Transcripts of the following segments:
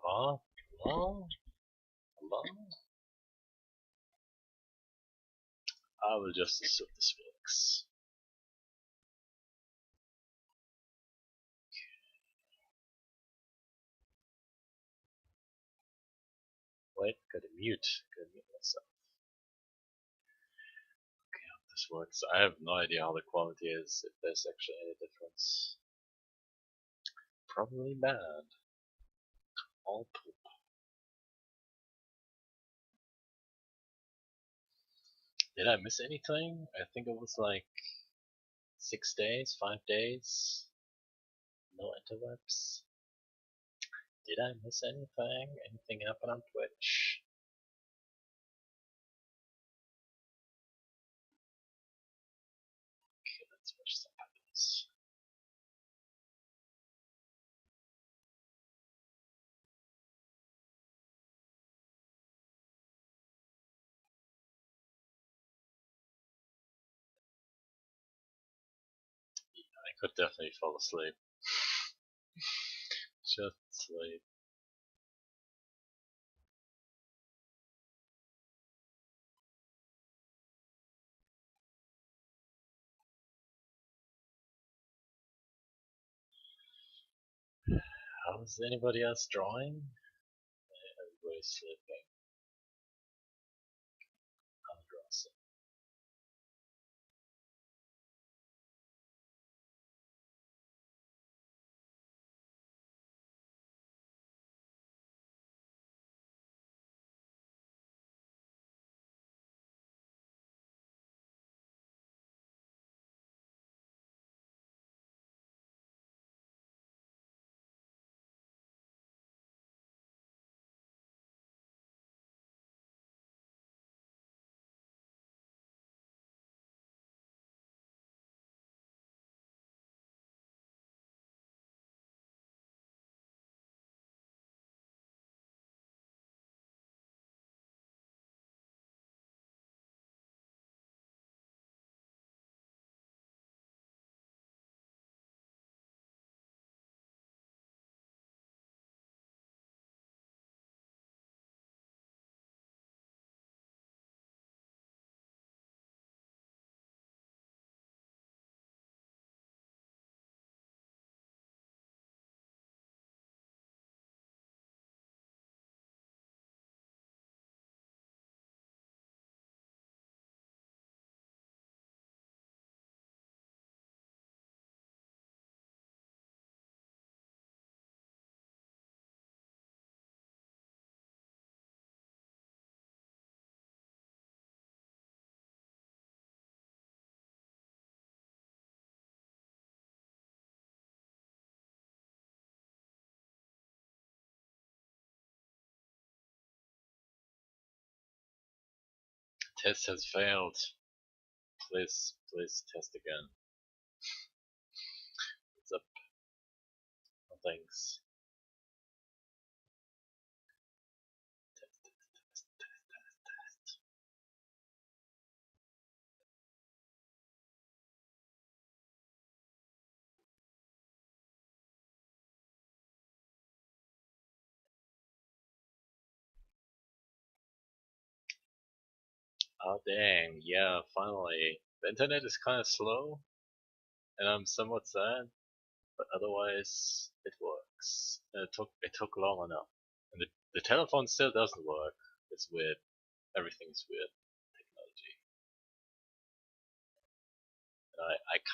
Hello? Hello? Hello? I will just assume this works. Wait, gotta mute myself. Okay, I hope this works. I have no idea how the quality is, if there's actually any difference. Probably bad. All poop. Did I miss anything? I think it was like 6 days, 5 days. No interwebs. Did I miss anything? Anything happen on Twitch? Okay, let's watch some happens. I could definitely fall asleep. Just sleep. How's anybody else drawing? Everybody's sleeping. I'll draw some. Test has failed. Please test again. What's up? Oh, thanks. Test. Oh dang, yeah, finally. The internet is kinda slow, and I'm somewhat sad, but otherwise it works. And it took long enough. And the telephone still doesn't work. It's weird. Everything's weird. Technology.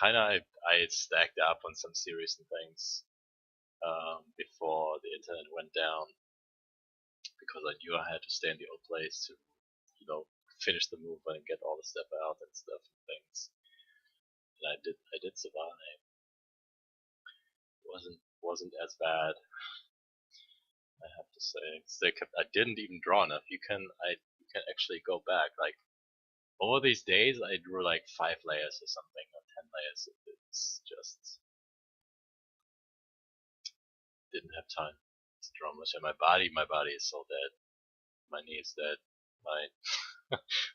And I stacked up on some serious things before the internet went down, because I knew I had to stay in the old place to, finish the move and get all the stuff out and stuff and things. And I did survive. It wasn't as bad, I have to say. I didn't even draw enough. You can actually go back. Like, over these days, I drew like 5 layers or something, or 10 layers. It's just didn't have time to draw much. And my body is so dead. My knee is dead. My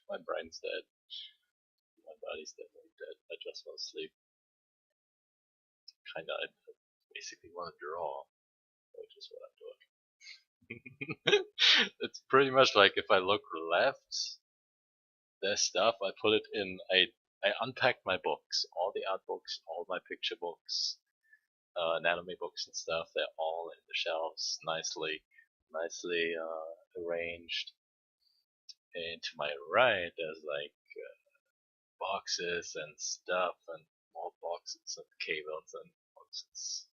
my brain's dead. My body's definitely dead. I just want to sleep. Kinda, I basically want to draw, which is what I'm doing. It's pretty much like if I look left, there's stuff. I put it in. I unpacked my books, all the art books, all my picture books, anatomy books and stuff. They're all in the shelves, nicely arranged. And to my right, there's like boxes and stuff, and more boxes and cables and boxes.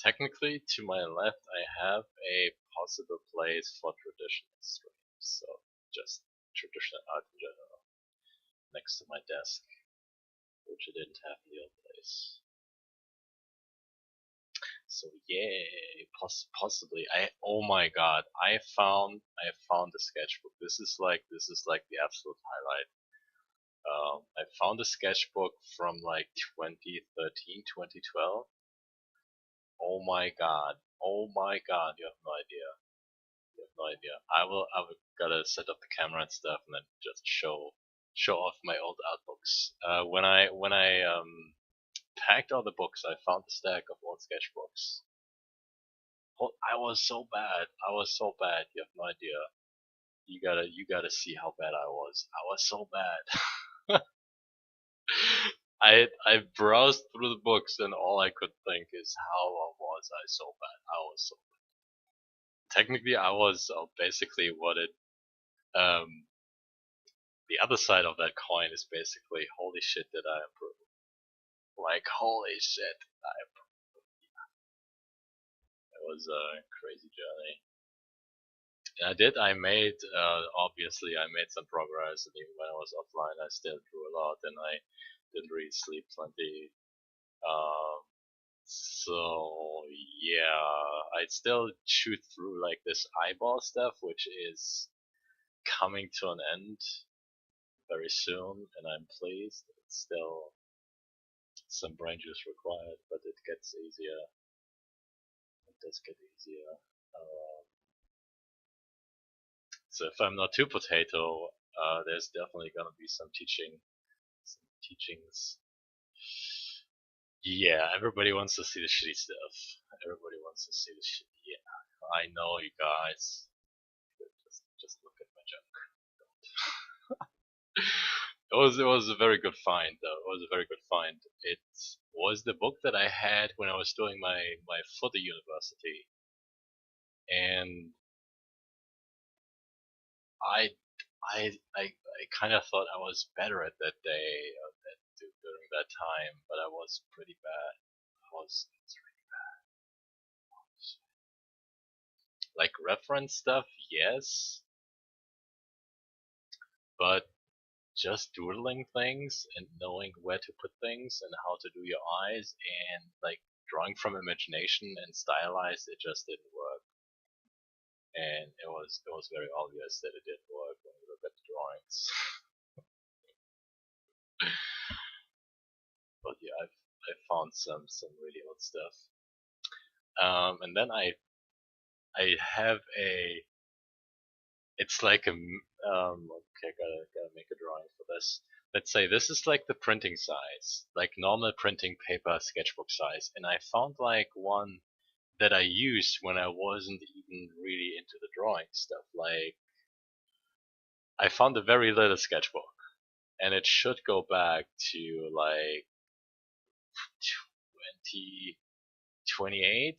Technically, to my left, I have a possible place for traditional streams. So just traditional art in general next to my desk, which I didn't have in the old place. So yeah, possibly. Oh my god, I found a sketchbook. This is like the absolute highlight. I found a sketchbook from like 2013, 2012. Oh my god, you have no idea. You have no idea. I will gotta set up the camera and stuff, and then just show off my old art books. When I packed all the books, I found a stack of old sketchbooks. Oh, I was so bad. I was so bad. You have no idea. You gotta see how bad I was. I was so bad. I browsed through the books, and all I could think is how was I so bad. I was so technically I was basically what it um the other side of that coin is basically holy shit did I improve. Like holy shit I improved. It was a crazy journey. And I made obviously I made some progress, and even when I was offline I still drew a lot, and I didn't really sleep plenty. um so yeah, I still shoot through like this eyeball stuff, which is coming to an end very soon, and I'm pleased. It's still some brain juice required, but it gets easier. It does get easier. So if I'm not too potato, there's definitely gonna be some teachings. Yeah, everybody wants to see the shitty stuff. Everybody wants to see the shit. Yeah, I know you guys. Just look at my junk. It was a very good find though. It was a very good find. It was the book that I had when I was doing my footer university, and I I kind of thought I was better at that day during that time, but I was pretty bad. It's really like reference stuff, yes, but just doodling things and knowing where to put things and how to do your eyes and like drawing from imagination and stylized, it just didn't work. And it was very obvious that it didn't work when you look at the drawings. But yeah, I found some really old stuff. And then I have a it's like a okay, gotta make a drawing for this. Let's say this is like the printing size, like normal printing paper sketchbook size, and I found like one that I used when I wasn't even really into the drawing stuff. Like I found a very little sketchbook, and it should go back to like 2028,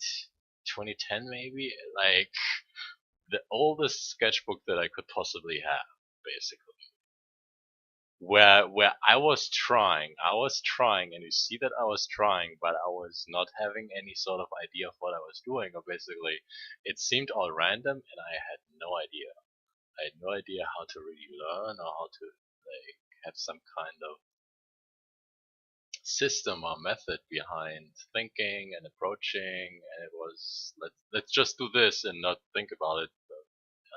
2010 maybe, like the oldest sketchbook that I could possibly have, basically. Where I was trying, and you see that I was trying, but I was not having any sort of idea of what I was doing, or basically, it seemed all random, and I had no idea. I had no idea how to really learn or how to like have some kind of system or method behind thinking and approaching, and it was let's just do this and not think about it. But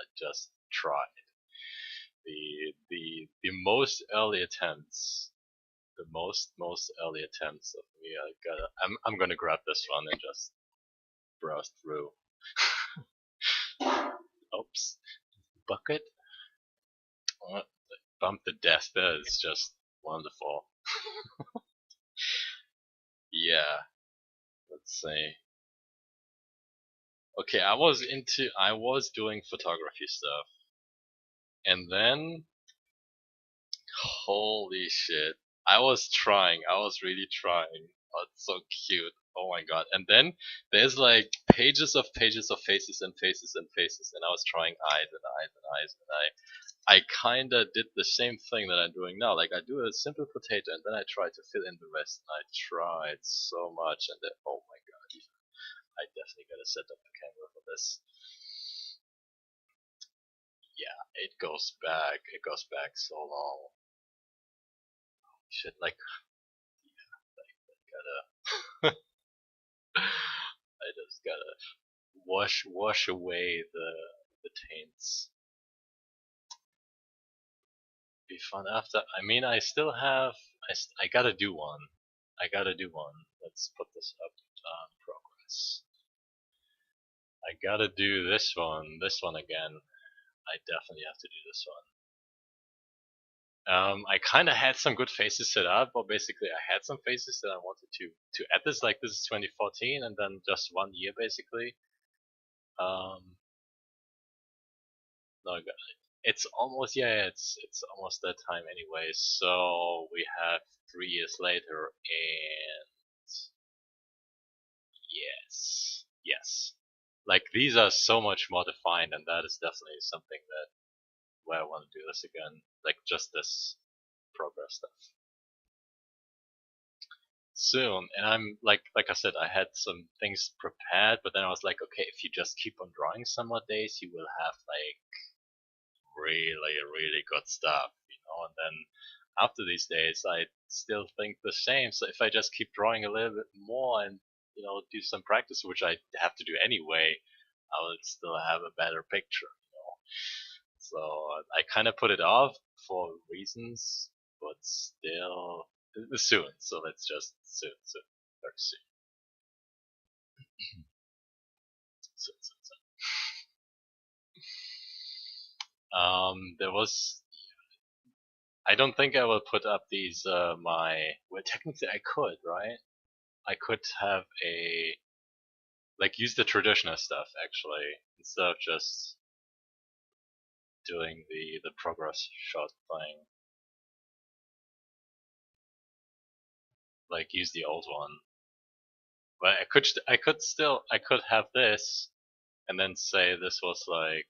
I just tried. The most early attempts, the most early attempts of me. I'm gonna grab this one and just browse through. Oops, bucket. Bump the death. That is just wonderful. Yeah. let's see. Okay, I was doing photography stuff, and then holy shit, I was really trying. Oh, it's so cute. Oh my god. And then there's like pages of faces and faces and faces, and I was trying eyes and eyes and eyes, and I kinda did the same thing that I'm doing now. Like I do a simple potato, and then I try to fill in the rest, and I tried so much, and then oh my god, I definitely gotta set up the camera for this. Yeah, it goes back. It goes back so long. Shit, like gotta. I just gotta wash away the taints. Be fun after. I mean, I still have. I gotta do one. I gotta do one. Let's put this up on progress. I gotta do this one. This one again. I definitely have to do this one. I kind of had some good faces set up, but basically I had some faces that I wanted to add this. Like this is 2014, and then just 1 year basically. No, it's almost it's almost that time anyway. So we have 3 years later, and yes, like these are so much more defined, and that is definitely something that where I want to do this again, like just this progress stuff soon. And I'm like I said, I had some things prepared, but then I was like, okay, if you just keep on drawing some more days, you will have like really good stuff, and then after these days I still think the same. So if I just keep drawing a little bit more and do some practice, which I have to do anyway, I will still have a better picture. So I kind of put it off for reasons, but still soon. So let's just soon, very soon. Soon. There was I don't think I will put up these well, technically I could, right? I could have a use the traditional stuff actually instead of just doing the progress shot thing. Like use the old one. But I could have this and then say this was like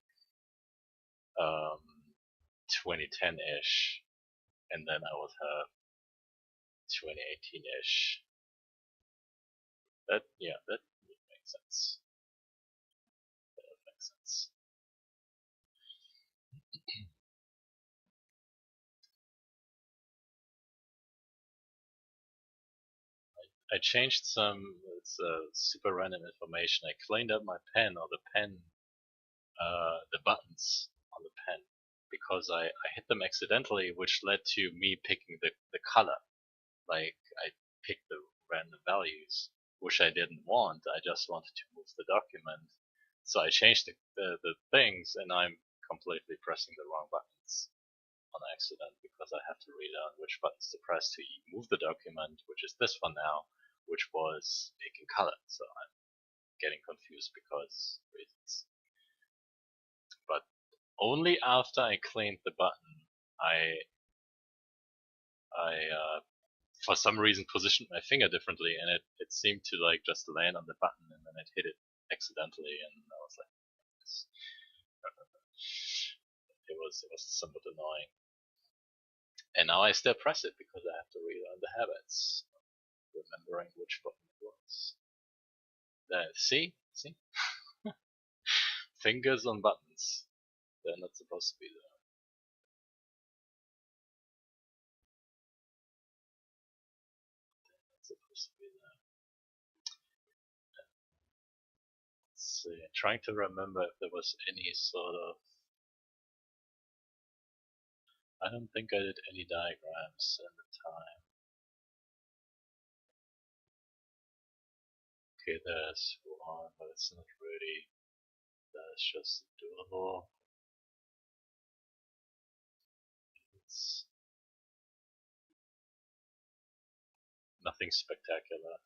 um 2010-ish, and then I would have 2018-ish. That would make sense. That would make sense. I changed some super random information. I cleaned up my pen or the pen, the buttons on the pen because I hit them accidentally, which led to me picking the color. Like I picked the random values, which I didn't want. I just wanted to move the document. So I changed the things, and I'm completely pressing the wrong buttons on accident because I have to relearn which buttons to press to move the document, which is this one now, which was picking color. So I'm getting confused because reasons. But only after I cleaned the button, I for some reason positioned my finger differently, and it seemed to like just land on the button, and then it hit it accidentally, and I was like, it was somewhat annoying. And now I still press it because I have to relearn the habits, remembering which button it was. There, see, fingers on buttons. They're not supposed to be there. They're not supposed to be there. Let's see. Trying to remember if there was any sort of. I don't think I did any diagrams at the time. Okay, there's one, but it's not really. That's just doable. It's nothing spectacular.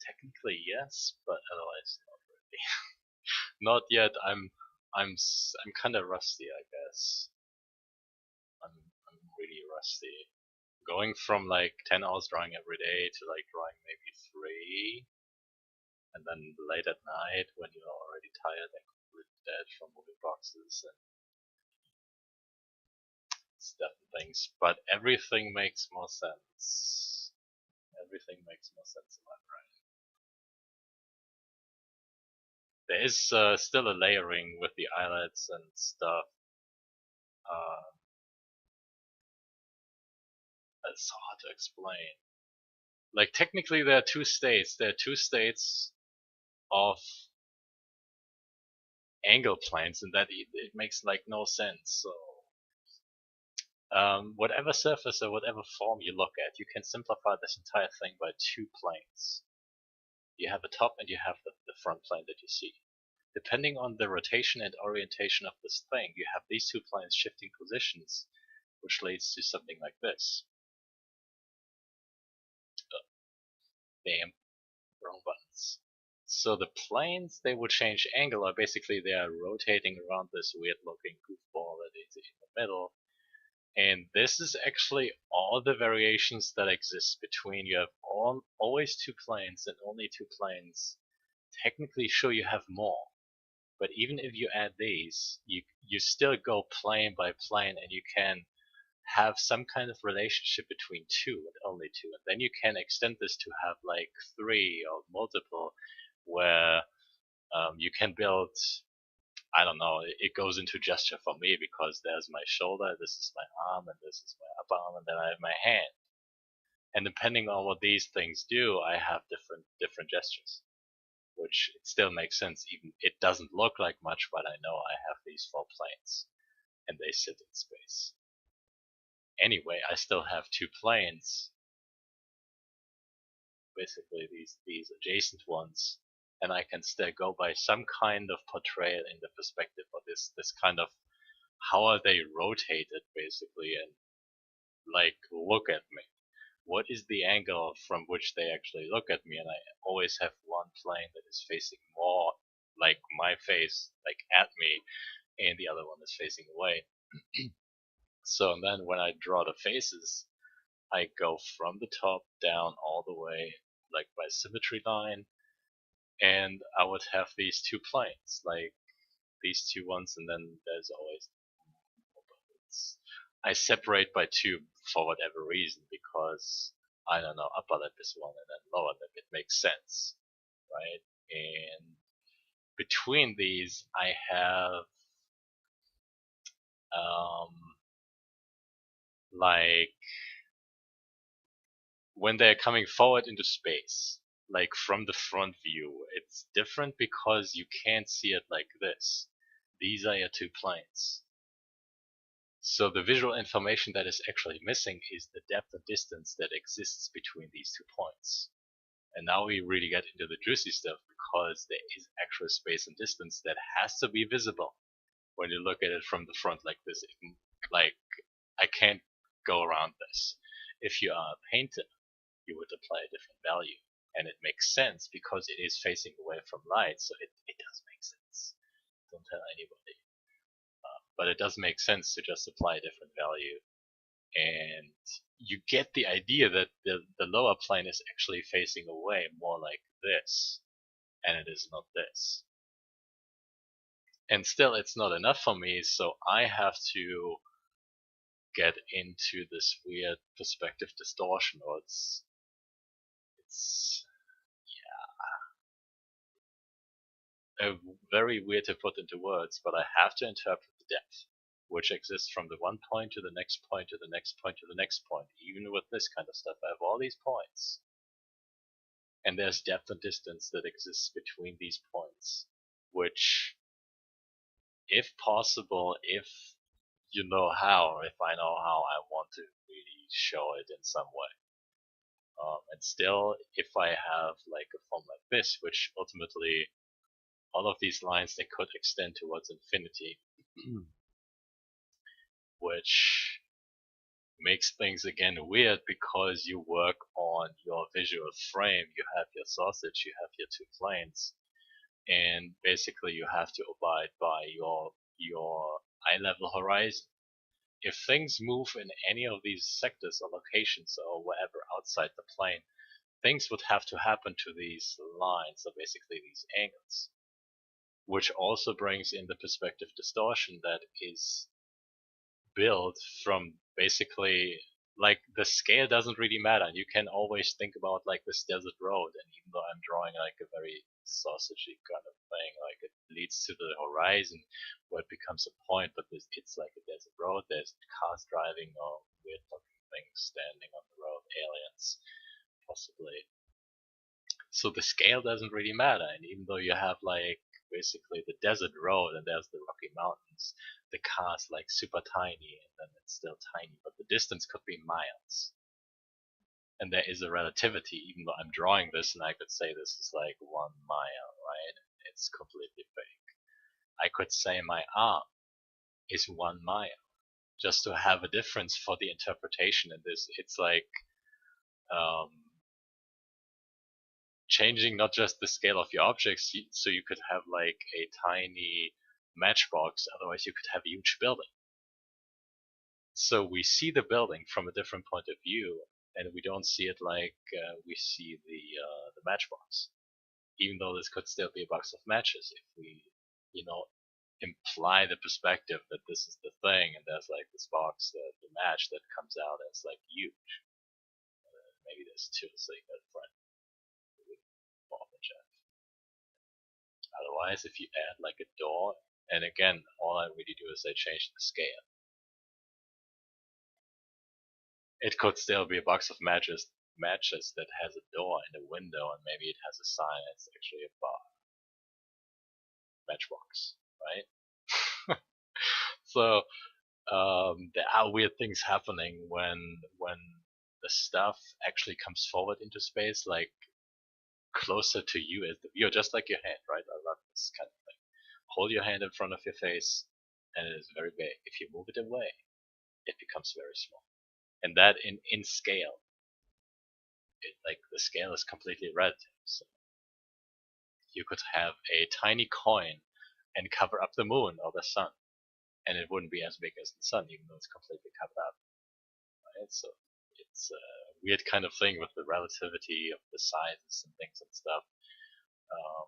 technically yes, but otherwise not really. Not yet. I'm kind of rusty, I guess. I'm really rusty. Going from like 10 hours drawing every day to like drawing maybe 3, and then late at night when you're already tired and completely dead from moving boxes and stuff and things. But everything makes more sense. Everything makes more sense in my brain. There is still a layering with the eyelids and stuff. It's so hard to explain. Like technically there are two states. There are two states of angle planes, and that it makes like no sense. So whatever surface or whatever form you look at, you can simplify this entire thing by two planes. You have the top and you have the front plane that you see. Depending on the rotation and orientation of this thing, you have these two planes shifting positions, which leads to something like this. Damn, wrong buttons. So the planes they would change angle are basically they are rotating around this weird looking goofball that is in the middle. And this is actually all the variations that exist between you have always two planes and only two planes. Technically sure you have more. But even if you add these, you still go plane by plane and you can have some kind of relationship between two and only two. And then you can extend this to have like 3 or multiple where you can build, I don't know, it goes into gesture for me because there's my shoulder, this is my arm, and this is my upper arm, and then I have my hand. And depending on what these things do, I have different gestures, which it still makes sense. Even it doesn't look like much, but I know I have these 4 planes, and they sit in space. Anyway, I still have 2 planes, basically these adjacent ones, and I can still go by some kind of portrayal in the perspective of this kind of how are they rotated basically, and like look at me. What is the angle from which they actually look at me? And I always have one plane that is facing more like my face, like at me, and the other one is facing away. So then when I draw the faces, I go from the top down all the way, like by symmetry line, and I would have these 2 planes, like these 2 ones, and then there's always I separate by 2 for whatever reason, because I don't know, upper lip is 1 and then lower lip, it makes sense, right? And between these I have like when they're coming forward into space, like from the front view, it's different because you can't see it like this. These are your 2 planes. So the visual information that is actually missing is the depth and distance that exists between these 2 points. And now we really get into the juicy stuff because there is actual space and distance that has to be visible when you look at it from the front like this. Like, I can't go around this. If you are a painter, you would apply a different value. And it makes sense because it is facing away from light, so it does make sense. Don't tell anybody. But it does make sense to just apply a different value. And you get the idea that the lower plane is actually facing away more like this, and it is not this. And still, it's not enough for me, so I have to get into this weird perspective distortion, or it's very weird to put into words, but I have to interpret the depth, which exists from the one point to the next point to the next point to the next point. Even with this kind of stuff, I have all these points. And there's depth and distance that exists between these points, which, if possible, if you know how, or if I know how, I want to really show it in some way. And still, if I have like a form like this, which ultimately all of these lines they could extend towards infinity, which makes things again weird because you work on your visual frame. You have your sausage, you have your two planes, and basically you have to abide by your eye level horizon. If things move in any of these sectors or locations or wherever outside the plane, things would have to happen to these lines, or basically these angles, which also brings in the perspective distortion that is built from basically, like, the scale doesn't really matter. You can always think about like this desert road, and even though I'm drawing like a very sausagey kind of thing, like it leads to the horizon where it becomes a point, but it's like a desert road. There's cars driving or weird looking things standing on the road, aliens possibly. So the scale doesn't really matter, and even though you have like basically the desert road and there's the Rocky Mountains, the car's like super tiny and then it's still tiny, but the distance could be miles. And there is a relativity, even though I'm drawing this and I could say this is like 1 mile, right? It's completely fake. I could say my arm is 1 mile, just to have a difference for the interpretation in this. It's like um, changing not just the scale of your objects, so you could have like a tiny matchbox, otherwise you could have a huge building. So we see the building from a different point of view, and we don't see it like we see the matchbox. Even though this could still be a box of matches, if we, you know, imply the perspective that this is the thing, and there's like this box, the match that comes out as like huge. Maybe there's two, so you got a front. Otherwise, if you add like a door, and again, all I really do is I change the scale. It could still be a box of matches that has a door and a window, and maybe it has a sign. It's actually a bar matchbox, right? So there are weird things happening when the stuff actually comes forward into space, like closer to you as the viewer, just like your hand, right? I love this kind of thing. Hold your hand in front of your face, and it is very big. If you move it away, it becomes very small. And that in scale, like the scale is completely relative. So you could have a tiny coin and cover up the moon or the sun, and it wouldn't be as big as the sun, even though it's completely covered up. Right? So it's a weird kind of thing with the relativity of the sizes and things and stuff. Um,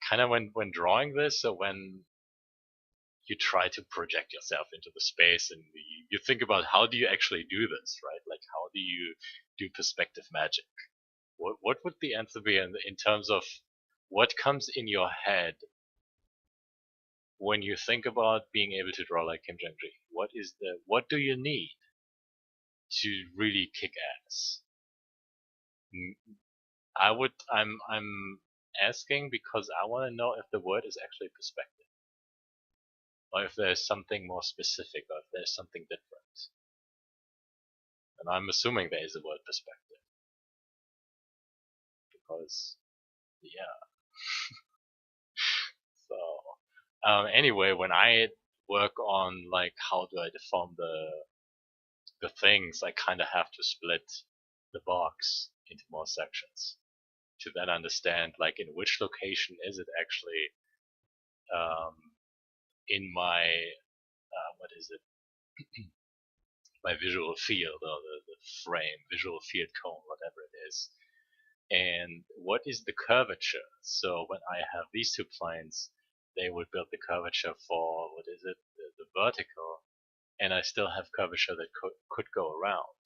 kind of when drawing this, so when you try to project yourself into the space and you think about how do you actually do this, right? Like how do you do perspective magic? What would the answer be in terms of what comes in your head when you think about being able to draw like Kim Jong-ji? What do you need to really kick ass? I'm asking because I want to know if the word is actually perspective, or if there's something more specific, or if there's something different. And I'm assuming there is a word perspective because, yeah. So anyway, when I work on like how do I deform the things, I kind of have to split the box into more sections to then understand like in which location is it actually um, in my what is it, my visual field, or the frame, visual field cone, whatever it is, and what is the curvature. So when I have these two planes, they would build the curvature for what is it, the vertical, and I still have curvature that could go around,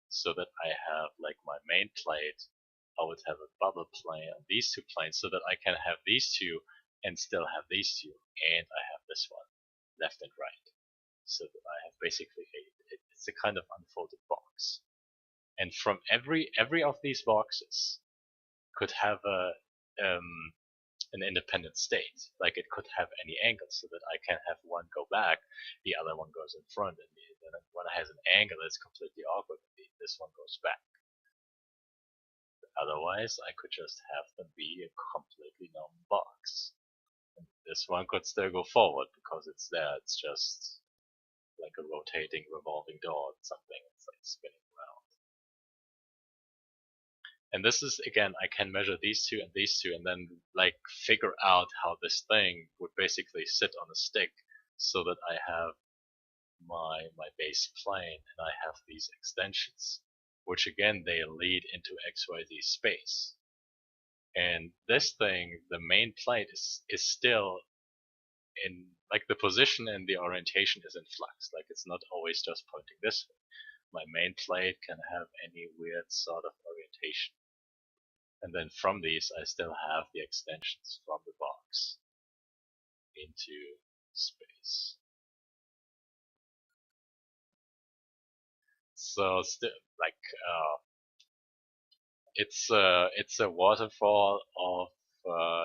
so that I have like my main plate. I would have a bubble plane on these two planes, so that I can have these two and still have these two, and I have this one left and right, so that I have basically it's a kind of unfolded box. And from every of these boxes could have an independent state. Like it could have any angle, so that I can have one go back, the other one goes in front, and then one has an angle that's completely awkward, and this one goes back. Otherwise, I could just have them be a completely normal box. And this one could still go forward because it's there. It's just like a rotating, revolving door, something. It's like spinning around. And this is, again, I can measure these two and then like figure out how this thing would basically sit on a stick so that I have my base plane and I have these extensions, which again, they lead into XYZ space. And this thing, the main plate is still in, like, the position and the orientation is in flux. Like, it's not always just pointing this way. My main plate can have any weird sort of orientation. And then from these, I still have the extensions from the box into space. So still, like, it's a waterfall of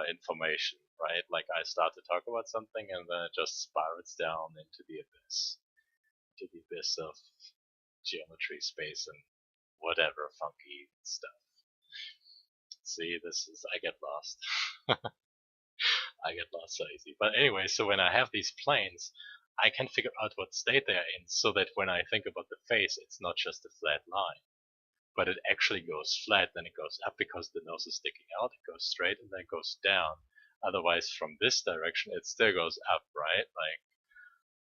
information, right? Like, I start to talk about something and then it just spirals down into the abyss of geometry, space, and whatever funky stuff. See, I get lost. I get lost so easy. But anyway, so when I have these planes, I can figure out what state they're in so that when I think about the face, it's not just a flat line, but it actually goes flat, then it goes up because the nose is sticking out, it goes straight, and then it goes down. Otherwise, from this direction, it still goes up, right? Like,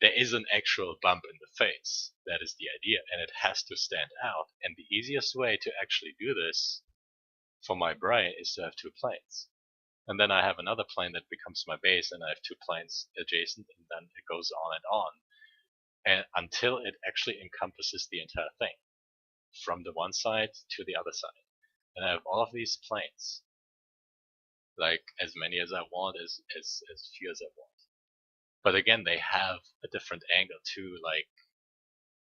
there is an actual bump in the face. That is the idea, and it has to stand out. And the easiest way to actually do this for my brain is to have two planes. And then I have another plane that becomes my base, and I have two planes adjacent, and then it goes on, and until it actually encompasses the entire thing, from the one side to the other side. And I have all of these planes, like as many as I want, as few as I want. But again, they have a different angle to like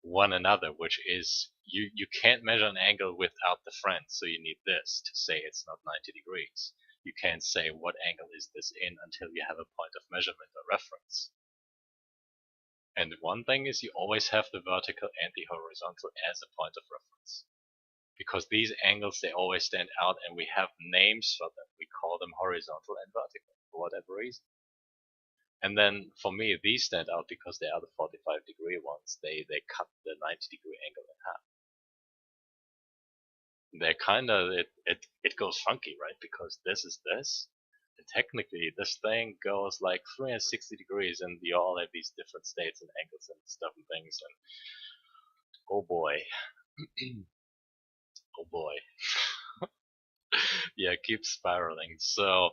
one another, which is you can't measure an angle without the friend, so you need this to say it's not 90 degrees. You can't say what angle is this in until you have a point of measurement or reference. And one thing is you always have the vertical and the horizontal as a point of reference. Because these angles, they always stand out and we have names for them. We call them horizontal and vertical for whatever reason. And then for me, these stand out because they are the 45-degree ones. They cut the 90-degree angle in half. They're kind of, it goes funky, right? Because this is this. And technically, this thing goes like 360 degrees, and you all have these different states and angles and stuff and things. And oh boy. Oh boy. Yeah, keep spiraling. So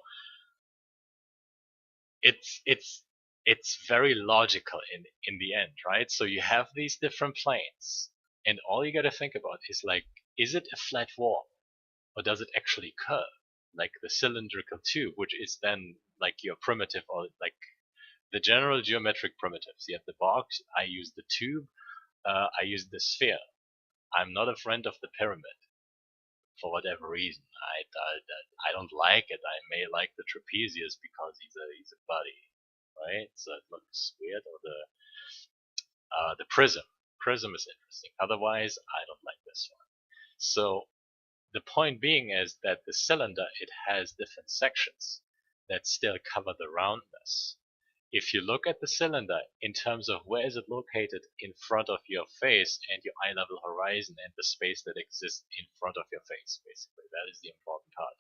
it's very logical in the end, right? So you have these different planes, and all you gotta think about is like, is it a flat wall, or does it actually curve, like the cylindrical tube, which is then like your primitive, or like the general geometric primitives. You have the box. I use the tube. I use the sphere. I'm not a friend of the pyramid for whatever reason. I don't like it. I may like the trapezius because he's a buddy, right? So it looks weird. Or the prism. Prism is interesting. Otherwise, I don't like this one. So the point being is that the cylinder, it has different sections that still cover the roundness. If you look at the cylinder in terms of where is it located in front of your face and your eye level horizon and the space that exists in front of your face, basically, that is the important part.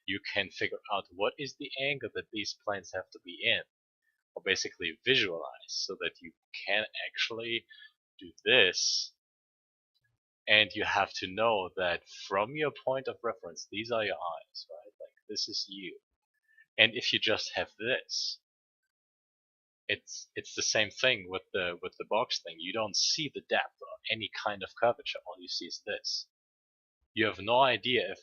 You can figure out what is the angle that these planes have to be in, or basically visualize, so that you can actually do this. And you have to know that from your point of reference, these are your eyes, right? Like, this is you. And if you just have this, it's the same thing with the box thing. You don't see the depth or any kind of curvature. All you see is this. You have no idea if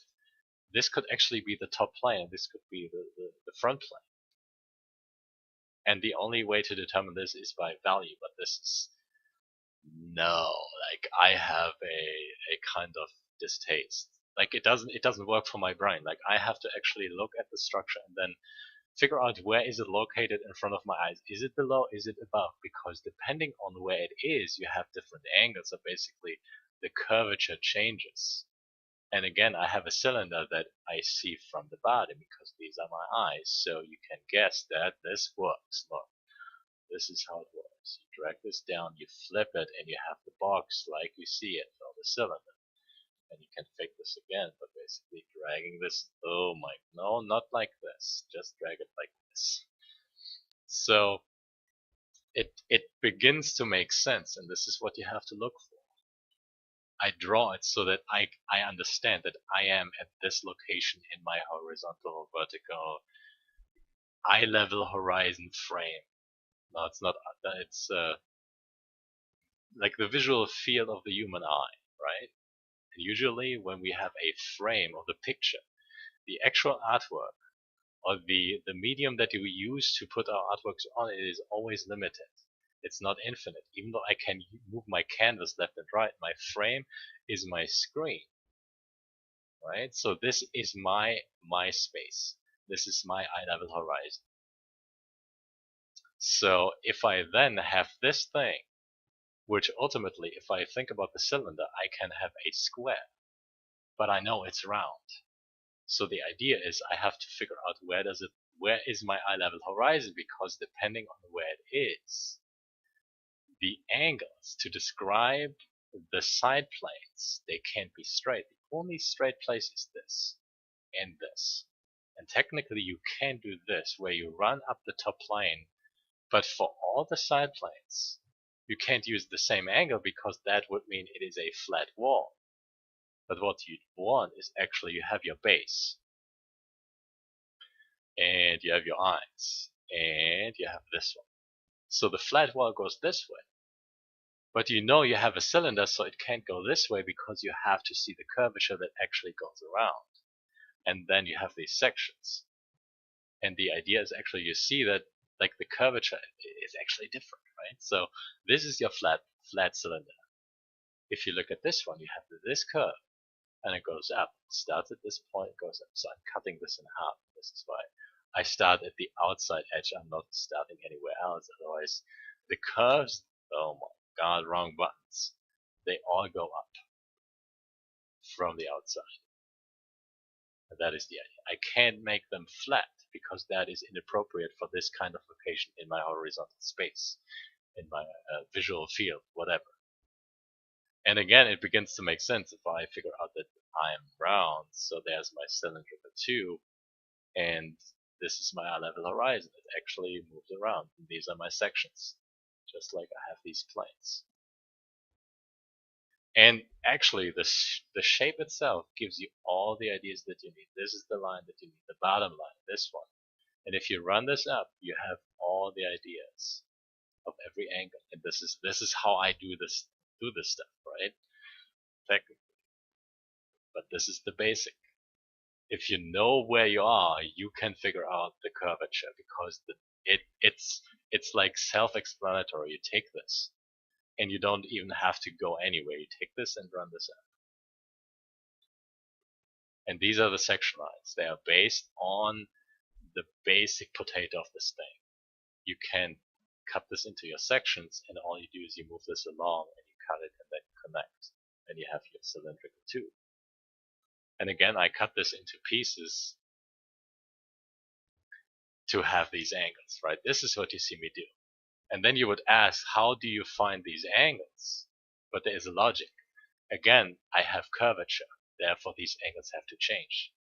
this could actually be the top plane and this could be the front plane. And the only way to determine this is by value. But this is no, like, I have a kind of distaste. Like, it doesn't work for my brain. Like, I have to actually look at the structure and then figure out where is it located in front of my eyes. Is it below? Is it above? Because depending on where it is, you have different angles. So basically, the curvature changes. And again, I have a cylinder that I see from the bottom because these are my eyes. So you can guess that this works. Look, this is how it works. You drag this down, you flip it, and you have the box like you see it on the cylinder. And you can fake this again, but basically dragging this, oh my, no, not like this, just drag it like this. So it begins to make sense, and this is what you have to look for. I draw it so that I understand that I am at this location in my horizontal, vertical, eye level horizon frame. No, it's not, it's like the visual field of the human eye, right? And usually when we have a frame of the picture, the actual artwork or the medium that we use to put our artworks on it is always limited. It's not infinite. Even though I can move my canvas left and right, my frame is my screen, right? So this is my space. This is my eye level horizon. So if I then have this thing, which ultimately, if I think about the cylinder, I can have a square, but I know it's round. So the idea is I have to figure out where is my eye level horizon, because depending on where it is, the angles to describe the side planes, they can't be straight. The only straight place is this and this. And technically you can do this, where you run up the top plane, but for all the side planes, you can't use the same angle because that would mean it is a flat wall. But what you want is actually you have your base, and you have your eyes, and you have this one. So the flat wall goes this way. But you know you have a cylinder, so it can't go this way because you have to see the curvature that actually goes around. And then you have these sections. And the idea is actually you see that like the curvature is actually different, right? So this is your flat cylinder. If you look at this one, you have this curve, and it goes up. It starts at this point, it goes up. So I'm cutting this in half. This is why I start at the outside edge. I'm not starting anywhere else. Otherwise, the curves, oh my god, wrong buttons. They all go up from the outside. And that is the idea. I can't make them flat because that is inappropriate for this kind of location in my horizontal space, in my visual field, whatever. And again, it begins to make sense if I figure out that I'm round, so there's my cylindrical tube, and this is my eye level horizon. It actually moves around, and these are my sections, just like I have these planes. And actually, the shape itself gives you all the ideas that you need. This is the line that you need, the bottom line, this one. And if you run this up, you have all the ideas of every angle. And this is how I do this stuff, right? Technically. But this is the basic. If you know where you are, you can figure out the curvature, because it's like self-explanatory. You take this, and you don't even have to go anywhere. You take this and run this up. And these are the section lines. They are based on the basic potato of this thing. You can cut this into your sections, and all you do is you move this along, and you cut it, and then connect, and you have your cylindrical tube. And again, I cut this into pieces to have these angles, right? This is what you see me do. And then you would ask, how do you find these angles? But there is a logic. Again, I have curvature, therefore these angles have to change.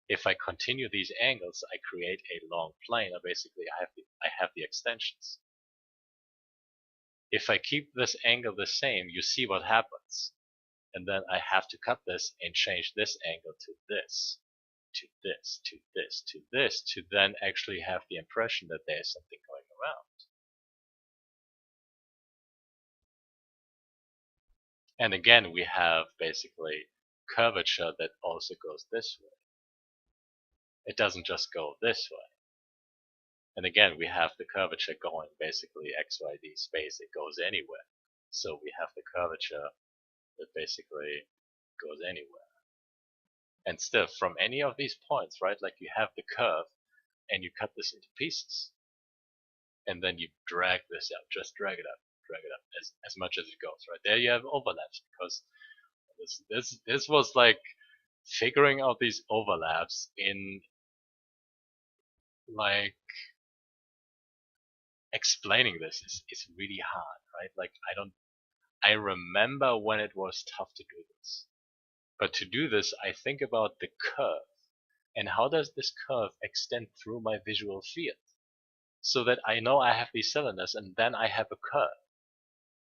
If I continue these angles, I create a long plane, or basically I have the extensions. If I keep this angle the same, you see what happens. And then I have to cut this and change this angle to this, to this, to this, to this, to then actually have the impression that there is something going around. And again, we have basically curvature that also goes this way. It doesn't just go this way. And again, we have the curvature going basically XYZ space. It goes anywhere. So we have the curvature that basically goes anywhere. And still, from any of these points, right, like you have the curve, and you cut this into pieces. And then you drag this up, just drag it up as much as it goes, right? There you have overlaps, because this was like figuring out these overlaps in like explaining this is really hard, right? Like I remember when it was tough to do this. But to do this, I think about the curve and how does this curve extend through my visual field so that I know I have these cylinders and then I have a curve.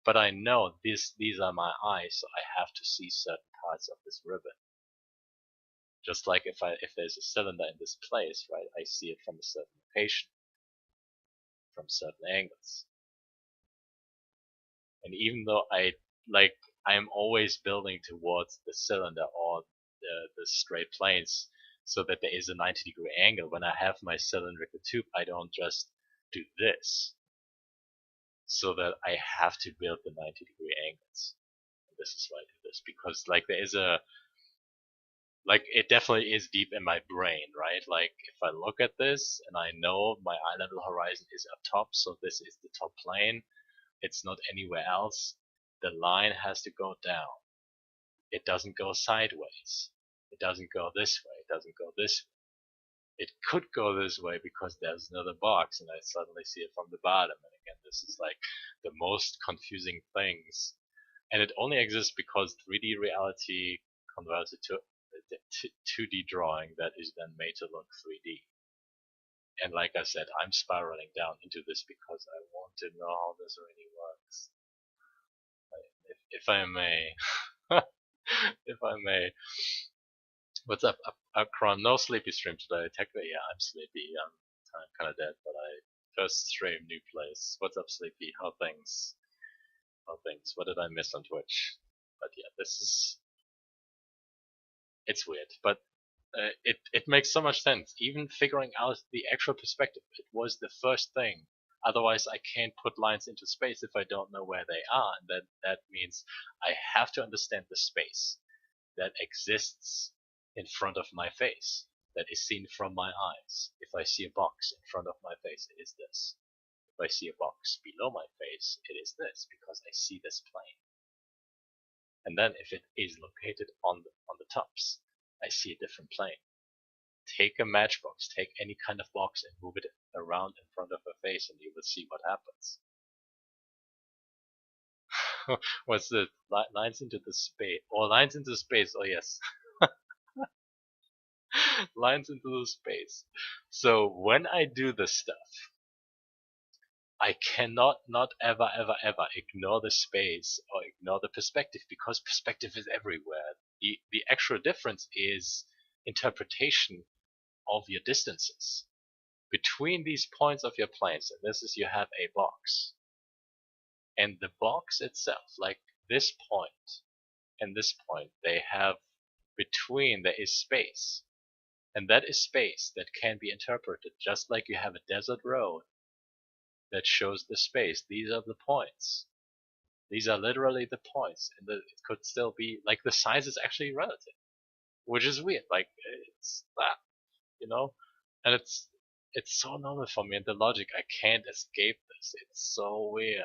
But I know these are my eyes, so I have to see certain parts of this ribbon. Just like if there's a cylinder in this place, right, I see it from a certain location, from certain angles. And even though I'm always building towards the cylinder or the straight planes so that there is a 90-degree angle, when I have my cylindrical tube, I don't just do this. So that I have to build the 90-degree angles. And this is why I do this, because it definitely is deep in my brain, right? Like if I look at this and I know my eye level horizon is up top, so this is the top plane, it's not anywhere else, the line has to go down. It doesn't go sideways. It doesn't go this way. It doesn't go this way. It could go this way because there's another box and I suddenly see it from the bottom. And again, this is like the most confusing things. And it only exists because 3D reality converts it to 2D drawing that is then made to look 3D. And like I said, I'm spiraling down into this because I want to know how this really works. If I may, if I may. What's up, Akron? No sleepy stream today. Technically, yeah, I'm sleepy. I'm kind of dead, but I first stream, new place. What's up, sleepy? How things? How things? What did I miss on Twitch? But yeah, it's weird, but it makes so much sense. Even figuring out the actual perspective, it was the first thing. Otherwise, I can't put lines into space if I don't know where they are, and that means I have to understand the space that exists in front of my face, that is seen from my eyes. If I see a box in front of my face, it is this. If I see a box below my face, it is this, because I see this plane. And then if it is located on the tops, I see a different plane. Take a matchbox, take any kind of box and move it around in front of her face and you will see what happens. What's the lines into the space? Or lines into space, oh yes. Lines into the space. So when I do this stuff, I cannot not ever ignore the space or ignore the perspective because perspective is everywhere. The actual difference is interpretation of your distances between these points of your planes. And this is you have a box. And the box itself, like this point and this point, they have between there is space. And that is space that can be interpreted just like you have a desert road that shows the space. These are the points. These are literally the points. And it could still be like the size is actually relative, which is weird. Like it's that, you know? And it's so normal for me and the logic, I can't escape this. It's so weird.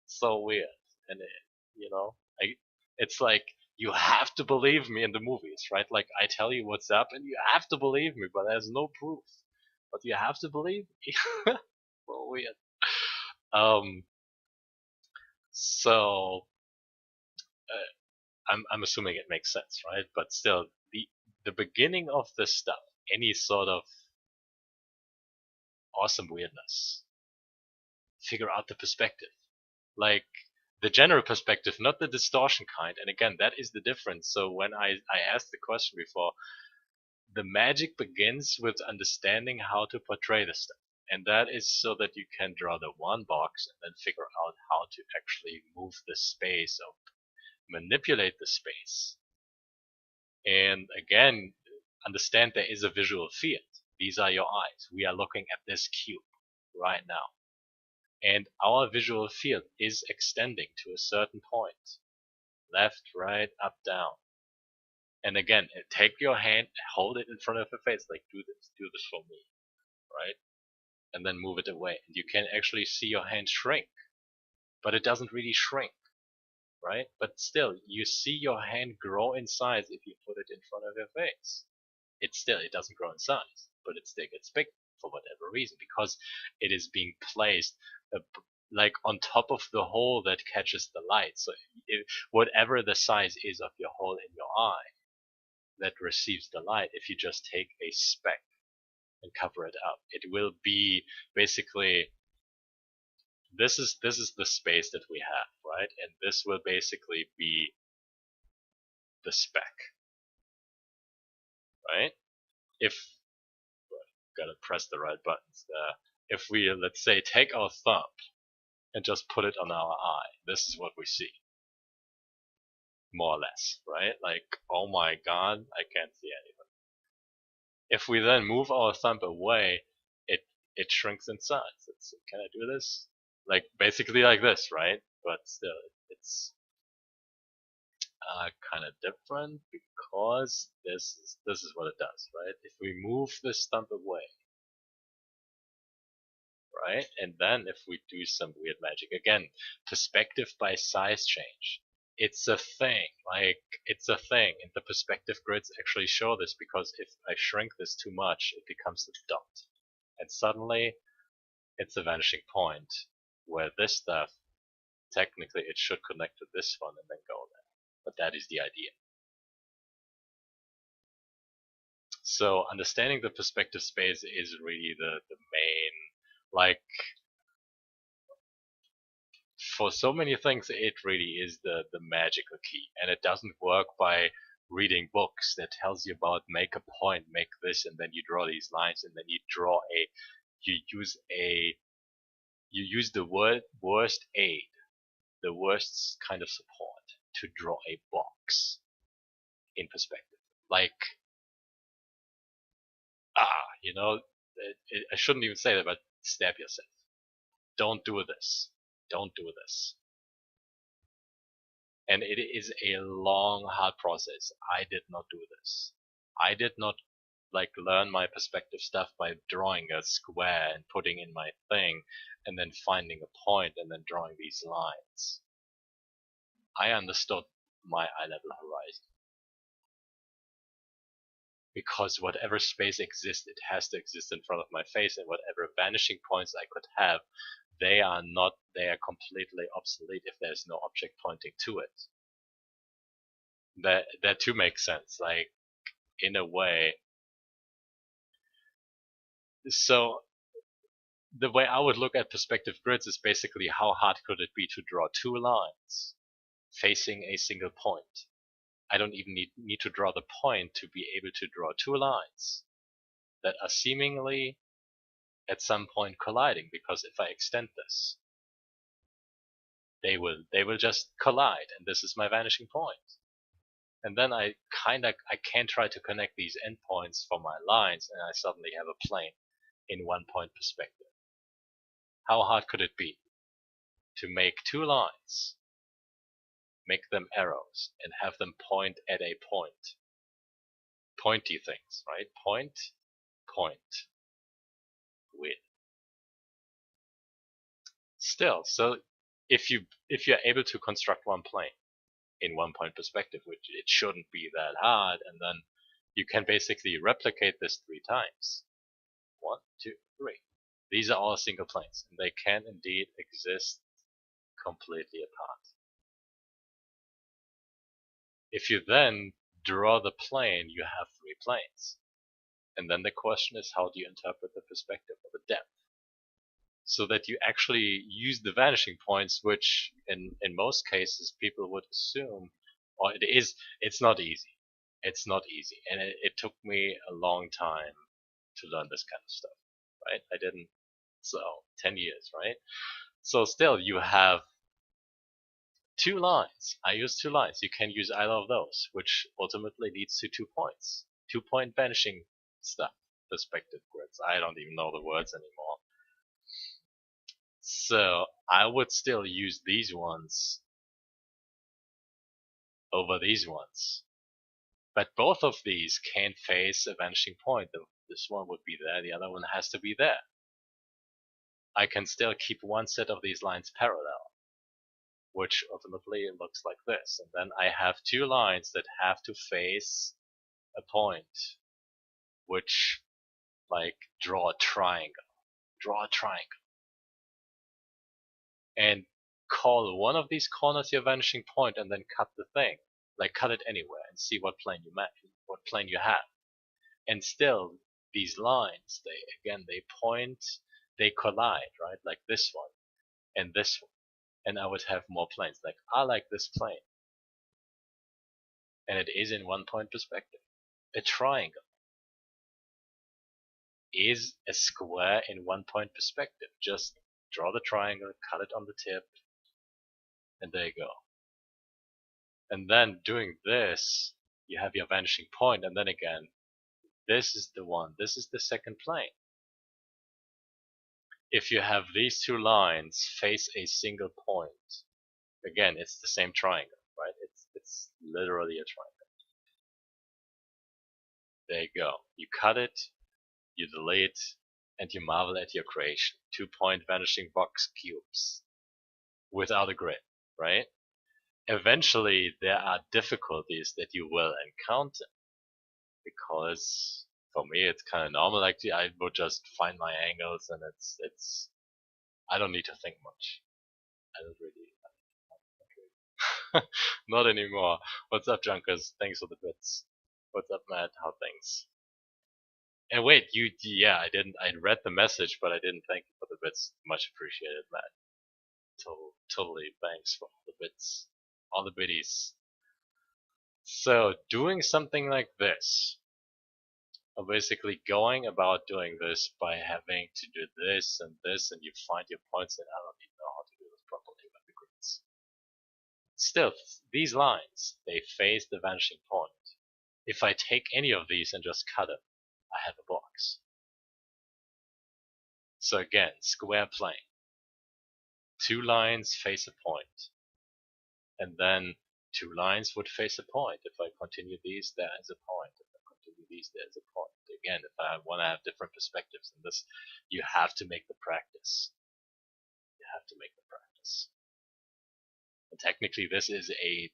So weird. And it's like you have to believe me in the movies, right? Like I tell you what's up and you have to believe me, but there's no proof. But you have to believe me. So weird. Um so I'm assuming it makes sense, right? But still the beginning of this stuff, any sort of awesome weirdness, figure out the perspective. Like the general perspective, not the distortion kind. And again, that is the difference. So when I asked the question before, the magic begins with understanding how to portray the stuff. And that is so that you can draw the one box and then figure out how to actually move the space or manipulate the space. And again, understand there is a visual field. These are your eyes. We are looking at this cube right now. And our visual field is extending to a certain point. Left, right, up, down. And again, take your hand, hold it in front of your face, like do this for me, right? And then move it away. And you can actually see your hand shrink, but it doesn't really shrink, right? But still, you see your hand grow in size if you put it in front of your face. It doesn't grow in size, but it still gets big. for whatever reason, because it is being placed like on top of the hole that catches the light. So whatever the size is of your hole in your eye that receives the light, if you just take a speck and cover it up, it will be basically, this is the space that we have, right? And this will basically be the speck, right? If gotta press the right buttons there. If we, let's say, take our thumb and just put it on our eye, this is what we see, more or less, right? Like, oh my god, I can't see anything. If we then move our thumb away, it shrinks in size. Can I do this? Like, basically like this, right? But still, it's kind of different, because this is what it does, right? If we move this thumb away, right, and then if we do some weird magic, again, perspective by size change, it's a thing. Like, it's a thing, and the perspective grids actually show this, because if I shrink this too much, it becomes a dot, and suddenly it's a vanishing point, where this stuff, technically it should connect to this one and then go there. But that is the idea. So understanding the perspective space is really the main, like, for so many things it really is the magical key. And it doesn't work by reading books that tells you about make a point, make this, and then you draw these lines, and then you use the worst aid, the worst kind of support to draw a box in perspective. Like, I shouldn't even say that, but stab yourself. Don't do this. Don't do this. And it is a long, hard process. I did not do this. I did not like learn my perspective stuff by drawing a square and putting in my thing and then finding a point and then drawing these lines. I understood my eye level horizon. Because whatever space exists, it has to exist in front of my face, and whatever vanishing points I could have, they are completely obsolete if there's no object pointing to it. That too makes sense, like, in a way. So the way I would look at perspective grids is basically, how hard could it be to draw two lines facing a single point? I don't even need to draw the point to be able to draw two lines that are seemingly at some point colliding, because if I extend this, they will just collide, and this is my vanishing point. And then I can try to connect these endpoints for my lines, and I suddenly have a plane in one point perspective. How hard could it be to make two lines, make them arrows, and have them point at a point? Pointy things, right? Point, point, with. Still, so if you're able to construct one plane in one point perspective, which it shouldn't be that hard, and then you can basically replicate this 3 times. 1, 2, 3. These are all single planes, and they can indeed exist completely apart. If you then draw the plane, you have 3 planes. And then the question is, how do you interpret the perspective or the depth? So that you actually use the vanishing points, which in most cases people would assume, or it's not easy. It's not easy. And it took me a long time to learn this kind of stuff, right? I didn't, so 10 years, right? So still, you have 2 lines. I use 2 lines. You can use either of those, which ultimately leads to 2 points. 2-point vanishing stuff, perspective grids. I don't even know the words anymore. So I would still use these ones over these ones. But both of these can face a vanishing point. This one would be there, the other one has to be there. I can still keep one set of these lines parallel, which ultimately looks like this. And then I have 2 lines that have to face a point, which like draw a triangle, and call one of these corners your vanishing point, and then cut the thing, like cut it anywhere, and see what plane you have. And still, these lines, they point, they collide, right? Like this one and this one, and I would have more planes. Like I like this plane, and it is in 1-point perspective. A triangle is a square in 1-point perspective. Just draw the triangle, cut it on the tip, and there you go. And then doing this, you have your vanishing point, and then again, this is the one, this is the second plane. If you have these two lines face a single point, again, it's the same triangle, right? It's literally a triangle. There you go. You cut it, you delete, and you marvel at your creation. 2-point vanishing box cubes without a grid, right? Eventually, there are difficulties that you will encounter, because for me it's kind of normal. Actually, I would just find my angles, and it's I don't need to think much. I don't really. Not anymore. What's up, Junkers? Thanks for the bits. What's up, Matt? How things? And wait, yeah, I read the message, but I didn't thank you for the bits. Much appreciated, Matt. Totally thanks for all the bits. All the biddies. So, doing something like this, or basically going about doing this by having to do this, and you find your points, and I don't even know how to do this properly with the grids. Still, these lines, they face the vanishing point. If I take any of these and just cut it, I have a box. So again, square plane. 2 lines face a point. And then 2 lines would face a point. If I continue these, there is a point. If I continue these, there is a point. Again, if I want to have different perspectives in this, you have to make the practice. You have to make the practice. And technically, this is a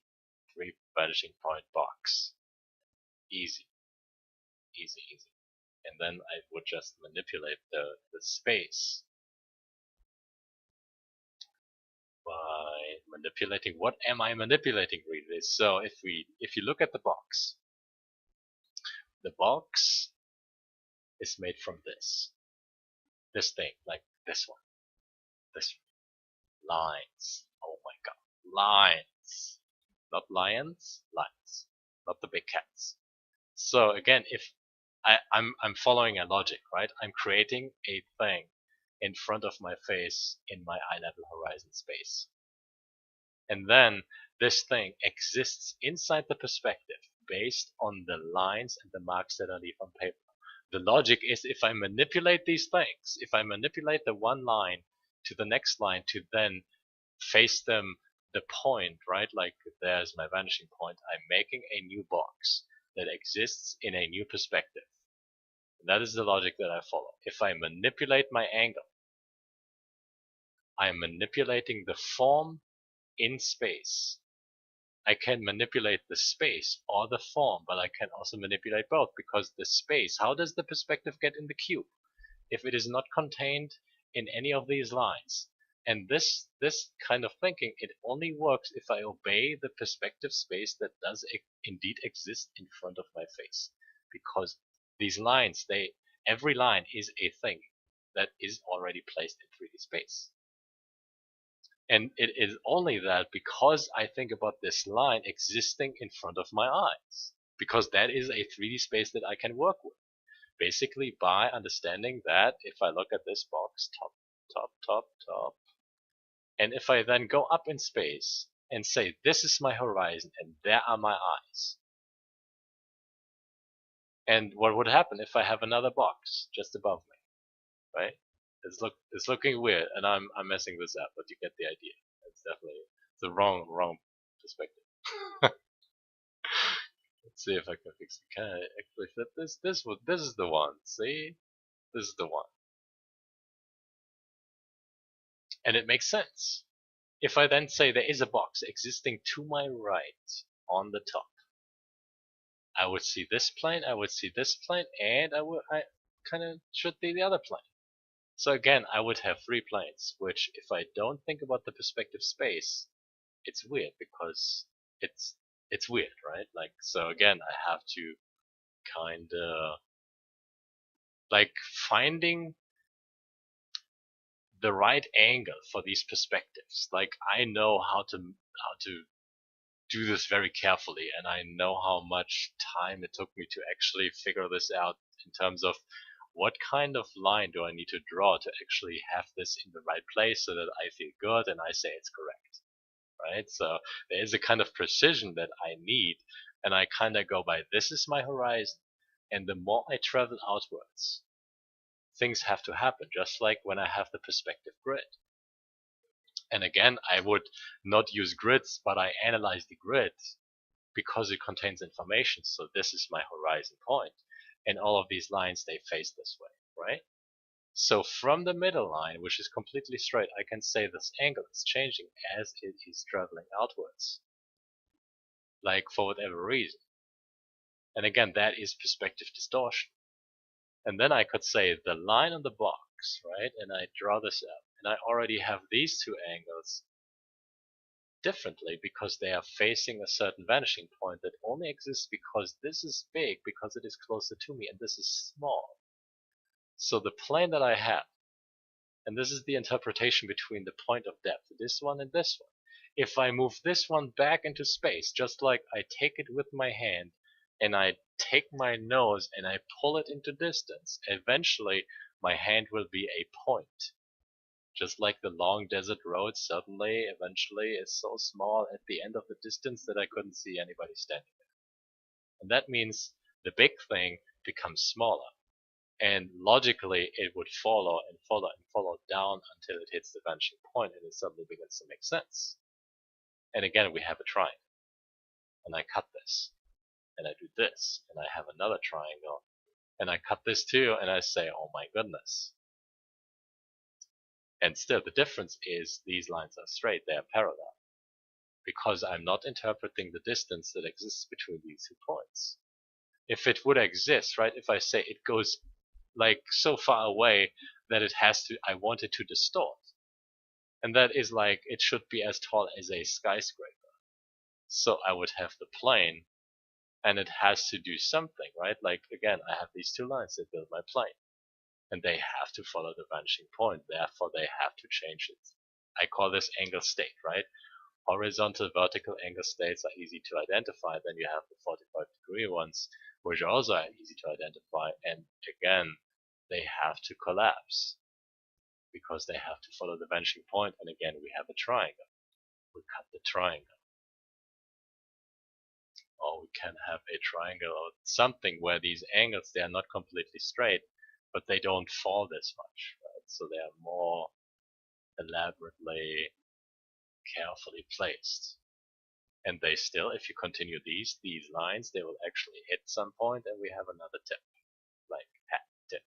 3 vanishing point box. Easy. Easy, easy. And then I would just manipulate the space by manipulating. What am I manipulating really? So if you look at the box is made from this thing, like this one, lines. Oh my god, lines, not lions, lines, not the big cats. So again, if I'm following a logic, right? I'm creating a thing in front of my face in my eye level horizon space. And then this thing exists inside the perspective based on the lines and the marks that I leave on paper. The logic is, if I manipulate these things, if I manipulate the one line to the next line to then face them the point, right? Like there's my vanishing point. I'm making a new box that exists in a new perspective. And that is the logic that I follow. If I manipulate my angle, I am manipulating the form in space. I can manipulate the space or the form, but I can also manipulate both, because the space, how does the perspective get in the cube if it is not contained in any of these lines? And this kind of thinking, it only works if I obey the perspective space that does indeed exist in front of my face, because these lines, every line is a thing that is already placed in 3D space. And it is only that because I think about this line existing in front of my eyes, because that is a 3D space that I can work with. Basically by understanding that if I look at this box, top, and if I then go up in space and say, this is my horizon and there are my eyes. And what would happen if I have another box just above me, right? It's looking weird, and I'm messing this up, but you get the idea. It's definitely the wrong perspective. Let's see if I can fix it. Can I actually flip this? This is the one. See, this is the one, and it makes sense. If I then say there is a box existing to my right on the top, I would see this plane, I would see this plane, and kind of should be the other plane. So again, I would have three planes, which if I don't think about the perspective space, it's weird because it's weird, right? Like, so again, I have to kind of like finding the right angle for these perspectives. Like, I know how to do this very carefully, and I know how much time it took me to actually figure this out in terms of what kind of line do I need to draw to actually have this in the right place so that I feel good and I say it's correct, right? So there is a kind of precision that I need, and I kind of go by this is my horizon, and the more I travel outwards, things have to happen, just like when I have the perspective grid. And again, I would not use grids, but I analyze the grid because it contains information. So this is my horizon point, and all of these lines, they face this way, right? So from the middle line, which is completely straight, I can say this angle is changing as it is traveling outwards, like for whatever reason. And again, that is perspective distortion. And then I could say the line on the box, right? And I draw this up, and I already have these two angles differently because they are facing a certain vanishing point that only exists because this is big because it is closer to me and this is small. So the plane that I have, and this is the interpretation between the point of depth, this one and this one. If I move this one back into space, just like I take it with my hand and I take my nose and I pull it into distance, eventually my hand will be a point. Just like the long desert road suddenly, eventually, is so small at the end of the distance that I couldn't see anybody standing there. And that means the big thing becomes smaller. And logically, it would follow and follow and follow down until it hits the vanishing point and it suddenly begins to make sense. And again, we have a triangle. And I cut this. And I do this. And I have another triangle. And I cut this too. And I say, oh my goodness. And still, the difference is these lines are straight, they are parallel, because I'm not interpreting the distance that exists between these two points. If it would exist, right, if I say it goes like so far away that it has to, I want it to distort, and that is like, it should be as tall as a skyscraper. So I would have the plane, and it has to do something, right? Like, again, I have these two lines that build my plane. And they have to follow the vanishing point, therefore they have to change it. I call this angle state, right? Horizontal, vertical angle states are easy to identify. Then you have the 45-degree ones, which also are easy to identify. And again, they have to collapse because they have to follow the vanishing point. And again, we have a triangle. We cut the triangle. Or we can have a triangle or something where these angles, they are not completely straight, but they don't fall this much, right? So they are more elaborately, carefully placed. And they still, if you continue these lines, they will actually hit some point and we have another tip. Like hat tip,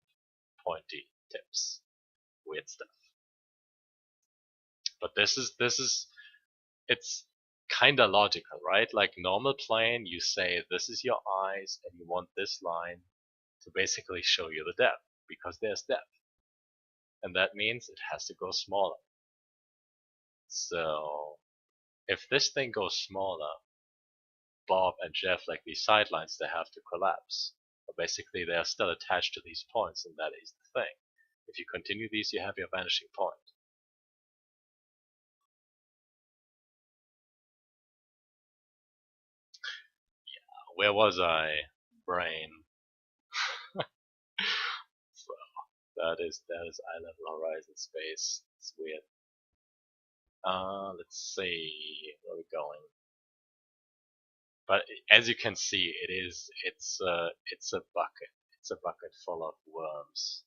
pointy tips, weird stuff. But this is, it's kinda logical, right? Like normal plane, you say this is your eyes and you want this line to basically show you the depth, because there's depth. And that means it has to go smaller. So if this thing goes smaller, Bob and Jeff, like these sidelines, they have to collapse. But basically, they are still attached to these points, and that is the thing. If you continue these, you have your vanishing point. Where was I? Brain. So that is eye level horizon space. It's weird. Let's see where we're going. But as you can see, it's a bucket. It's a bucket full of worms.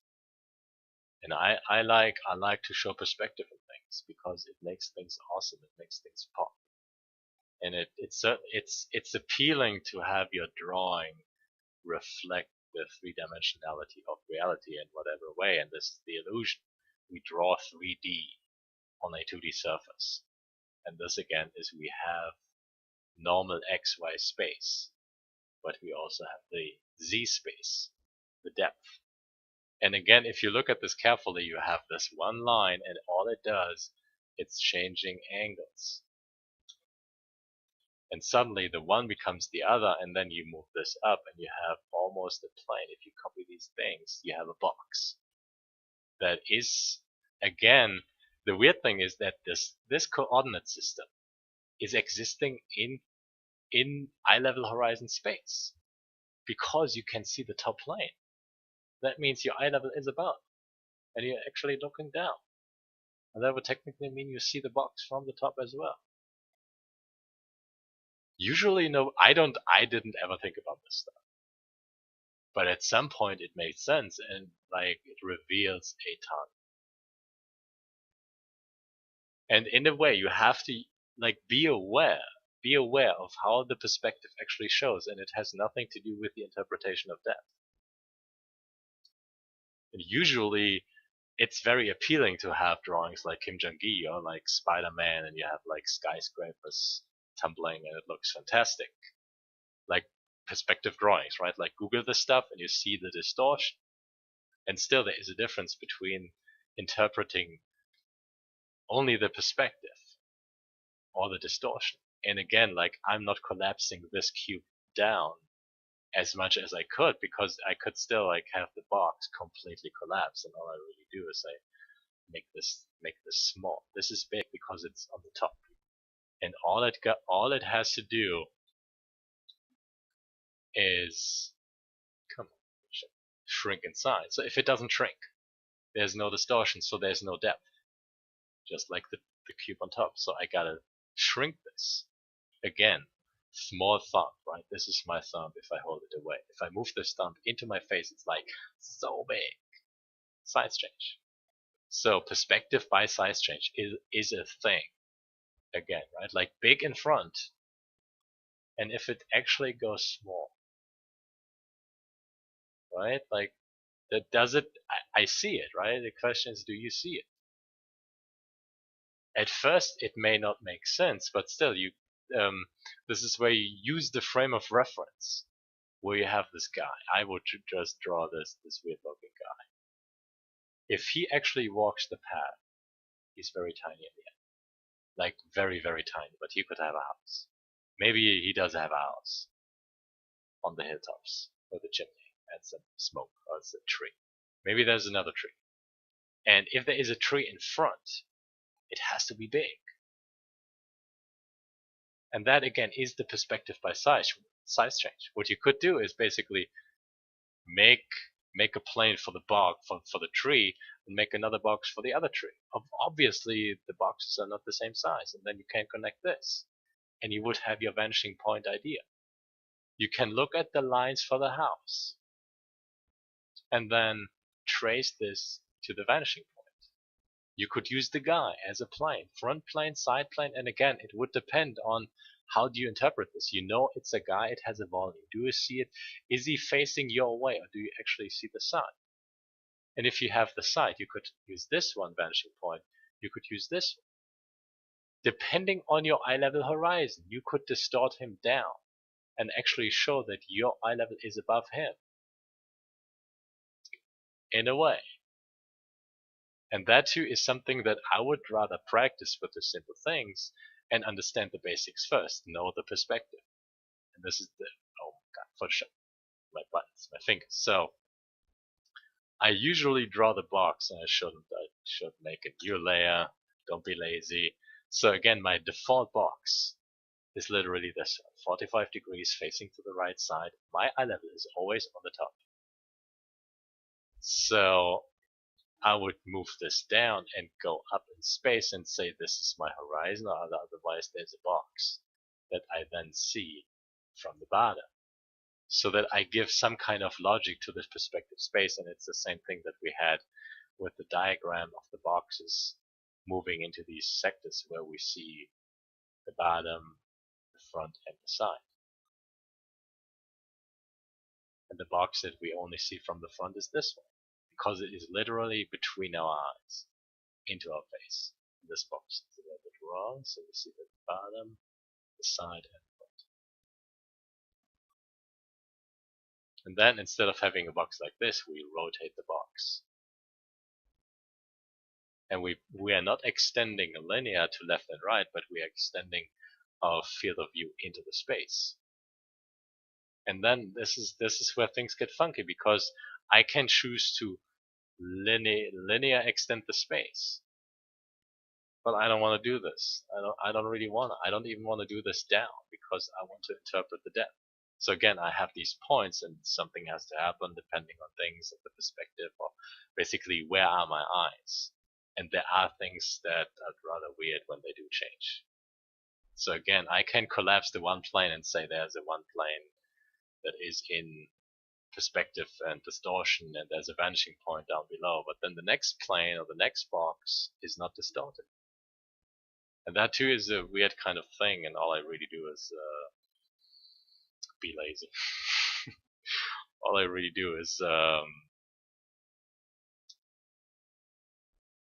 And I like to show perspective in things because it makes things awesome. It makes things pop. And it's appealing to have your drawing reflect the three-dimensionality of reality in whatever way. And this is the illusion. We draw 3D on a 2D surface. And this again is, we have normal XY space, but we also have the Z space, the depth. And again, if you look at this carefully, you have this one line, and all it does, it's changing angles. And suddenly the one becomes the other, and then you move this up, and you have almost a plane. If you copy these things, you have a box. That is, again, the weird thing is that this coordinate system is existing in eye-level horizon space, because you can see the top plane. That means your eye level is above, and you're actually looking down. And that would technically mean you see the box from the top as well. Usually, no, I didn't ever think about this stuff. But at some point it made sense, and like it reveals a ton. And in a way, you have to like be aware of how the perspective actually shows, and it has nothing to do with the interpretation of depth. And usually it's very appealing to have drawings like Kim Jong-gi or like Spider-Man, and you have like skyscrapers tumbling, and it looks fantastic. Like perspective drawings, right? Like Google this stuff and you see the distortion. And still there is a difference between interpreting only the perspective or the distortion. And again, like I'm not collapsing this cube down as much as I could, because I could still like have the box completely collapse, and all I really do is I make this small. This is big because it's on the top, and all it has to do is shrink in size. So if it doesn't shrink, there's no distortion, so there's no depth, just like the cube on top. So I gotta shrink this. Again, small thumb, right? This is my thumb if I hold it away. If I move this thumb into my face, it's like so big. Size change. So perspective by size change is a thing. Again, right? Like big in front, and if it actually goes small, right? Like that does it. I see it, right? The question is, do you see it? At first, it may not make sense, but still, this is where you use the frame of reference, where you have this guy. I would just draw this weird-looking guy. If he actually walks the path, he's very tiny at the end, like very, very tiny. But he could have a house. Maybe he does have a house on the hilltops with a chimney and some smoke, or it's a tree. Maybe there's another tree. And if there is a tree in front, it has to be big. And that again is the perspective by size change. What you could do is basically make a plane for the box for the tree, and make another box for the other tree. Obviously the boxes are not the same size, and then you can connect this, and you would have your vanishing point idea. You can look at the lines for the house and then trace this to the vanishing point. You could use the guy as a plane, front plane, side plane, and again, it would depend on how do you interpret this. You know it's a guy, it has a volume. Do you see it? Is he facing your way, or do you actually see the side? And if you have the side, you could use this one vanishing point. You could use this one. Depending on your eye level horizon, you could distort him down and actually show that your eye level is above him. In a way. And that too is something that I would rather practice with the simple things and understand the basics first, know the perspective. And this is the, oh my god, for sure, my buttons, my fingers. So I usually draw the box, and I should make a new layer, don't be lazy. So again, my default box is literally this, 45 degrees facing to the right side. My eye level is always on the top. So I would move this down and go up in space and say this is my horizon, or otherwise there's a box that I then see from the bottom, so that I give some kind of logic to this perspective space. And it's the same thing that we had with the diagram of the boxes moving into these sectors where we see the bottom, the front, and the side. And the box that we only see from the front is this one, because it is literally between our eyes, into our face. This box is a little bit wrong, so we see the bottom, the side, and the front. And then instead of having a box like this, we rotate the box. And we are not extending linear to left and right, but we are extending our field of view into the space. And then this is where things get funky, because I can choose to linear extend the space. But I don't want to do this. I don't really want to. I don't even want to do this down, because I want to interpret the depth. So again, I have these points, and something has to happen depending on things, the perspective, or basically where are my eyes. And there are things that are rather weird when they do change. So again, I can collapse the one plane and say there's a one plane that is in perspective and distortion, and there's a vanishing point down below, but then the next plane or the next box is not distorted. And that too is a weird kind of thing, and all I really do is be lazy. All I really do is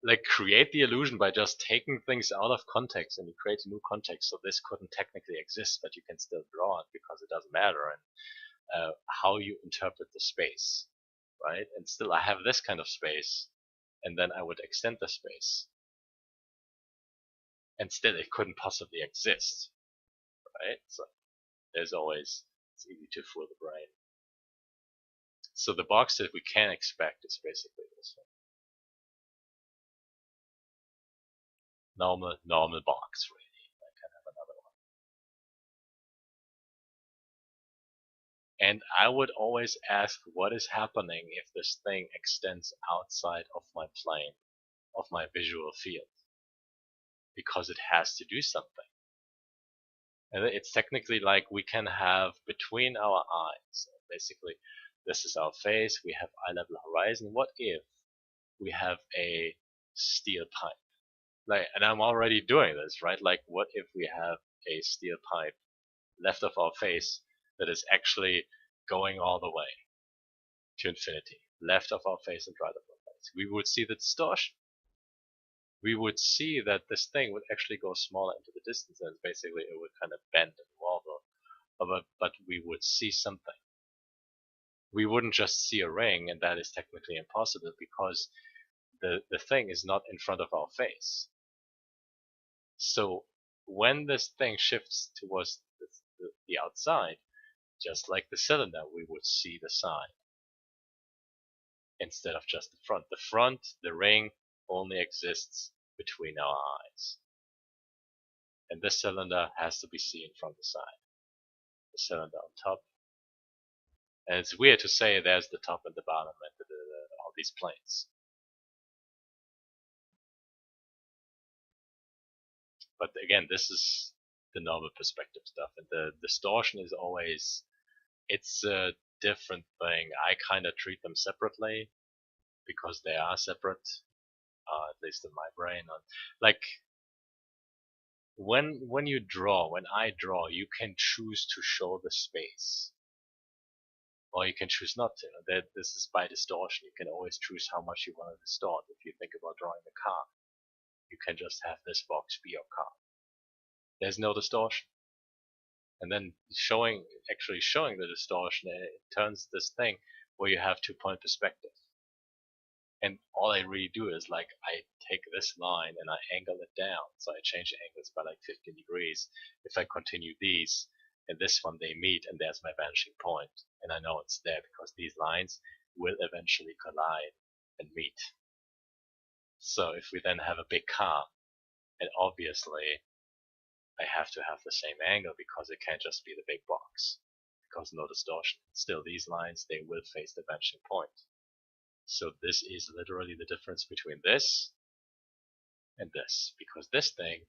like create the illusion by just taking things out of context, and you create a new context. So this couldn't technically exist, but you can still draw it because it doesn't matter, and how you interpret the space, right? And still I have this kind of space, and then I would extend the space, and still it couldn't possibly exist, right? So there's always, it's easy to fool the brain. So the box that we can expect is basically this one. Normal box, really. I can have another one. And I would always ask what is happening if this thing extends outside of my plane, of my visual field. Because it has to do something. And it's technically like we can have between our eyes, basically this is our face, we have eye level horizon. What if we have a steel pipe? Like, and I'm already doing this, right? Like, what if we have a steel pipe left of our face that is actually going all the way to infinity, left of our face and right of our face? We would see the distortion. We would see that this thing would actually go smaller into the distance, and basically it would kind of bend and wobble, but we would see something. We wouldn't just see a ring, and that is technically impossible because the thing is not in front of our face. So when this thing shifts towards the outside, just like the cylinder, we would see the side instead of just the front. The front, the ring, only exists between our eyes. And this cylinder has to be seen from the side. The cylinder on top. And it's weird to say there's the top and the bottom and all these planes. But again, this is the normal perspective stuff. And the distortion is always, it's a different thing. I kind of treat them separately because they are separate, at least in my brain. Like, when I draw, you can choose to show the space. Or you can choose not to. That this is by distortion. You can always choose how much you want to distort. If you think about drawing a car, you can just have this box be your car. There's no distortion. And then actually showing the distortion, it turns this thing where you have 2-point perspective. And all I really do is like I take this line and I angle it down. So I change the angles by like 15 degrees. If I continue these, and this one they meet, and there's my vanishing point, and I know it's there because these lines will eventually collide and meet. So if we then have a big car, and obviously I have to have the same angle because it can't just be the big box, because no distortion. Still, these lines, they will face the vanishing point. So this is literally the difference between this and this, because this thing,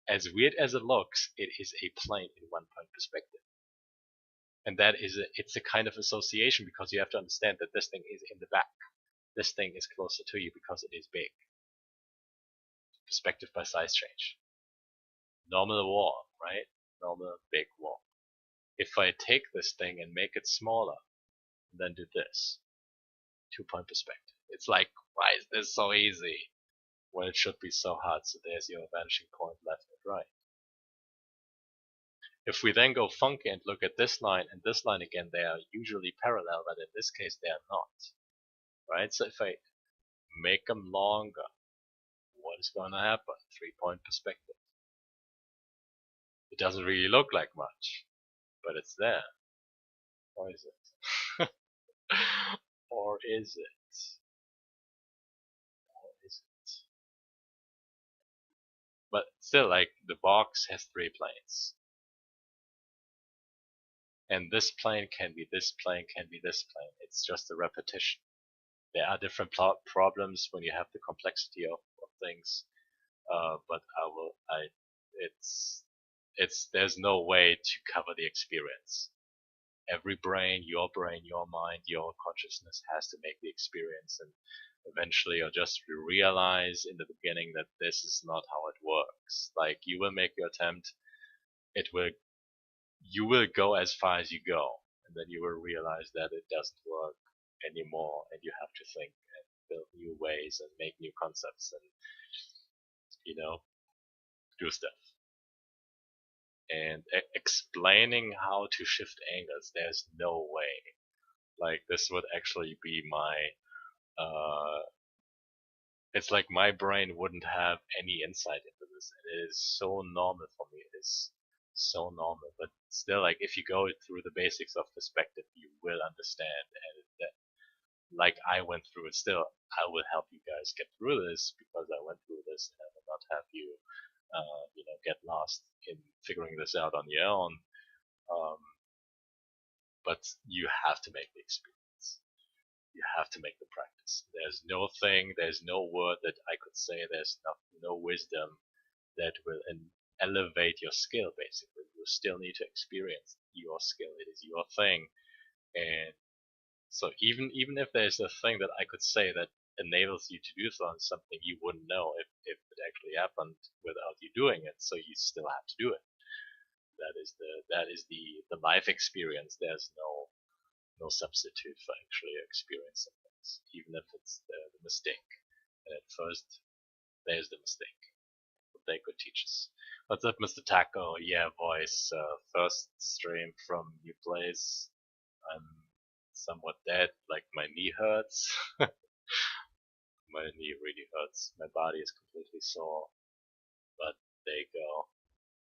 as weird as it looks, it is a plane in 1-point perspective. And that is it's a kind of association, because you have to understand that this thing is in the back. This thing is closer to you because it is big. Perspective by size change. Normal wall, right? Normal big wall. If I take this thing and make it smaller, and then do this, 2-point perspective. It's like, why is this so easy? When it should be so hard. So there's your vanishing point left and right. If we then go funky and look at this line and this line again, they are usually parallel, but in this case they are not, right? So if I make them longer, what is going to happen? 3-point perspective. It doesn't really look like much, but it's there. Or is it? Or is it? Or is it? But still, like, the box has 3 planes. And this plane can be this plane, can be this plane. It's just a repetition. There are different problems when you have the complexity of things, but there's no way to cover the experience. Every brain, your mind, your consciousness has to make the experience, and eventually you'll just realize in the beginning that this is not how it works. Like, you will make your attempt, you will go as far as you go, and then you will realize that it doesn't work anymore, and you have to think and build new ways and make new concepts and, do stuff. And explaining how to shift angles, there's no way. Like, this would actually be it's like my brain wouldn't have any insight into this. It is so normal for me. It is so normal. But still, like, if you go through the basics of perspective, you will understand. And that, like I went through it, still, I will help you guys get through this because I went through this, and I will not have you, get lost in figuring this out on your own. But you have to make the experience. You have to make the practice. There's no word that I could say, there's no wisdom that will elevate your skill, basically. You still need to experience your skill. It is your thing. And so even if there's a thing that I could say that enables you to do something, you wouldn't know if it actually happened without you doing it. So you still have to do it. That is the life experience. There's no substitute for actually experiencing things, even if it's the mistake. And at first, there's the mistake. But they could teach us. What's up, Mr. Taco? Yeah, voice. First stream from new place. I'm somewhat dead, like my knee hurts. My knee really hurts. My body is completely sore. But there you go.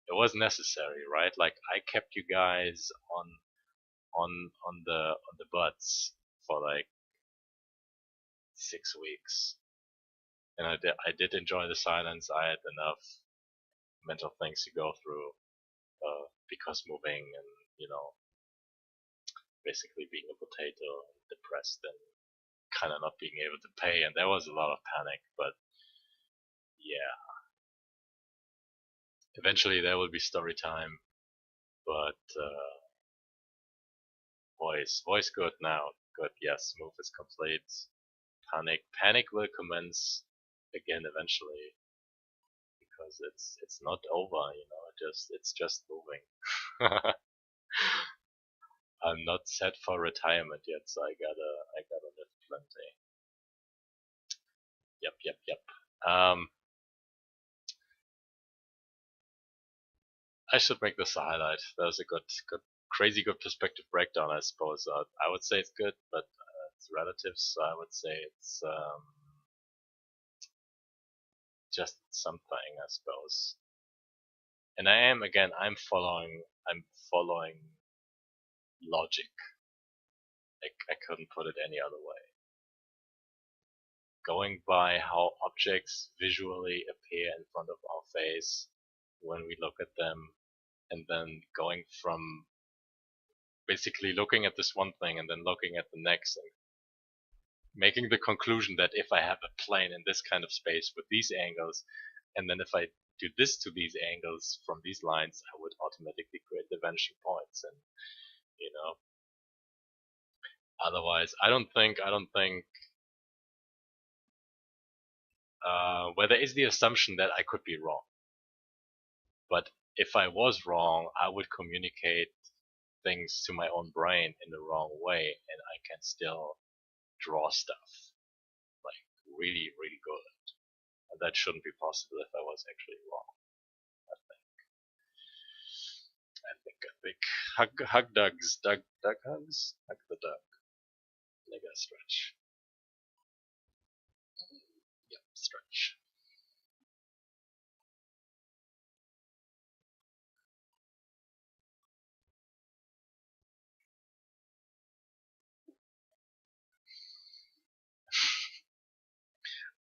It was necessary, right? Like, I kept you guys on the butts for like 6 weeks, and I did enjoy the silence. I had enough mental things to go through, because moving and basically being a potato and depressed and kind of not being able to pay, and there was a lot of panic. But yeah, eventually there will be story time. But voice good now. Good, yes. Move is complete. Panic will commence again eventually, because it's not over, it's just moving. I'm not set for retirement yet, so I gotta live plenty. Yep. I should make this a highlight. That was a crazy good perspective breakdown, I suppose. I would say it's good, but it's relative, so I would say it's just something, I suppose. And I'm following logic. I couldn't put it any other way. Going by how objects visually appear in front of our face when we look at them, and then going from basically looking at this one thing and then looking at the next, and making the conclusion that if I have a plane in this kind of space with these angles, and then if I do this to these angles from these lines, I would automatically create the vanishing points. And otherwise, I don't think where there is the assumption that I could be wrong. But if I was wrong, I would communicate things to my own brain in the wrong way, and I can still draw stuff like really, really good. And that shouldn't be possible if I was actually wrong, I think. I think. Hug Dugs. Duck hugs? Hug the duck. Nigga stretch. Yep, stretch.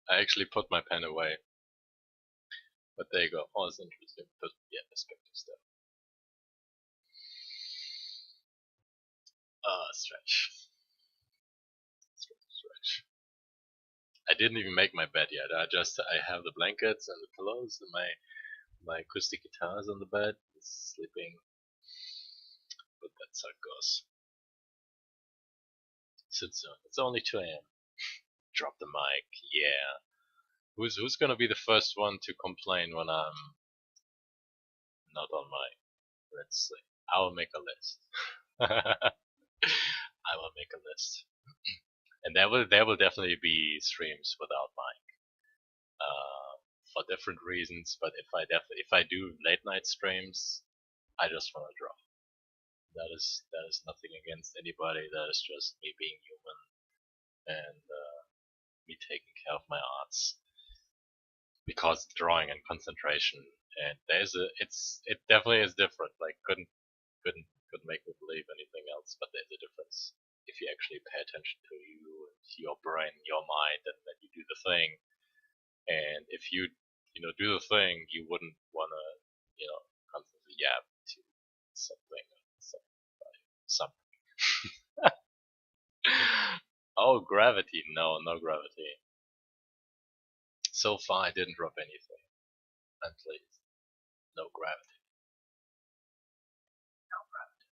I actually put my pen away. But there you go. Oh, it's interesting. But yeah, perspective stuff. Stretch. Stretch. I didn't even make my bed yet. I have the blankets and the pillows and my acoustic guitars on the bed. It's sleeping. But that's how it goes. It's only 2 a.m. Drop the mic. Yeah. Who's gonna be the first one to complain when I'm not on mic? Let's see. I will make a list. I will make a list. And there will definitely be streams without mic. For different reasons, but if I do late night streams, I just want to draw. That is nothing against anybody. That is just me being human and me taking care of my arts. Because drawing and concentration, and it definitely is different. Like couldn't make me believe anything else, but there's a difference if you actually pay attention to you and your brain, your mind, and then you do the thing. And if you do the thing, you wouldn't wanna constantly yap to something something. Oh, gravity! No, no gravity. So far, I didn't drop anything. And please, no gravity. No gravity.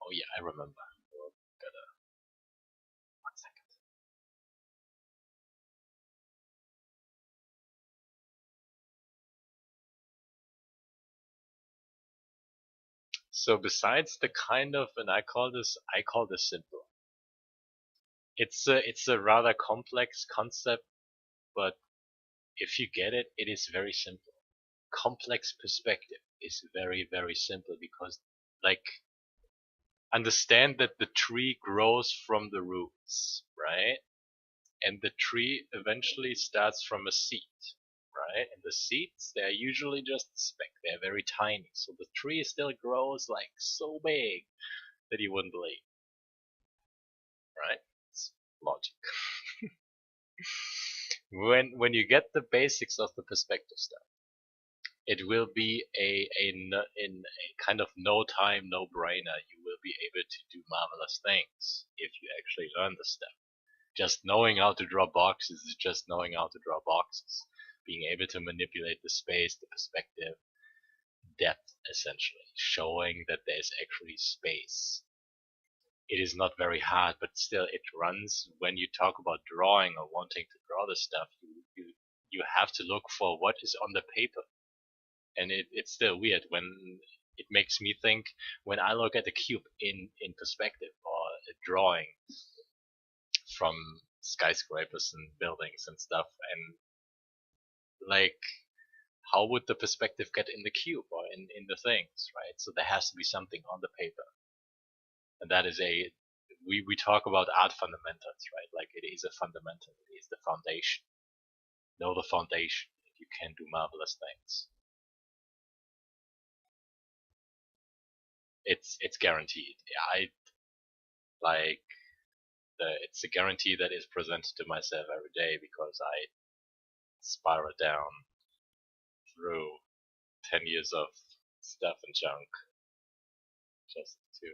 Oh yeah, I remember. We'll get 1 second. So besides the kind of, and I call this simple. It's a rather complex concept, but if you get it, it is very simple. Complex perspective is very, very simple because, like, understand that the tree grows from the roots, right? And the tree eventually starts from a seed, right? And the seeds, they're usually just a speck. They're very tiny. So the tree still grows like so big that you wouldn't believe, right? It's logic. When you get the basics of the perspective stuff, it will be in a kind of no time, no brainer. You will be able to do marvelous things if you actually learn the stuff. Just knowing how to draw boxes is just knowing how to draw boxes. Being able to manipulate the space, the perspective, depth, essentially. Showing that there's actually space. It is not very hard, but still it runs when you talk about drawing or wanting to draw the stuff, you have to look for what is on the paper. And it's still weird when it makes me think when I look at a cube in perspective or a drawing from skyscrapers and buildings and stuff, and like how would the perspective get in the cube or in the things, right? So there has to be something on the paper, and that is we talk about art fundamentals, right? Like it is a fundamental, it is the foundation. Know the foundation, you can do marvelous things. It's guaranteed. I like it's a guarantee that is presented to myself every day because I spiral down through 10 years of stuff and junk just to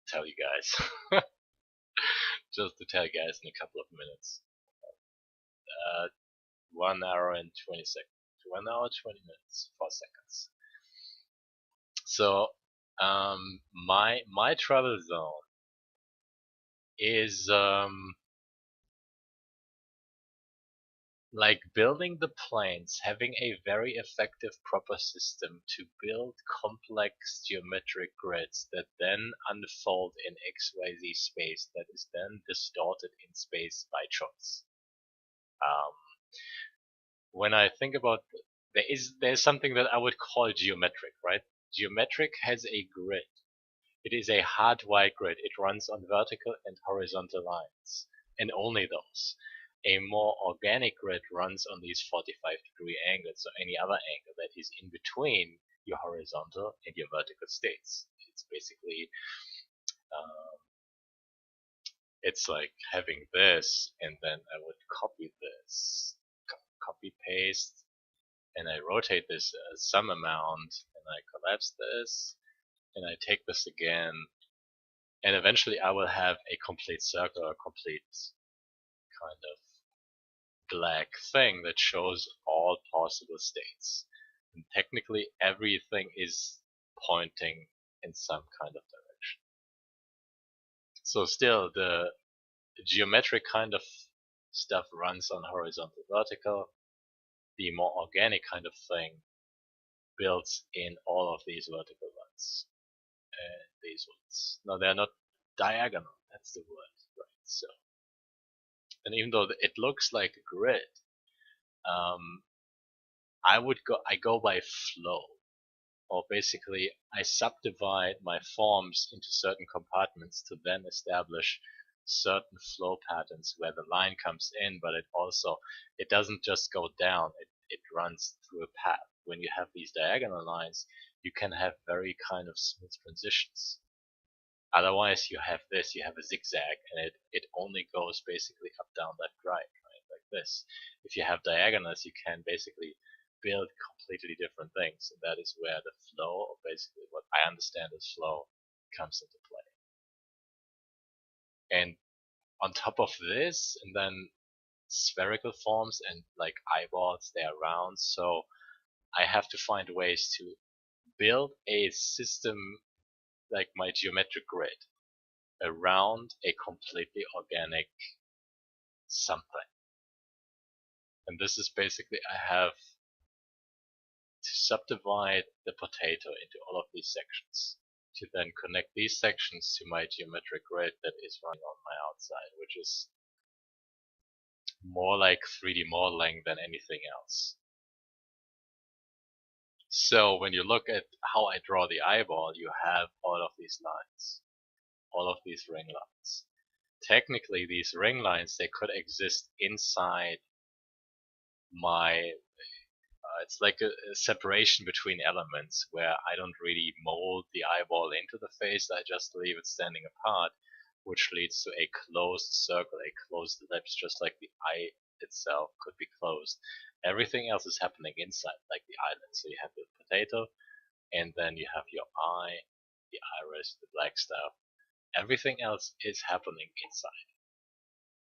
tell you guys. Just to tell you guys in a couple of minutes. 1 hour and 20 seconds. 1 hour, 20 minutes, 4 seconds. So, my travel zone is like building the planes, having a very effective proper system to build complex geometric grids that then unfold in XYZ space that is then distorted in space by choice. Um, when I think about there's something that I would call geometric, right? Geometric has a grid. It is a hardwired grid. It runs on vertical and horizontal lines, and only those. A more organic grid runs on these 45-degree angles, so any other angle that is in between your horizontal and your vertical states. It's basically, um, it's like having this, and then I would copy this, copy paste, and I rotate this some amount, and I collapse this, and I take this again, and eventually I will have a complete circle, a complete kind of black thing that shows all possible states. And technically everything is pointing in some kind of direction. So still the geometric kind of stuff runs on horizontal vertical. The more organic kind of thing builds in all of these vertical ones. And these ones. Now they're not diagonal, that's the word, right? So, and even though it looks like a grid, um, I go by flow, or basically I subdivide my forms into certain compartments to then establish certain flow patterns where the line comes in, but it doesn't just go down, it runs through a path. When you have these diagonal lines, you can have very kind of smooth transitions. Otherwise you have a zigzag, and it only goes basically up, down, left, right, like this. If you have diagonals, you can basically build completely different things, and that is where the flow, or basically what I understand as flow, comes into play. And on top of this, and then spherical forms and like eyeballs, they are round, so I have to find ways to build a system like my geometric grid around a completely organic something. And this is basically, I have to subdivide the potato into all of these sections to then connect these sections to my geometric grid that is running on my outside, which is more like 3D modeling than anything else. So when you look at how I draw the eyeball, you have all of these lines, all of these ring lines. Technically, these ring lines, they could exist inside my it's like a separation between elements where I don't really mold the eyeball into the face, I just leave it standing apart, which leads to a closed circle, a closed ellipse, just like the eye itself could be closed. Everything else is happening inside, like the eyelid. So you have the potato, and then you have your eye, the iris, the black stuff. Everything else is happening inside.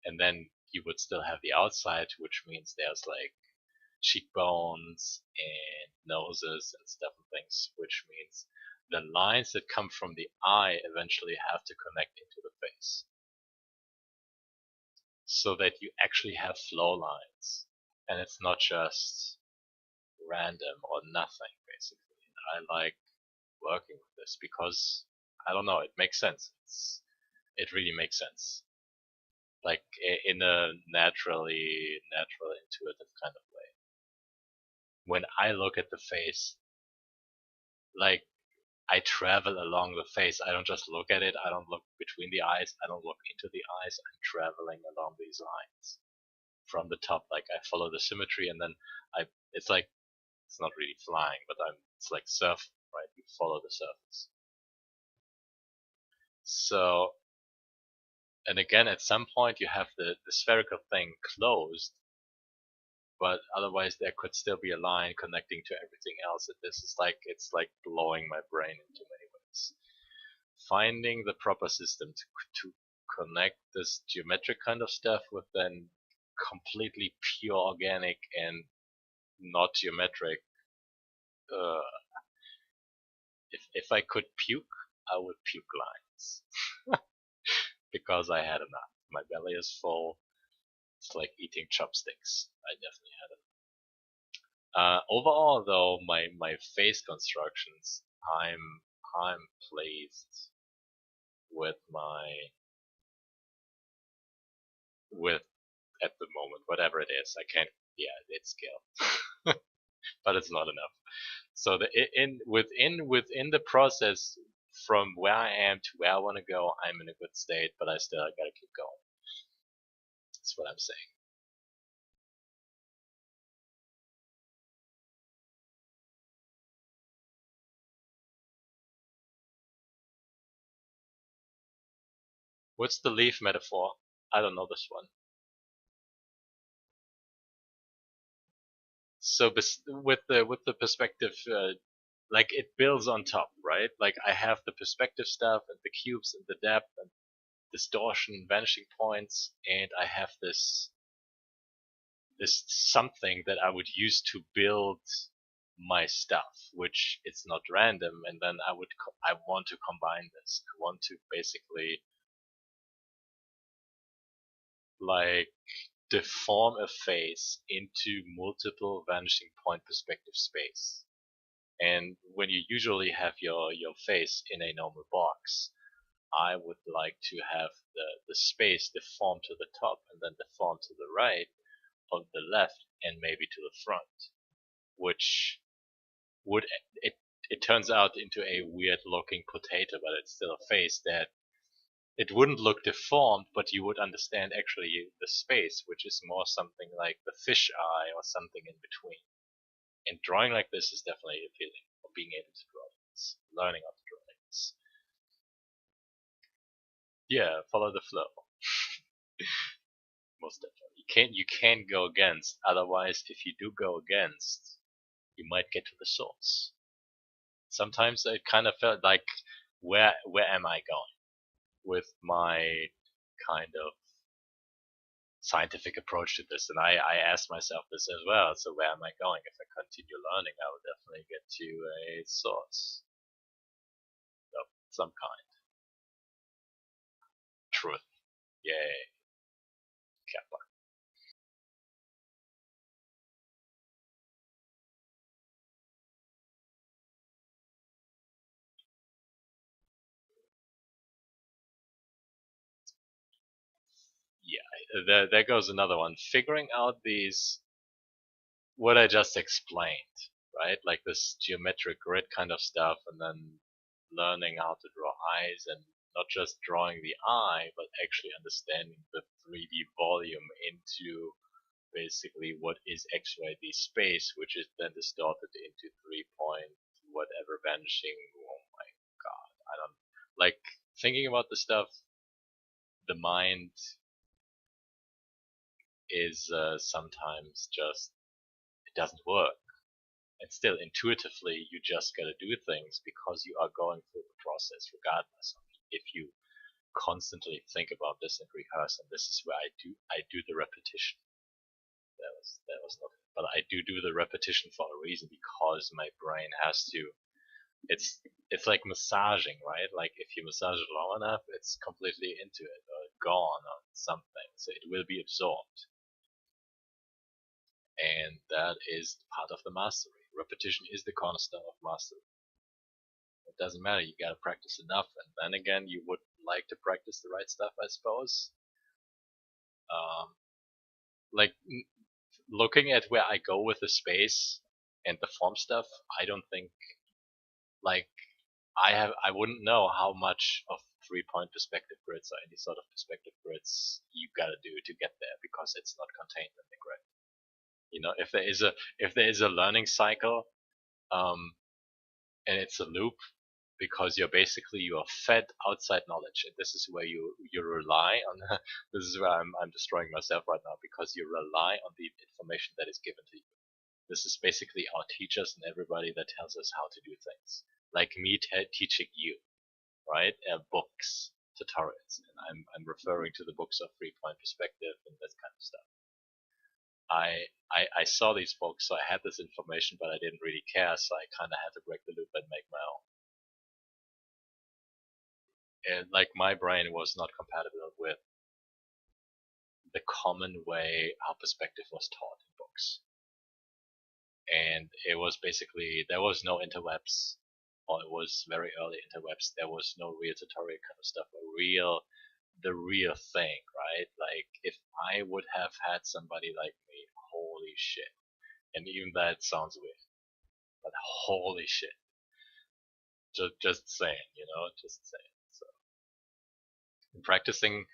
And then you would still have the outside, which means there's like cheekbones and noses and stuff and things, which means the lines that come from the eye eventually have to connect into the face. So that you actually have flow lines. And it's not just random or nothing, basically. And I like working with this because, I don't know, it makes sense. It really makes sense. Like in a natural, intuitive kind of way. When I look at the face, like I travel along the face. I don't just look at it. I don't look between the eyes. I don't look into the eyes. I'm traveling along these lines from the top. Like I follow the symmetry, and then it's like, it's not really flying, but it's like surf, right? You follow the surface. So, and again, at some point you have the spherical thing closed, but otherwise there could still be a line connecting to everything else. And this is like, it's like blowing my brain in too many ways. Finding the proper system to connect this geometric kind of stuff with then completely pure organic and not geometric. If I could puke, I would puke lines because I had enough. My belly is full. It's like eating chopsticks. I definitely had enough. Overall, though, my face constructions, I'm pleased with with at the moment, whatever it is. I can't. Yeah, it's skill, but it's not enough. So within the process from where I am to where I want to go, I'm in a good state, but I still gotta keep going. That's what I'm saying. What's the leaf metaphor? I don't know this one. So with the perspective, like it builds on top, right? Like I have the perspective stuff and the cubes and the depth and distortion, vanishing points, and I have this something that I would use to build my stuff, which it's not random. And then I want to combine this. I want to basically like deform a face into multiple vanishing point perspective space. And when you usually have your face in a normal box, I would like to have the space deform to the top and then deform to the right, on the left, and maybe to the front, which would it turns out into a weird looking potato, but it's still a face that it wouldn't look deformed, but you would understand actually the space, which is more something like the fish eye or something in between. And drawing like this is definitely appealing, or being able to draw like this, learning how to draw like this. Yeah, follow the flow. Most definitely. You can't go against. Otherwise, if you do go against, you might get to the source. Sometimes it kind of felt like, where am I going with my kind of scientific approach to this? And I asked myself this as well. So where am I going? If I continue learning, I will definitely get to a source of some kind. Truth. Yay. Kappa. Yeah, there goes another one. Figuring out these, what I just explained, right? Like this geometric grid kind of stuff, and then learning how to draw eyes, and not just drawing the eye, but actually understanding the 3D volume into basically what is XYZ space, which is then distorted into 3 point whatever vanishing. Oh my god, I don't like thinking about the stuff. The mind is sometimes just it doesn't work. And still, intuitively, you just gotta do things because you are going through the process, regardless of if you constantly think about this and rehearse. And this is where I do the repetition. That was not, but I do the repetition for a reason, because my brain has to. It's like massaging, right? Like if you massage it long enough, it's completely into it or gone or something, so it will be absorbed. And that is part of the mastery. Repetition is the cornerstone of mastery. It doesn't matter, you gotta practice enough, and then again, you would like to practice the right stuff, I suppose. Um, like looking at where I go with the space and the form stuff, I don't think like I wouldn't know how much of 3 point perspective grids or any sort of perspective grids you gotta do to get there, because it's not contained in the grid. You know, if there is a learning cycle, um, and it's a loop, because you're fed outside knowledge, and this is where you rely on. This is where I'm destroying myself right now, because you rely on the information that is given to you. This is basically our teachers and everybody that tells us how to do things, like me teaching you, right? Books, tutorials, and I'm referring to the books of 3 point perspective and that kind of stuff. I saw these books, so I had this information, but I didn't really care, so I kind of had to break the loop and make my own. And like my brain was not compatible with the common way our perspective was taught in books. And it was basically, there was no interwebs, or it was very early interwebs. There was no real tutorial kind of stuff, or real the real thing, right? Like if I would have had somebody like me, holy shit. And even that sounds weird, but holy shit. Just saying, just saying. So practicing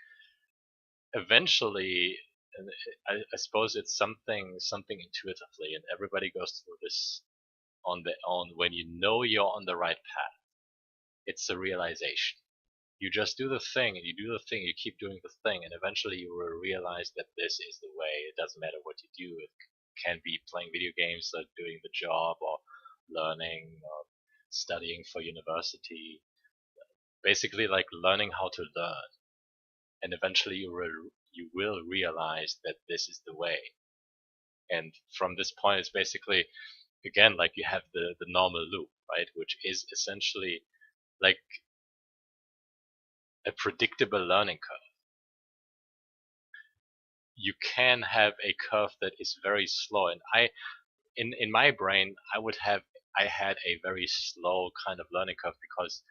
eventually, and I suppose it's something intuitively, and everybody goes through this on their own. When you know you're on the right path, it's a realization. You just do the thing, and you do the thing, you keep doing the thing, and eventually you will realize that this is the way. It doesn't matter what you do. It can be playing video games, or doing the job, or learning, or studying for university. Basically, like learning how to learn, and eventually you will realize that this is the way. And from this point, it's basically, again, like you have the normal loop, right, which is essentially like a predictable learning curve. You can have a curve that is very slow, and in my brain I had a very slow kind of learning curve because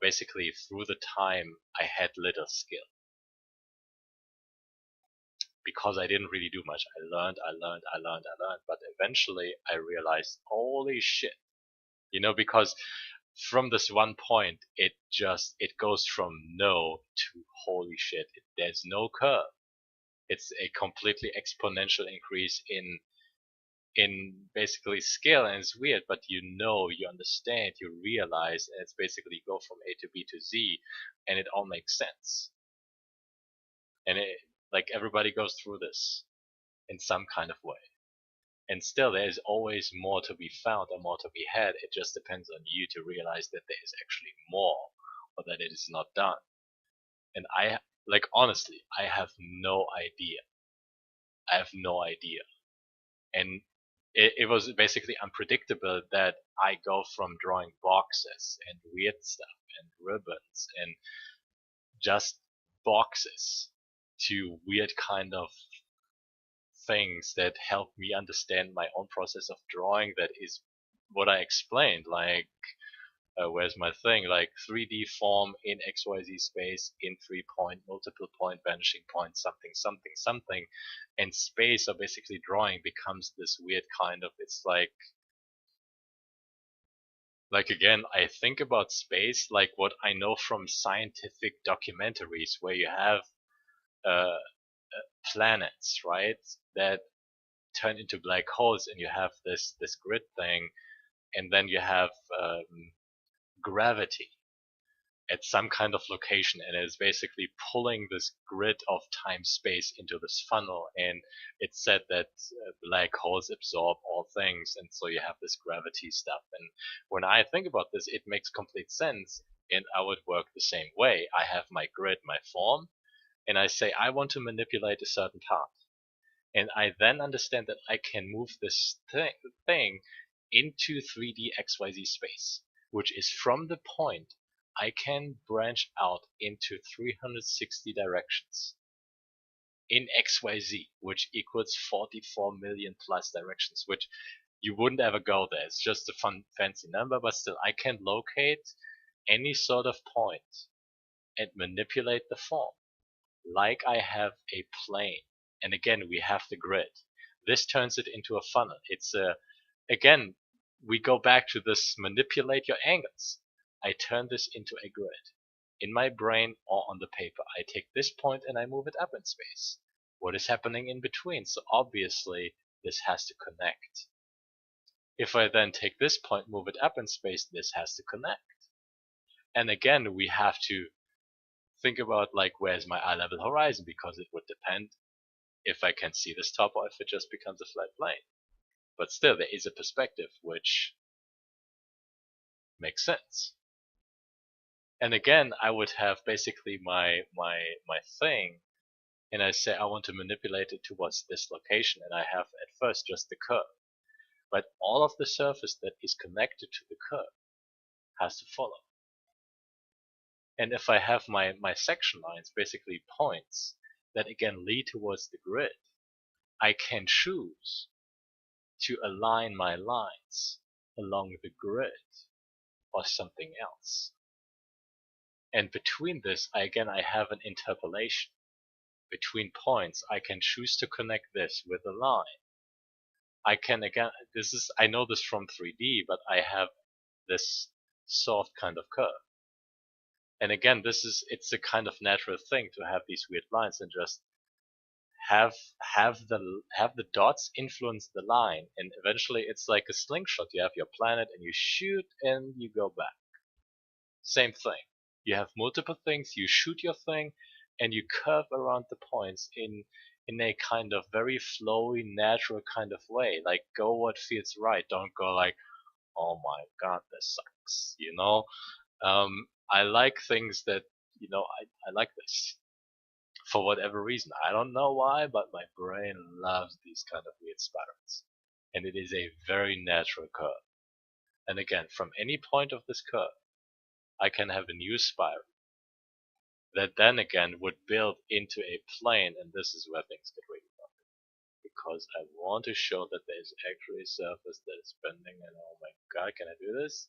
basically through the time I had little skill because I didn't really do much. I learned, but eventually I realized, holy shit, because from this one point it goes from no to holy shit. There's no curve. It's a completely exponential increase in basically scale, and it's weird, but you understand, you realize, and it's basically go from A to B to Z, and it all makes sense. And like everybody goes through this in some kind of way. And still, there is always more to be found and more to be had. It just depends on you to realize that there is actually more, or that it is not done. And honestly, I have no idea. I have no idea. And it was basically unpredictable that I go from drawing boxes and weird stuff and ribbons and just boxes to weird kind of things that help me understand my own process of drawing. That is what I explained, like where's my thing, like 3D form in XYZ space in 3-point, multiple point, vanishing point, something, something, something, and space, or basically drawing, becomes this weird kind of, it's like again, I think about space like what I know from scientific documentaries where you have uh, planets, right, that turn into black holes, and you have this grid thing, and then you have gravity at some kind of location, and it's basically pulling this grid of time space into this funnel, and it's said that black holes absorb all things, and so you have this gravity stuff. And when I think about this, it makes complete sense, and I would work the same way. I have my grid, my form, and I say I want to manipulate a certain part, and I then understand that I can move this thing into 3D XYZ space, which is from the point I can branch out into 360 directions in XYZ, which equals 44 million plus directions, which you wouldn't ever go there. It's just a fun, fancy number, but still, I can locate any sort of point and manipulate the form like I have a plane. And again, we have the grid. This turns it into a funnel. Again, we go back to this manipulate your angles. I turn this into a grid. In my brain or on the paper, I take this point and I move it up in space. What is happening in between? So obviously, this has to connect. If I then take this point, move it up in space, this has to connect. And again, we have to think about like where's my eye level horizon, because it would depend if I can see this top or if it just becomes a flat plane. But still, there is a perspective which makes sense. And again, I would have basically my thing, and I say I want to manipulate it towards this location, and I have at first just the curve. But all of the surface that is connected to the curve has to follow. And if I have my section lines, basically points that again lead towards the grid, I can choose to align my lines along the grid or something else. And between this, I have an interpolation. Between points, I can choose to connect this with a line. I can I know this from 3D, but I have this soft kind of curve. And again, it's a kind of natural thing to have these weird lines and just have the dots influence the line, and eventually it's like a slingshot. You have your planet and you shoot and you go back. Same thing. You have multiple things, you shoot your thing, and you curve around the points in a kind of very flowy, natural kind of way. Like, go what feels right. Don't go like, oh my god, this sucks. I like things that, I like this for whatever reason. I don't know why, but my brain loves these kind of weird spirals. And it is a very natural curve. And again, from any point of this curve, I can have a new spiral that then again would build into a plane, and this is where things get really fun. Because I want to show that there's actually a surface that is bending, and oh my god, can I do this?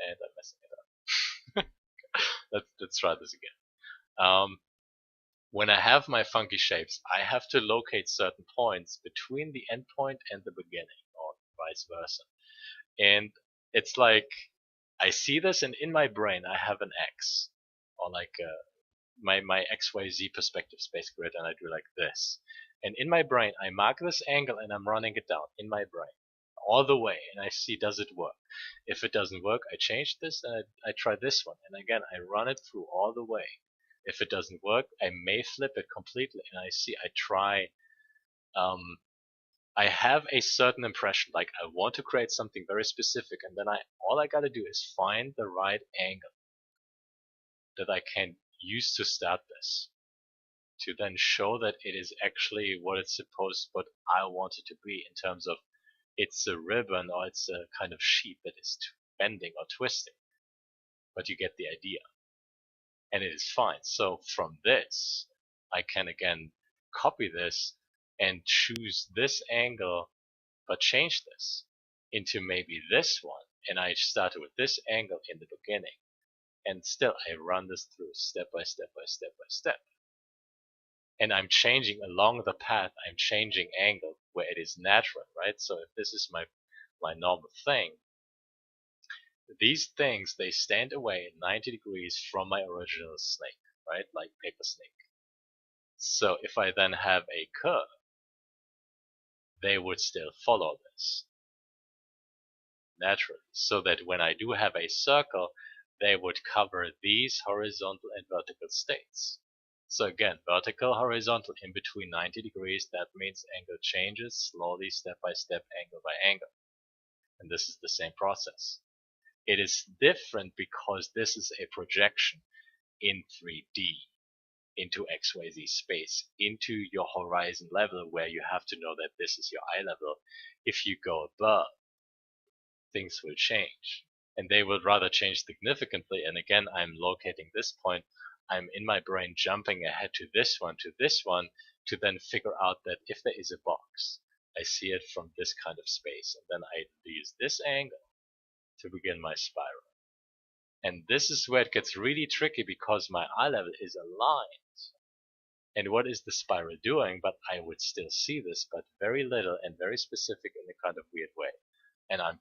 And I'm messing it up. Let's try this again. When I have my funky shapes, I have to locate certain points between the endpoint and the beginning, or vice versa. And it's like, I see this, and in my brain I have an X, or like my XYZ perspective space grid, and I do like this. And in my brain, I mark this angle and I'm running it down in my brain all the way, and I see, does it work? If it doesn't work, I change this and I try this one, and again I run it through all the way. If it doesn't work, I may flip it completely, and I try. I have a certain impression, like I want to create something very specific, and then all I gotta do is find the right angle that I can use to start this, to then show that it is actually what I want it to be, in terms of it's a ribbon or it's a kind of sheet that is bending or twisting. But you get the idea. And it is fine. So from this, I can again copy this and choose this angle, but change this into maybe this one. And I started with this angle in the beginning. And still I run this through step by step by step by step. And I'm changing along the path, I'm changing angle where it is natural, right? So if this is my normal thing, these things, they stand away 90 degrees from my original snake, right? Like paper snake. So if I then have a curve, they would still follow this naturally. So that when I do have a circle, they would cover these horizontal and vertical states. So again, vertical, horizontal, in between 90 degrees, that means angle changes slowly, step by step, angle by angle. And this is the same process. It is different because this is a projection in 3D into XYZ space, into your horizon level, where you have to know that this is your eye level. If you go above, things will change. And they will rather change significantly. And again, I'm locating this point. I'm in my brain jumping ahead to this one, to then figure out that if there is a box, I see it from this kind of space. And then I use this angle to begin my spiral. And this is where it gets really tricky, because my eye level is aligned. And what is the spiral doing? But I would still see this, but very little and very specific in a kind of weird way. And I'm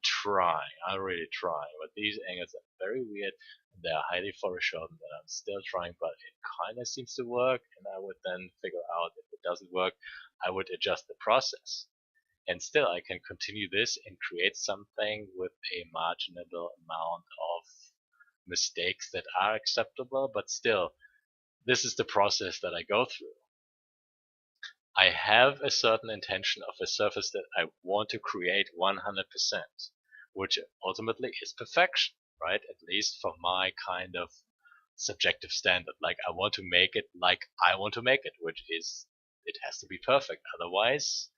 really trying, but these angles are very weird, and they're highly photoshopped, and I'm still trying, but it kind of seems to work. And I would then figure out, if it doesn't work, I would adjust the process. And still I can continue this and create something with a marginal amount of mistakes that are acceptable, but still, this is the process that I go through. I have a certain intention of a surface that I want to create 100%, which ultimately is perfection, right? At least for my kind of subjective standard. Like, I want to make it like I want to make it, which is, it has to be perfect. Otherwise,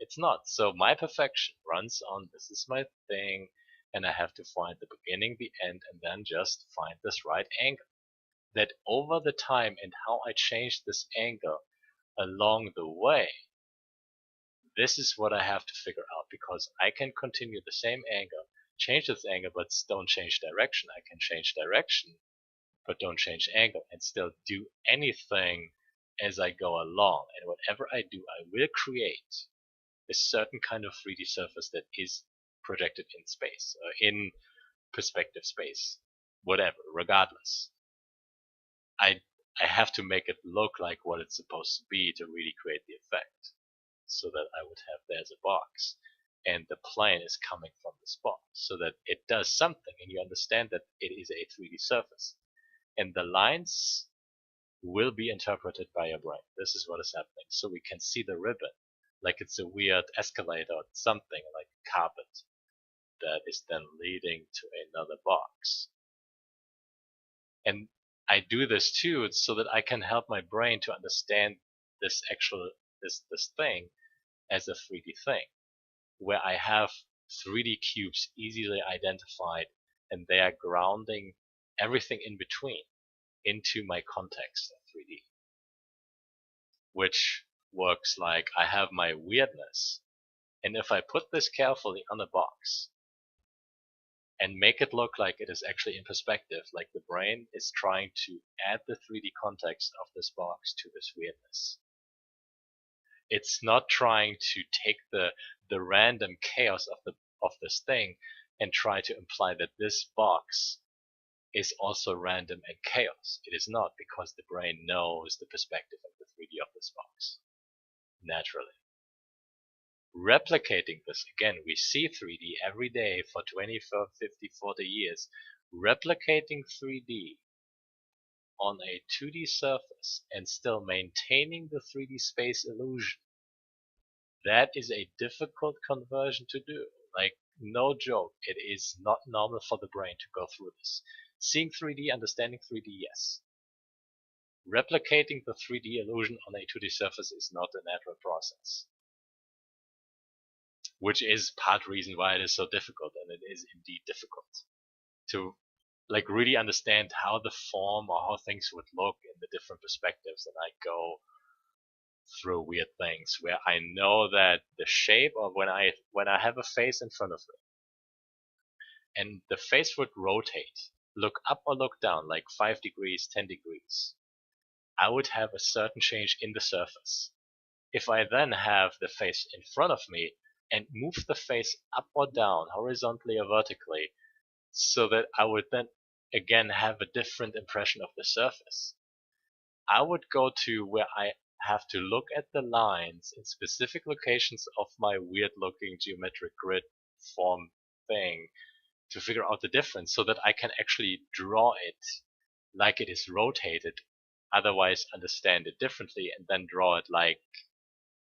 it's not. So my perfection runs on, this is my thing, and I have to find the beginning, the end, and then just find this right angle. That over the time and how I change this angle along the way, this is what I have to figure out, because I can continue the same angle, change this angle, but don't change direction. I can change direction but don't change angle, and still do anything as I go along. And whatever I do, I will create a certain kind of 3D surface that is projected in space, in perspective space, whatever, regardless. I have to make it look like what it's supposed to be to really create the effect, so that I would have there's a box, and the plane is coming from this box, so that it does something, and you understand that it is a 3D surface. And the lines will be interpreted by your brain. This is what is happening. So we can see the ribbon, like it's a weird escalator or something, like a carpet that is then leading to another box. And I do this too so that I can help my brain to understand this thing as a 3D thing, where I have 3D cubes easily identified, and they are grounding everything in between into my context of 3D. Which works like I have my weirdness, and if I put this carefully on a box and make it look like it is actually in perspective, like the brain is trying to add the 3D context of this box to this weirdness. It's not trying to take the random chaos of this thing and try to imply that this box is also random and chaos. It is not, because the brain knows the perspective of the 3D of this box naturally. Replicating this, again, we see 3D every day for 20, 50, 40 years. Replicating 3D on a 2D surface and still maintaining the 3D space illusion, that is a difficult conversion to do. Like, no joke, it is not normal for the brain to go through this. Seeing 3D, understanding 3D, yes. Replicating the 3D illusion on a 2D surface is not a natural process, which is part reason why it is so difficult, and it is indeed difficult to like really understand how the form or how things would look in the different perspectives. And I go through weird things where I know that the shape, or when I have a face in front of me and the face would rotate, look up or look down, like 5 degrees, 10 degrees, I would have a certain change in the surface. If I then have the face in front of me and move the face up or down, horizontally or vertically, so that I would then again have a different impression of the surface, I would go to where I have to look at the lines in specific locations of my weird looking geometric grid form thing to figure out the difference, so that I can actually draw it like it is rotated, otherwise understand it differently, and then draw it like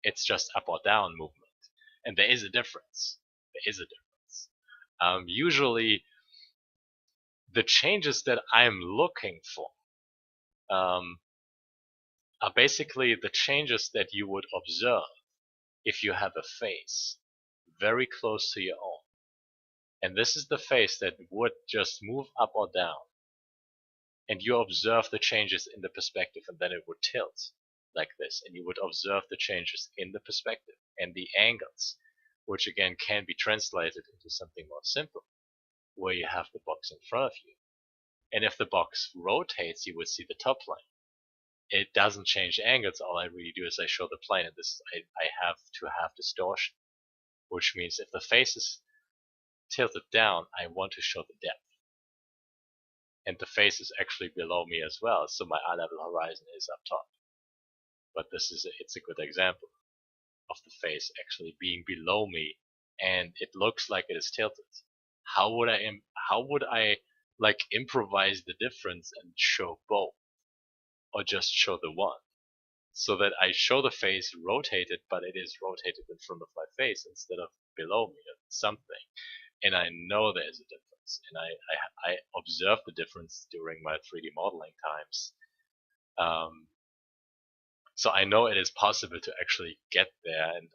it's just up or down movement. And there is a difference. There is a difference. Usually, the changes that I'm looking for are basically the changes that you would observe if you have a face very close to your own. And this is the face that would just move up or down. And you observe the changes in the perspective, and then it would tilt like this. And you would observe the changes in the perspective and the angles, which again can be translated into something more simple, where you have the box in front of you. And if the box rotates, you would see the top plane. It doesn't change angles. All I really do is I show the plane, and this I have to have distortion, which means if the face is tilted down, I want to show the depth. And the face is actually below me as well, so my eye level horizon is up top. But it's a good example of the face actually being below me, and it looks like it is tilted. How would I like improvise the difference and show both, or just show the one? So that I show the face rotated, but it is rotated in front of my face instead of below me or something. And I know there is a difference, and I observe the difference during my 3D modeling times. So I know it is possible to actually get there, and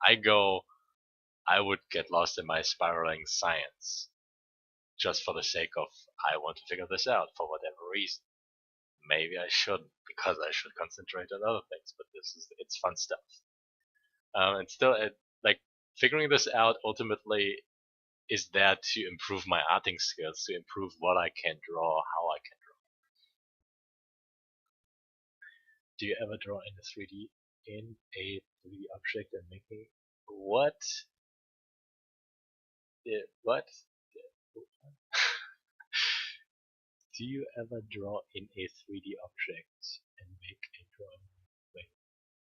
I would get lost in my spiraling science just for the sake of I want to figure this out for whatever reason. Maybe I shouldn't, because I should concentrate on other things, but it's fun stuff. And still, like figuring this out ultimately is there to improve my arting skills, to improve what I can draw, how I can draw. Do you ever draw in a 3D object and making what? What? Do you ever draw in a 3D object and make a drawing? Wait,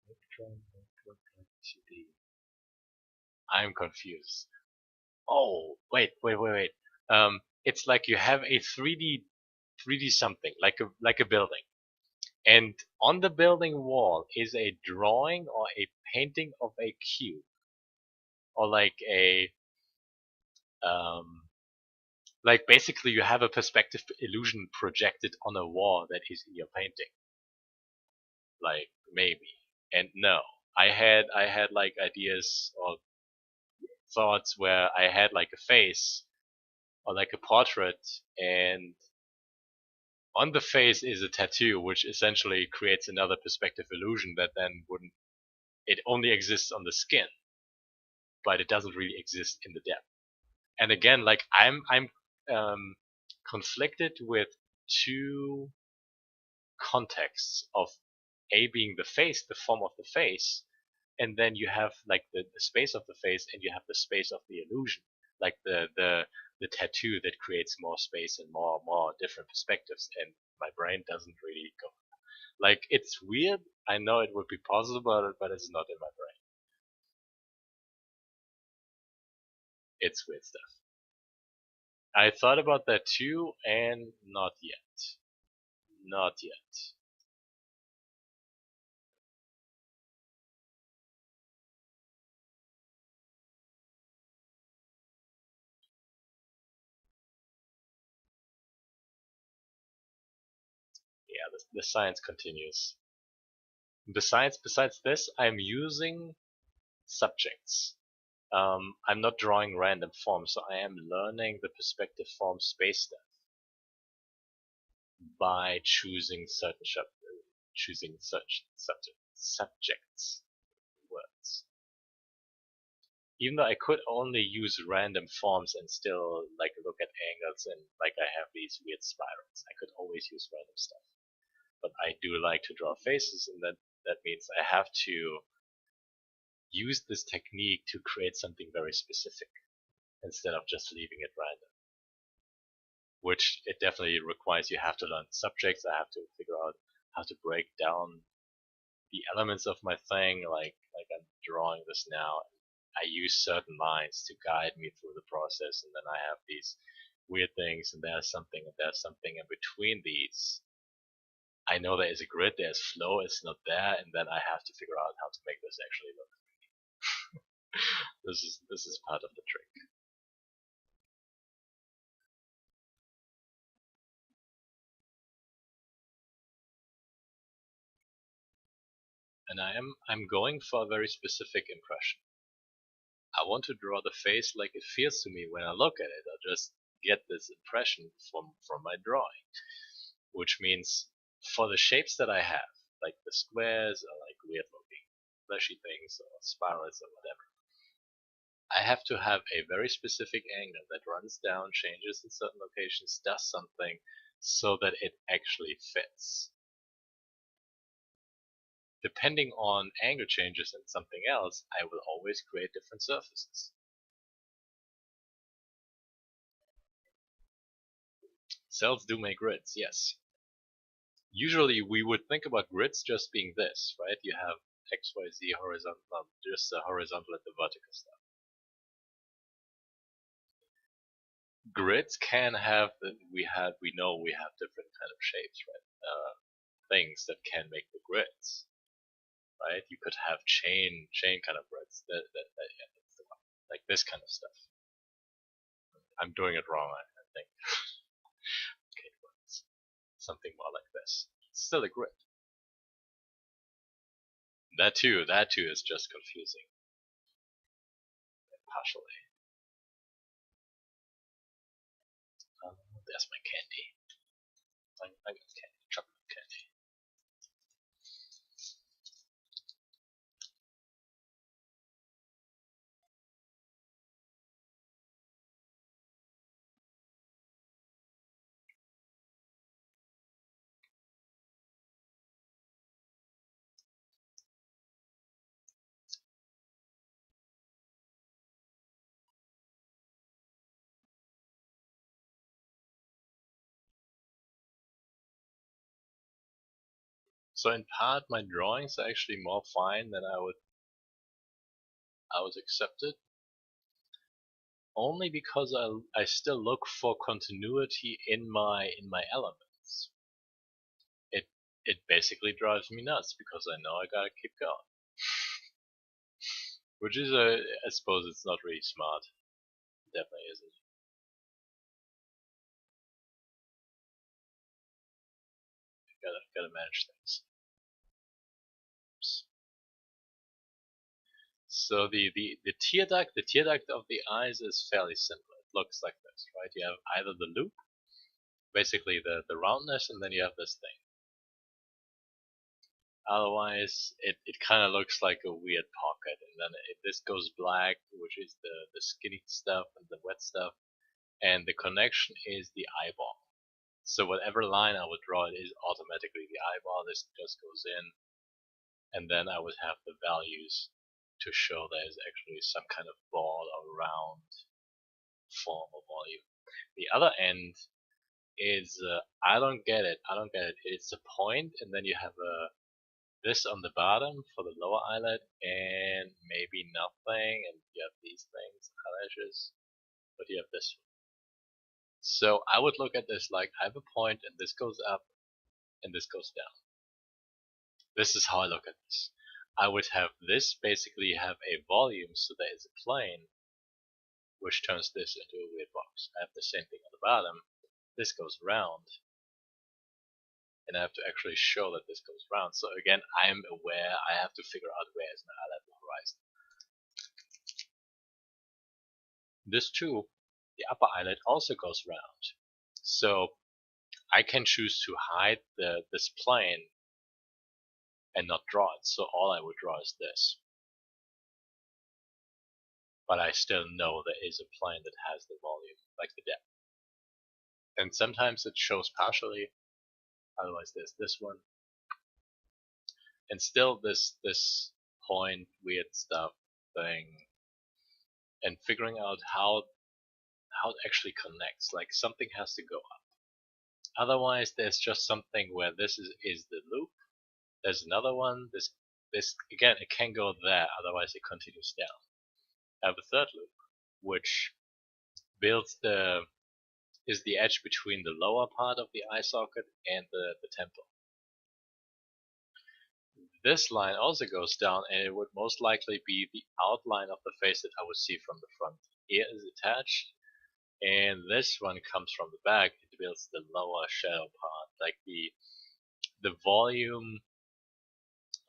make drawing look like 2D. I'm confused. Oh, wait. It's like you have a 3D something, like a building, and on the building wall is a drawing or a painting of a cube, or um, like basically you have a perspective illusion projected on a wall that is in your painting. Like maybe, and no, I had like ideas or thoughts where I had like a face or like a portrait, and on the face is a tattoo, which essentially creates another perspective illusion that then wouldn't. It only exists on the skin, but it doesn't really exist in the depth. And again, like I'm conflicted with two contexts of a being the face, the form of the face, and then you have like the space of the face, and you have the space of the illusion, like the tattoo that creates more space and more different perspectives. And my brain doesn't really go. Like it's weird. I know it would be possible, but it's not in my brain. It's weird stuff. I thought about that too, and not yet. Not yet. Yeah, the science continues. Besides this, I'm using subjects. I'm not drawing random forms, so I am learning the perspective form space stuff by choosing such subjects, words. Even though I could only use random forms and still like look at angles, and like I have these weird spirals, I could always use random stuff. But I do like to draw faces, and that means I have to use this technique to create something very specific instead of just leaving it random. Which it definitely requires. You have to learn subjects. I have to figure out how to break down the elements of my thing. Like I'm drawing this now. I use certain lines to guide me through the process, and then I have these weird things, and there's something, and there's something in between these. I know there is a grid, there's flow, it's not there, and then I have to figure out how to make this actually look. This is part of the trick. And I'm going for a very specific impression. I want to draw the face like it feels to me when I look at it. I just get this impression from my drawing, which means for the shapes that I have, like the squares or like weird looking fleshy things or spirals or whatever, I have to have a very specific angle that runs down, changes in certain locations, does something so that it actually fits. Depending on angle changes and something else, I will always create different surfaces. Cells do make grids, yes. Usually we would think about grids just being this, right? You have X, Y, Z horizontal, just the horizontal and the vertical stuff. Grids can have, we know we have different kind of shapes, right? Things that can make the grids, right? You could have chain kind of grids, yeah, that's the one. Like this kind of stuff. I'm doing it wrong, I think. Okay, something more like this. It's still a grid. That too is just confusing. Partially. There's my candy. I got candy, chocolate candy. So in part, my drawings are actually more fine than I would accept it, only because I still look for continuity in my elements. It basically drives me nuts because I know I gotta keep going. Which is I suppose it's not really smart. It definitely isn't. Gotta manage things. Oops. So the tear duct of the eyes is fairly simple. It looks like this, right? You have either the loop, basically the roundness, and then you have this thing. Otherwise, it kind of looks like a weird pocket, and then this goes black, which is the skinny stuff and the wet stuff, and the connection is the eyeball. So whatever line I would draw, it is automatically the eyeball. This just goes in, and then I would have the values to show there is actually some kind of ball or round form or volume. The other end is I don't get it. I don't get it. It's a point, and then you have this on the bottom for the lower eyelid, and maybe nothing, and you have these things, eyelashes, but you have this one. So I would look at this like I have a point, and this goes up, and this goes down. This is how I look at this. I would have this basically have a volume, so there is a plane, which turns this into a weird box. I have the same thing on the bottom. This goes around, and I have to actually show that this goes around. So again, I'm aware I have to figure out where is my eyelid horizon. This too, the upper eyelid also goes round. So I can choose to hide this plane and not draw it. So all I would draw is this. But I still know there is a plane that has the volume, like the depth. And sometimes it shows partially, otherwise there's this one. And still this point, weird stuff thing, and figuring out how it actually connects. Like something has to go up. Otherwise there's just something where this is the loop. There's another one, this again it can go there, otherwise it continues down. I have a third loop, which builds is the edge between the lower part of the eye socket and the temple. This line also goes down, and it would most likely be the outline of the face that I would see from the front. Ear is attached, and this one comes from the back. It builds the lower shadow part, like the volume,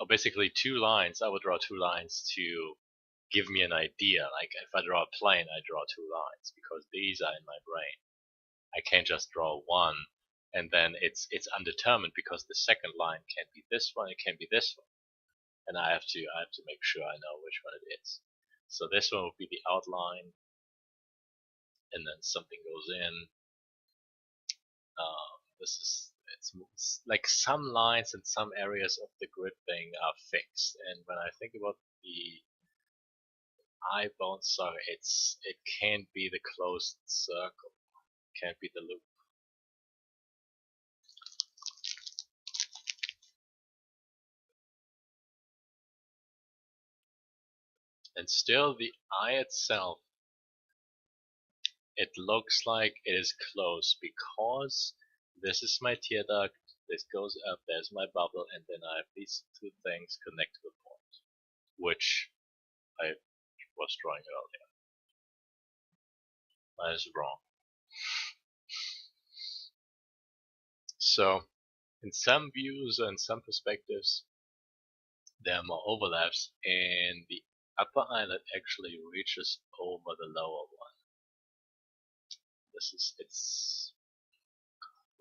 or basically two lines. I would draw two lines to give me an idea. Like if I draw a plane, I draw two lines because these are in my brain. I can't just draw one, and then it's undetermined because the second line can be this one, it can be this one, and I have to make sure I know which one it is. So this one would be the outline, and then something goes in. This is it's like some lines and some areas of the grid thing are fixed, and when I think about the eye bone saga, it can't be the closed circle, it can't be the loop. And still the eye itself, it looks like it is close because this is my tear duct, this goes up, there's my bubble, and then I have these two things connect to the point, which I was drawing earlier. That is wrong. So, in some views and some perspectives, there are more overlaps, and the upper eyelid actually reaches over the lower one. It's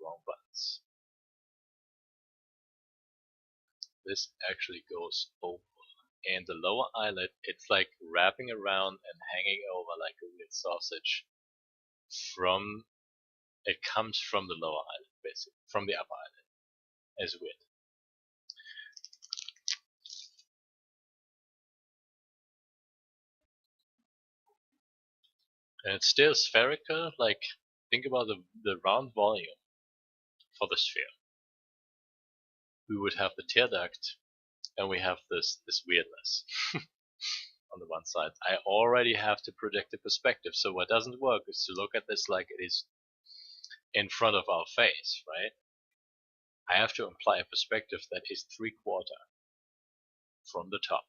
wrong buttons. This actually goes over, and the lower eyelid, it's like wrapping around and hanging over like a weird sausage. It comes from the lower eyelid, basically, from the upper eyelid, as weird. And it's still spherical, like think about the round volume for the sphere. we would have the tear duct, and we have this weirdness on the one side. I already have to predict the perspective, so what doesn't work is to look at this like it is in front of our face, right? I have to imply a perspective that is 3/4 from the top,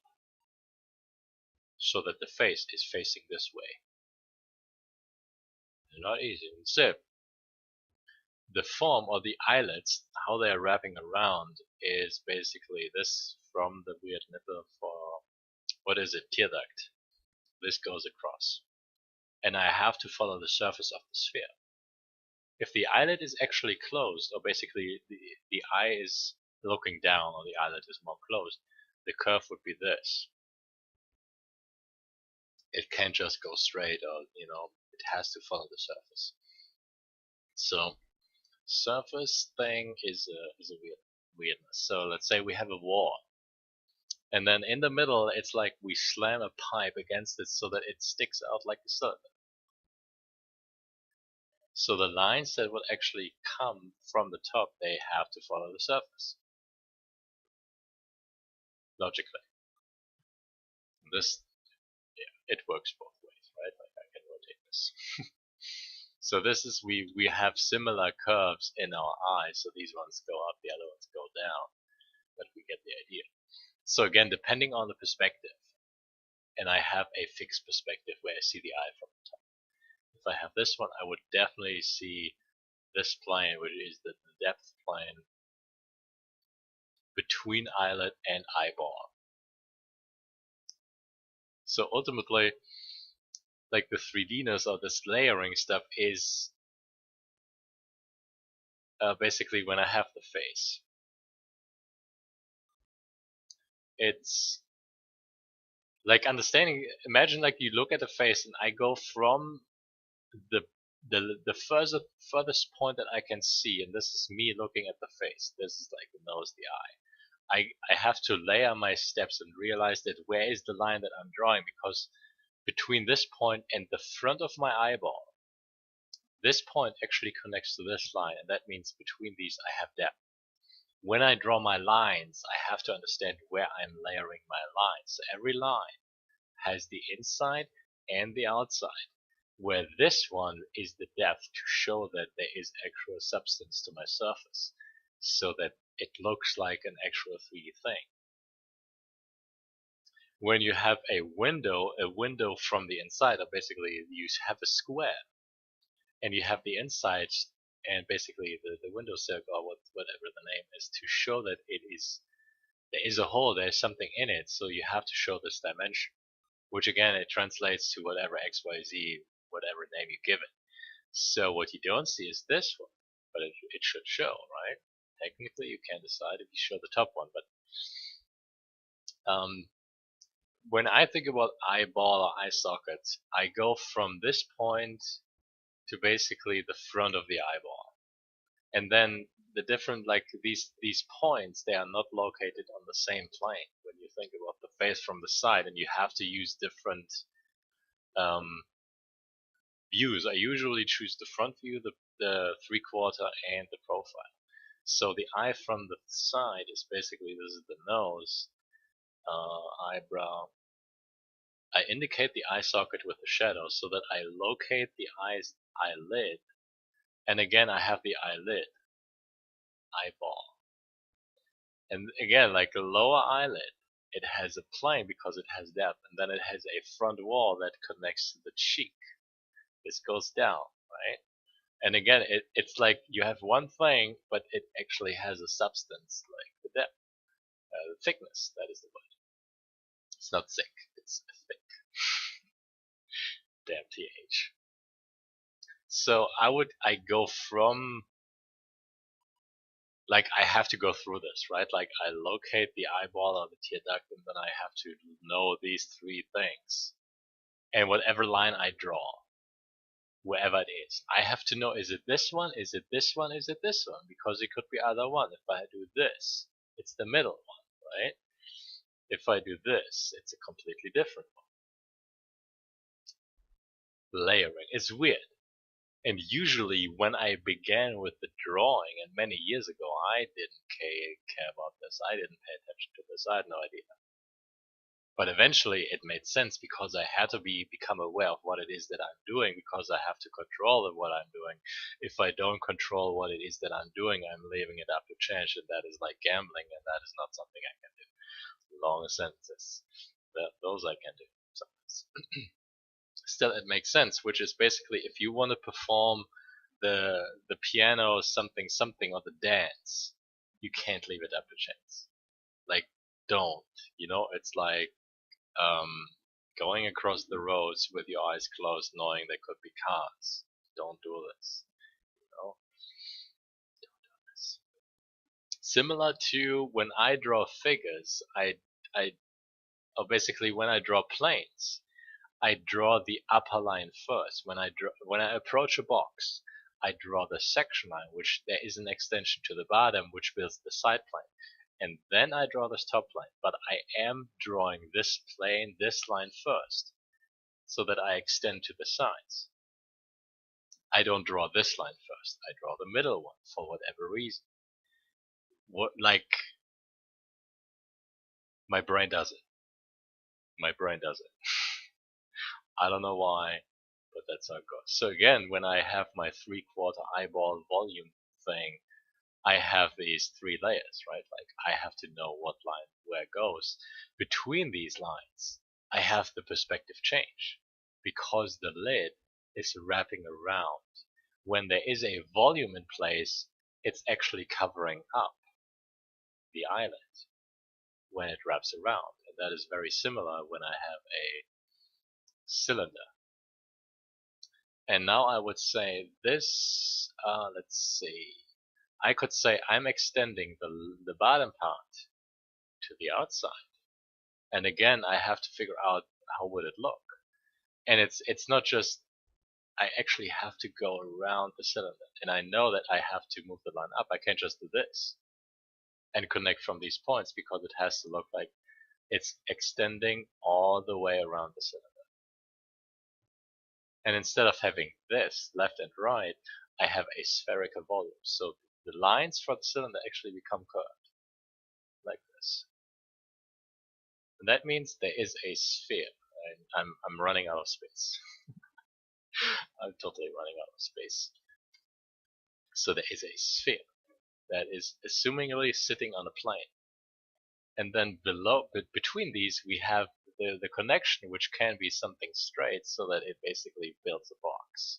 so that the face is facing this way. Not easy. So the form or the eyelets, how they are wrapping around, is basically this from the weird nipple for, what is it, tear duct. This goes across. And I have to follow the surface of the sphere. If the eyelid is actually closed, or basically the eye is looking down, or the eyelid is more closed, the curve would be this. It can't just go straight, or it has to follow the surface. So surface thing is a weirdness. So let's say we have a wall, and then in the middle it's like we slam a pipe against it so that it sticks out like a cylinder. So the lines that would actually come from the top, they have to follow the surface. Logically. This, yeah, it works both ways, right? Like I can rotate this. So this is, we have similar curves in our eyes, so these ones go up, the other ones go down, but we get the idea. So again, depending on the perspective, and I have a fixed perspective where I see the eye from the top. If I have this one, I would definitely see this plane, which is the depth plane between eyelid and eyeball. So ultimately, like the 3D-ness or this layering stuff is basically when I have the face. It's like understanding, imagine like you look at the face and I go from the furthest point that I can see, and this is me looking at the face. This is like the nose, the eye. I have to layer my steps and realize that where is the line that I'm drawing, because between this point and the front of my eyeball, this point actually connects to this line, and that means between these I have depth. When I draw my lines, I have to understand where I'm layering my lines. So every line has the inside and the outside, where this one is the depth to show that there is actual substance to my surface, so that it looks like an actual 3D thing. When you have a window from the inside, or basically you have a square, and you have the inside and basically the window circle, or whatever the name is, to show that there is a hole, there is something in it, so you have to show this dimension, which again it translates to whatever XYZ, whatever name you give it. So what you don't see is this one, but it should show, right? Technically you can decide if you show the top one, but when I think about eyeball or eye socket, I go from this point to basically the front of the eyeball. And then the different, like these points, they are not located on the same plane when you think about the face from the side, and you have to use different views. I usually choose the front view, the 3/4, and the profile. So the eye from the side is basically, this is the nose, eyebrow. I indicate the eye socket with a shadow so that I locate the eyelid, and again I have the eyelid, eyeball. And again, like a lower eyelid, it has a plane because it has depth, and then it has a front wall that connects to the cheek. This goes down, right? And again, it's like you have one thing, but it actually has a substance, like the depth, the thickness, that is the word. It's not thick, it's thick. Damn TH. So I go from, like I have to go through this, right? Like I locate the eyeball or the tear duct, and then I have to know these three things. And whatever line I draw, wherever it is, I have to know, is it this one, is it this one, is it this one? Because it could be either one. If I do this, it's the middle one, right? If I do this, it's a completely different one. Layering. It's weird. And usually when I began with the drawing, and many years ago, I didn't care about this. I didn't pay attention to this. I had no idea. But eventually it made sense because I had to become aware of what it is that I'm doing, because I have to control what I'm doing. If I don't control what it is that I'm doing, I'm leaving it up to chance, and that is like gambling, and that is not something I can do. Long sentences. Those I can do sometimes. Still, it makes sense, which is basically if you want to perform the piano something something or the dance, you can't leave it up to chance. Like, don't. It's like going across the roads with your eyes closed, knowing there could be cars. Don't do this. Don't do this. Similar to when I draw figures, or basically when I draw planes, I draw the upper line first. When I approach a box, I draw the section line, which there is an extension to the bottom, which builds the side plane. And then I draw this top line. But I am drawing this plane, this line first, so that I extend to the sides. I don't draw this line first. I draw the middle one for whatever reason. My brain does it. My brain does it. I don't know why, but that's how it goes. So again, when I have my 3/4 eyeball volume thing, I have these 3 layers, right? Like, I have to know what line where goes. Between these lines, I have the perspective change, because the lid is wrapping around. When there is a volume in place, it's actually covering up the eyelid when it wraps around. And that is very similar when I have a cylinder. And now I would say this, let's see. I could say I'm extending the bottom part to the outside. And again, I have to figure out how would it look. And it's not just, I actually have to go around the cylinder. And I know that I have to move the line up. I can't just do this and connect from these points, because it has to look like it's extending all the way around the cylinder. And instead of having this left and right, I have a spherical volume. So the lines for the cylinder actually become curved, like this. And that means there is a sphere. I'm running out of space. I'm totally running out of space. So there is a sphere that is assumingly sitting on a plane. And then between these, we have the connection, which can be something straight, so that it basically builds a box.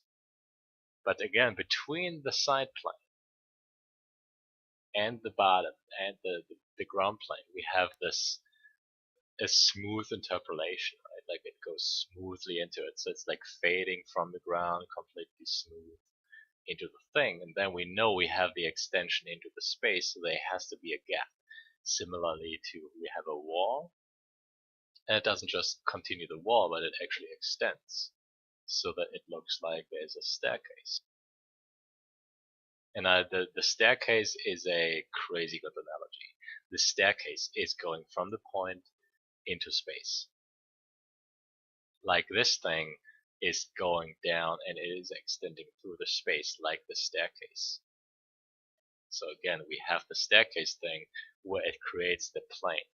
But again, between the side plane and the bottom and the ground plane, we have this a smooth interpolation, right? Like, it goes smoothly into it. So it's like fading from the ground, completely smooth into the thing. And then we know we have the extension into the space, so there has to be a gap. Similarly to, we have a wall, and it doesn't just continue the wall, but it actually extends, so that it looks like there's a staircase. And the staircase is a crazy good analogy. The staircase is going from the point into space. Like, this thing is going down and it is extending through the space like the staircase. So again, we have the staircase thing where it creates the plane,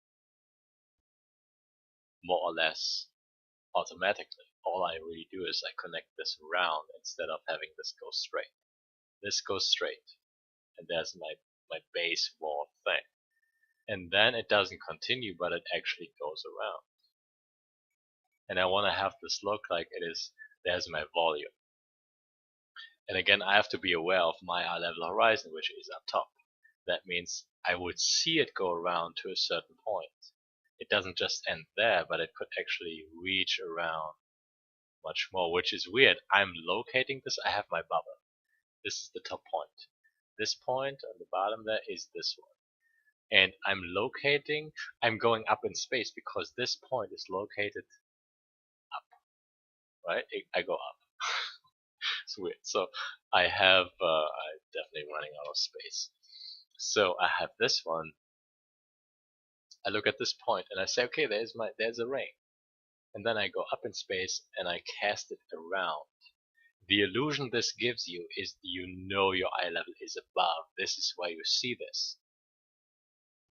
more or less automatically. All I really do is I connect this around instead of having this go straight. This goes straight, and there's my base wall thing. And then it doesn't continue, but it actually goes around. And I want to have this look like there's my volume. And again, I have to be aware of my eye level horizon, which is up top. That means I would see it go around to a certain point. It doesn't just end there, but it could actually reach around much more, which is weird. I'm locating this. I have my bubble. This is the top point. This point on the bottom there is this one. And I'm going up in space because this point is located up, right? I go up. It's weird. So I'm definitely running out of space. So I have this one. I look at this point and I say, okay, there's a ring. And then I go up in space and I cast it around. The illusion this gives you is your eye level is above. This is why you see this.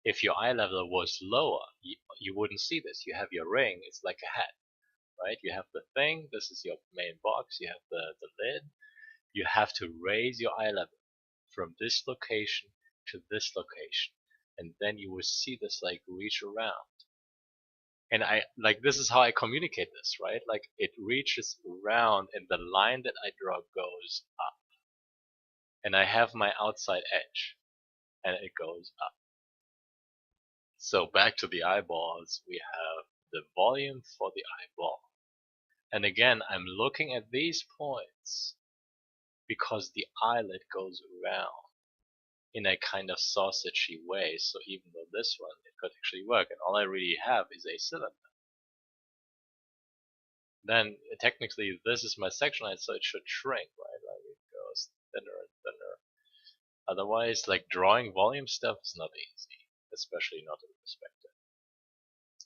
If your eye level was lower, you wouldn't see this. You have your ring, it's like a hat, right? You have the thing, this is your main box, you have the lid. You have to raise your eye level from this location to this location. And then you will see this like reach around. And this is how I communicate this, right? Like it reaches around and the line that I draw goes up. And I have my outside edge and it goes up. So back to the eyeballs, we have the volume for the eyeball. And again, I'm looking at these points because the eyelid goes around in a kind of sausagey way. So even though this one, it could actually work. And all I really have is a cylinder. Then technically this is my section line, so it should shrink, right? Like it goes thinner and thinner. Otherwise, like drawing volume stuff is not easy, especially not in perspective.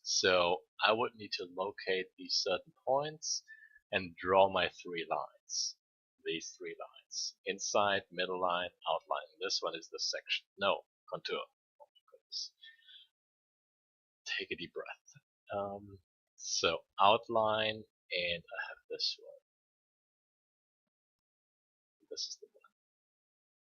So I would need to locate these certain points and draw my three lines. These three lines. Inside, middle line, outline. This one is the section. No, contour. Oh my goodness. Take a deep breath. So outline, and I have this one. This is the one.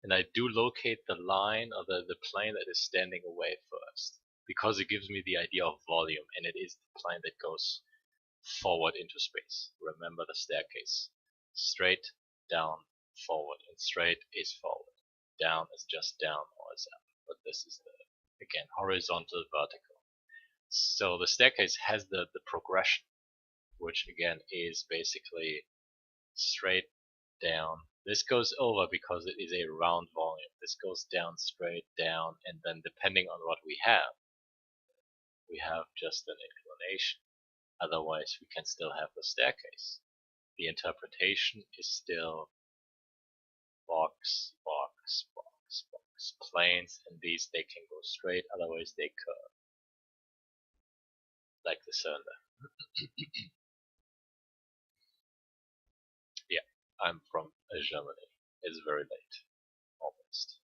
And I do locate the line or the plane that is standing away first, because it gives me the idea of volume, and it is the plane that goes forward into space. Remember the staircase. Straight, down, forward, and straight is forward. Down is just down or is up. But this is the, again, horizontal, vertical. So the staircase has the progression, which again is basically straight down. This goes over because it is a round volume. This goes down, straight down, and then depending on what we have just an inclination. Otherwise, we can still have the staircase. The interpretation is still box, box, box, box. Planes, and these, they can go straight, otherwise they curve. Like the cylinder. Yeah, I'm from Germany. It's very late. Almost.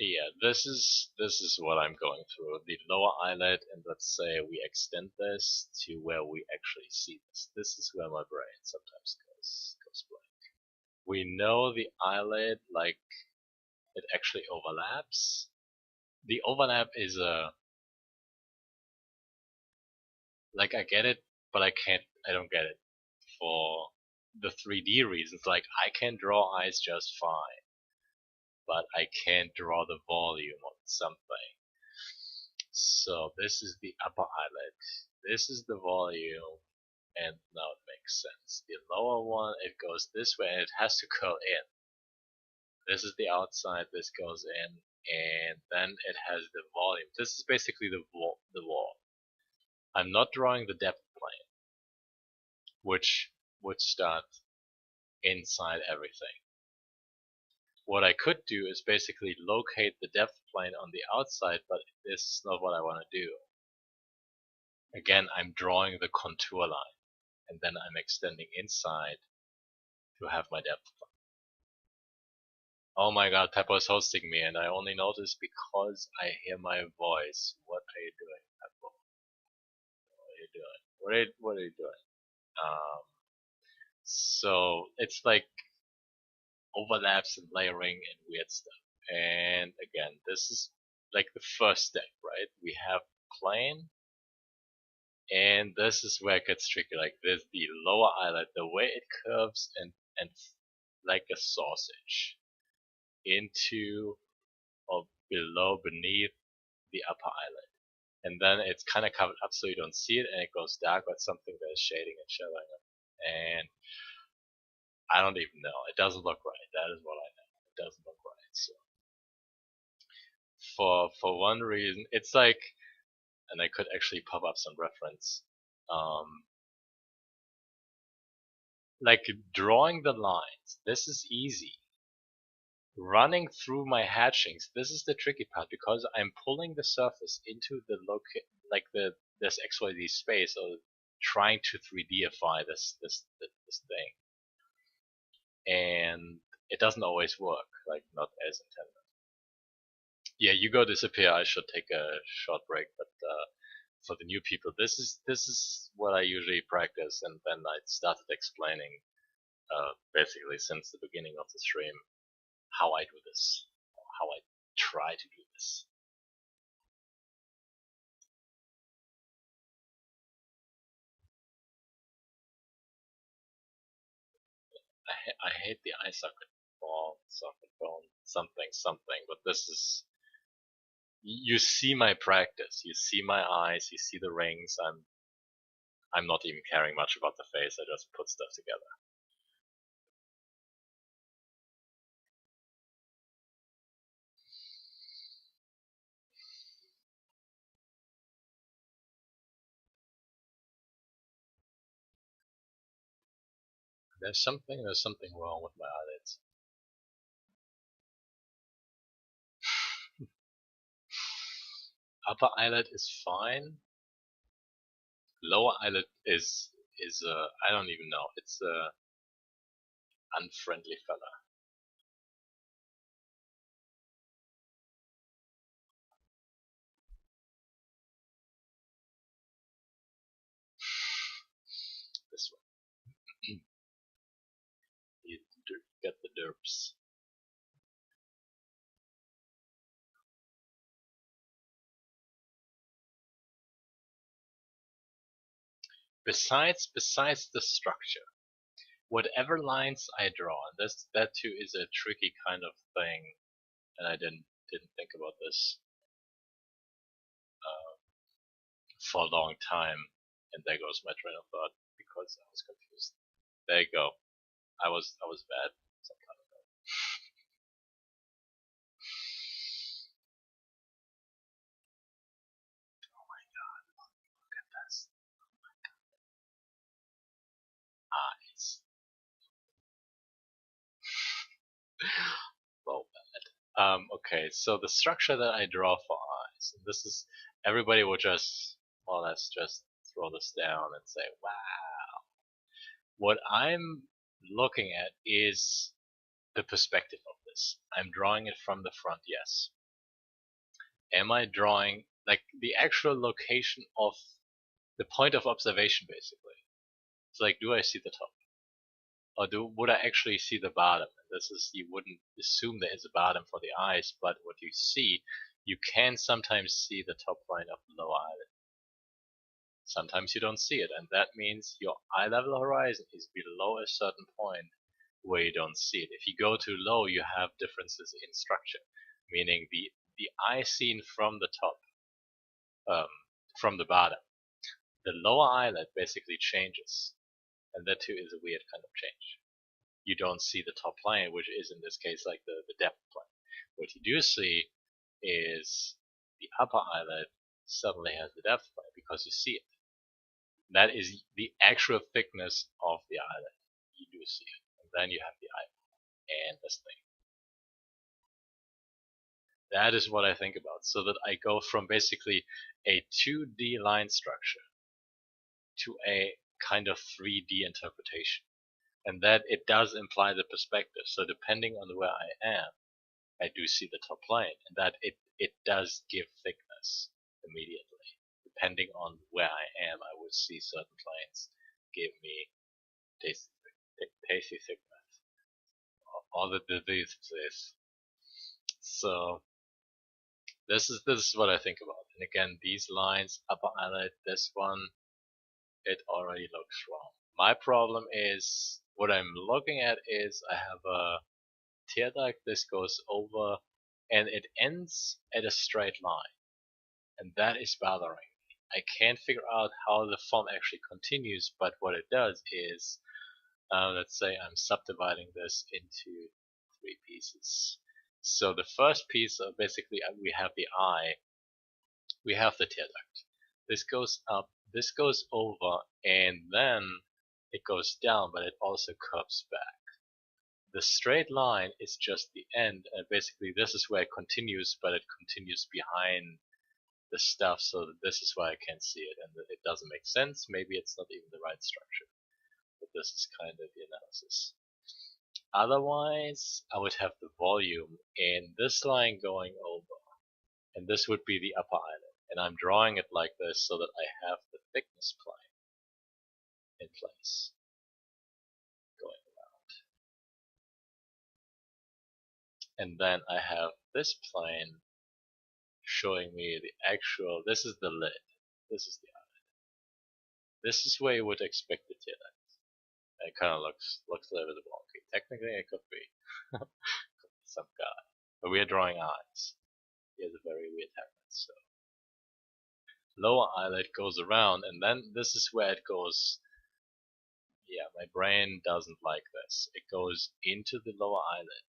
Yeah, this is what I'm going through. The lower eyelid, and let's say we extend this to where we actually see this. This is where my brain sometimes goes blank. We know the eyelid, like it actually overlaps. The overlap is like I get it, but I don't get it for the 3D reasons. Like I can draw eyes just fine, but I can't draw the volume on something. So this is the upper eyelid. This is the volume, and now it makes sense. The lower one, it goes this way, and it has to curl in. This is the outside, this goes in, and then it has the volume. This is basically the wall. I'm not drawing the depth plane, which would start inside everything. What I could do is basically locate the depth plane on the outside, but this is not what I want to do. Again, I'm drawing the contour line, and then I'm extending inside to have my depth plane. Oh my god, Pepper is hosting me, and I only noticed because I hear my voice. What are you doing, Pepper? What are you doing? What are you doing? So it's like overlaps and layering and weird stuff. And again, this is like the first step, right? We have plane, and this is where it gets tricky. Like this, the lower eyelid, the way it curves and like a sausage into or below, beneath the upper eyelid. And then it's kind of covered up so you don't see it, and it goes dark, but something that is shading and shadowing it. And I don't even know. It doesn't look right. That is what I know. It doesn't look right. So for one reason, it's like, and I could actually pop up some reference. Like drawing the lines. This is easy. running through my hatchings. This is the tricky part because I'm pulling the surface into the this XYZ space, or trying to 3Dify this thing, and it doesn't always work. Like, not as intended. Yeah, you go disappear. I should take a short break, but for the new people, this is what I usually practice, and then I started explaining basically since the beginning of the stream how I do this, how I try to do this. I hate the eye socket ball, socket bone, something, but this is, you see my practice, you see my eyes, you see the rings. I'm not even caring much about the face. I just put stuff together. There's something wrong with my eyelids. Upper eyelid is fine. Lower eyelid is I don't even know. It's a unfriendly fella. This one. You get the derps. Besides the structure, whatever lines I draw, and that too is a tricky kind of thing, and I didn't think about this uh, for a long time. And there goes my train of thought because I was confused. There you go. I was bad some time ago. Oh my god! Look at this. Oh my god. Eyes. Well, okay, so the structure that I draw for eyes, and this is, everybody will just, well, let's just throw this down and say, wow. What I'm looking at is the perspective of this. I'm drawing it from the front, yes. Am I drawing, like, the actual location of the point of observation, basically? It's like, do I see the top? Or would I actually see the bottom? And this is, you wouldn't assume there is a bottom for the eyes, but what you see, you can sometimes see the top line of the lower eyelid. Sometimes you don't see it, and that means your eye level horizon is below a certain point where you don't see it. If you go too low, you have differences in structure, meaning the eye seen from the top, um, from the bottom, the lower eyelid basically changes, and that too is a weird kind of change. You don't see the top plane, which is in this case like the depth plane. What you do see is the upper eyelid suddenly has the depth plane because you see it. That is the actual thickness of the eyelid. You do see it. And then you have the eyeball and this thing. That is what I think about. So that I go from basically a 2D line structure to a kind of 3D interpretation. And that it does imply the perspective. So depending on where I am, I do see the top plane, and that it does give thickness immediately. Depending on where I am, I would see certain planes give me tasty thickness. All the diseases. So this is what I think about. And again, these lines, upper eyelid, this one, it already looks wrong. My problem is, what I'm looking at is, I have a tear duct. This goes over, and it ends at a straight line, and that is bothering me. I can't figure out how the form actually continues, but what it does is, let's say I'm subdividing this into 3 pieces. So the first piece, basically, we have the eye, we have the tear duct. This goes up, this goes over, and then it goes down, but it also curves back. the straight line is just the end, and basically this is where it continues, but it continues behind the stuff, so that this is why I can't see it, and it doesn't make sense. Maybe it's not even the right structure, but this is kind of the analysis. Otherwise, I would have the volume in this line going over, and this would be the upper island, and I'm drawing it like this so that I have the thickness plane in place going around. And then I have this plane showing me the actual, this is the lid, this is the island. This is where you would expect the tear duct. It kind of looks a little bit wonky. Technically it could be, could be some guy. But we are drawing eyes. He has a very weird haircut, so. Lower eyelid goes around, and then this is where it goes. Yeah, my brain doesn't like this. It goes into the lower eyelid,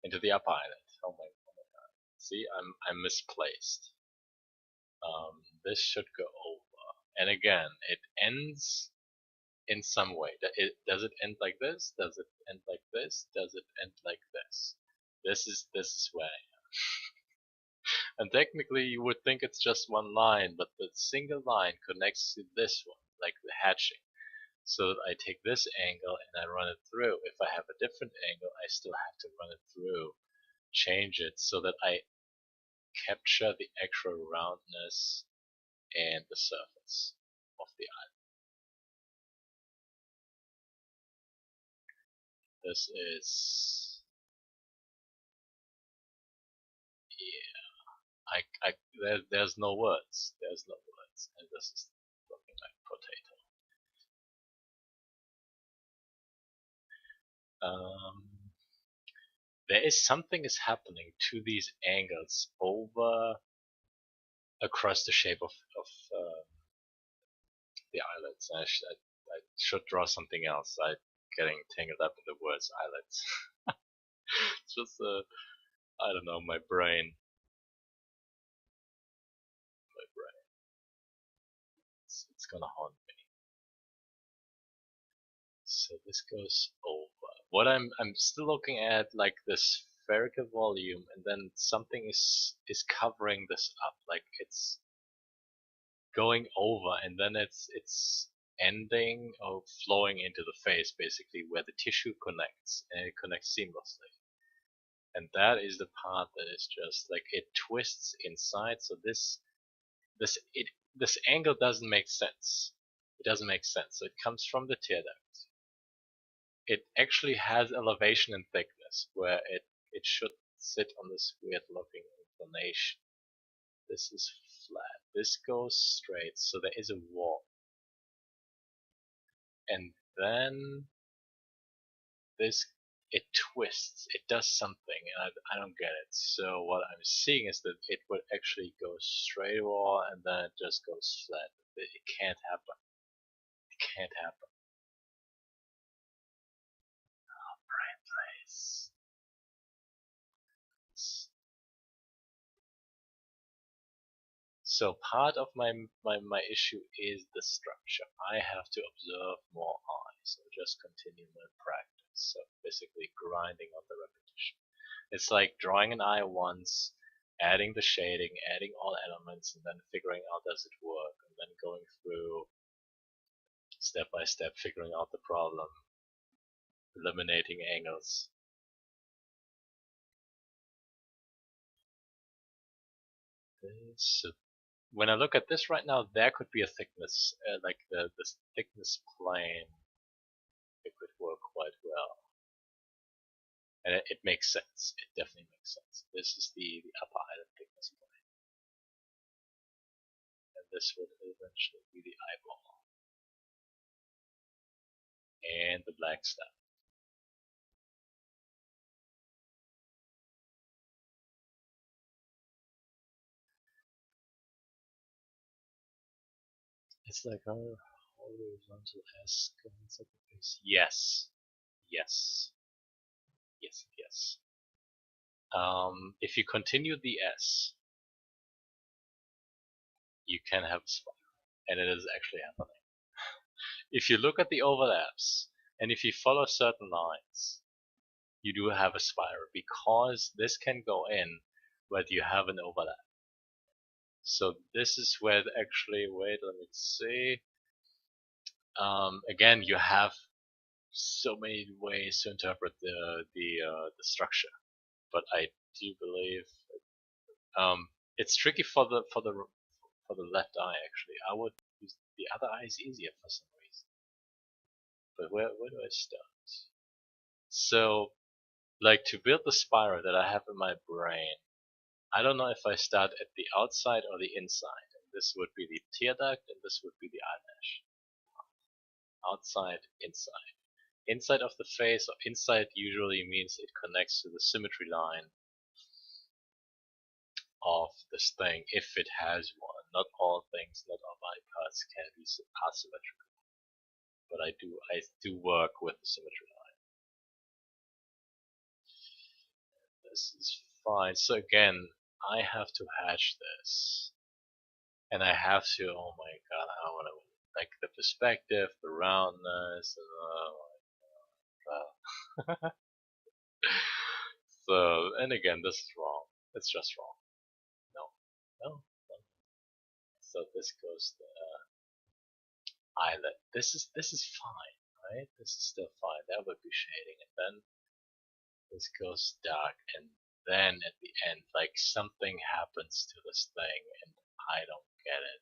into the upper eyelid. Oh my god! See, I'm misplaced. This should go over, and again, it ends in some way. Does it end like this? Does it end like this? Does it end like this? This is where I am. And technically, you would think it's just one line, but the single line connects to this one, like the hatching. So that I take this angle and I run it through. If I have a different angle, I still have to run it through, change it so that I capture the actual roundness and the surface of the island. This is, yeah, there's no words. There's no words, and this is looking like potato. There is something is happening to these angles over across the shape of the eyelids. I should draw something else. I'm getting tangled up in the words eyelids. It's just I don't know, my brain. It's gonna haunt me. So this goes over. What I'm still looking at, like this spherical volume, and then something is covering this up, like it's going over, and then it's ending or flowing into the face, basically where the tissue connects, and it connects seamlessly. And that is the part that is just like it twists inside. So this angle doesn't make sense. It doesn't make sense. So it comes from the tear duct. It actually has elevation and thickness where it should sit on this weird looking inclination. This is flat. This goes straight, so there is a wall. And then this, it twists, it does something, and I don't get it. So what I'm seeing is that it would actually go straight wall, and then it just goes flat. It can't happen. It can't happen. Oh, brain place. So part of my issue is the structure. I have to observe more eyes, so just continue my practice. So basically grinding on the repetition. It's like drawing an eye once, adding the shading, adding all elements, and then figuring out does it work, and then going through step by step, figuring out the problem, eliminating angles. So when I look at this right now, there could be a thickness, like the thickness plane. It could work quite well. And it makes sense. It definitely makes sense. This is the upper island thickness plane. And this would eventually be the eyeball. And the black stuff. It's like our horizontal S going inside the face. Yes. Yes. Yes, yes. If you continue the S, you can have a spiral. And it is actually happening. If you look at the overlaps And if you follow certain lines, you do have a spiral, because this can go in, but you have an overlap. So this is where actually, wait, let me see. Again, you have so many ways to interpret the structure, but I do believe it's tricky for the left eye. Actually, I would use the other eye is easier for some reason. But where do I start? So, like, to build the spiral that I have in my brain, I don't know if I start at the outside or the inside. And this would be the tear duct, and this would be the eyelash. Outside, inside. Inside of the face, or inside usually means it connects to the symmetry line of this thing, if it has one. Not all things, not all body parts can be asymmetrical. But I do work with the symmetry line. This is fine. So again, I have to hatch this. And I have to, oh my god, I want to, like, the perspective, the roundness, and so, and again, this is wrong. It's just wrong. No, no, no. So this goes the eyelid. This is fine, right? This is still fine. That would be shading, and then this goes dark, and then at the end, like, something happens to this thing, and I don't get it.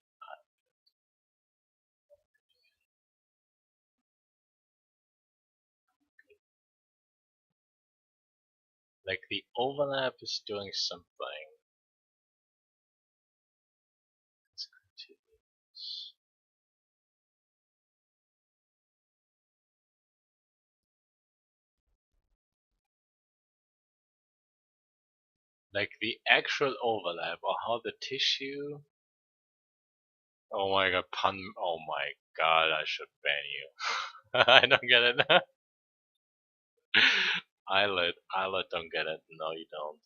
Like, the overlap is doing something. Let's continue. Like, the actual overlap, or how the tissue. Oh my god, pun. Oh my god, I should ban you. I don't get it. eyelid, don't get it. No, you don't.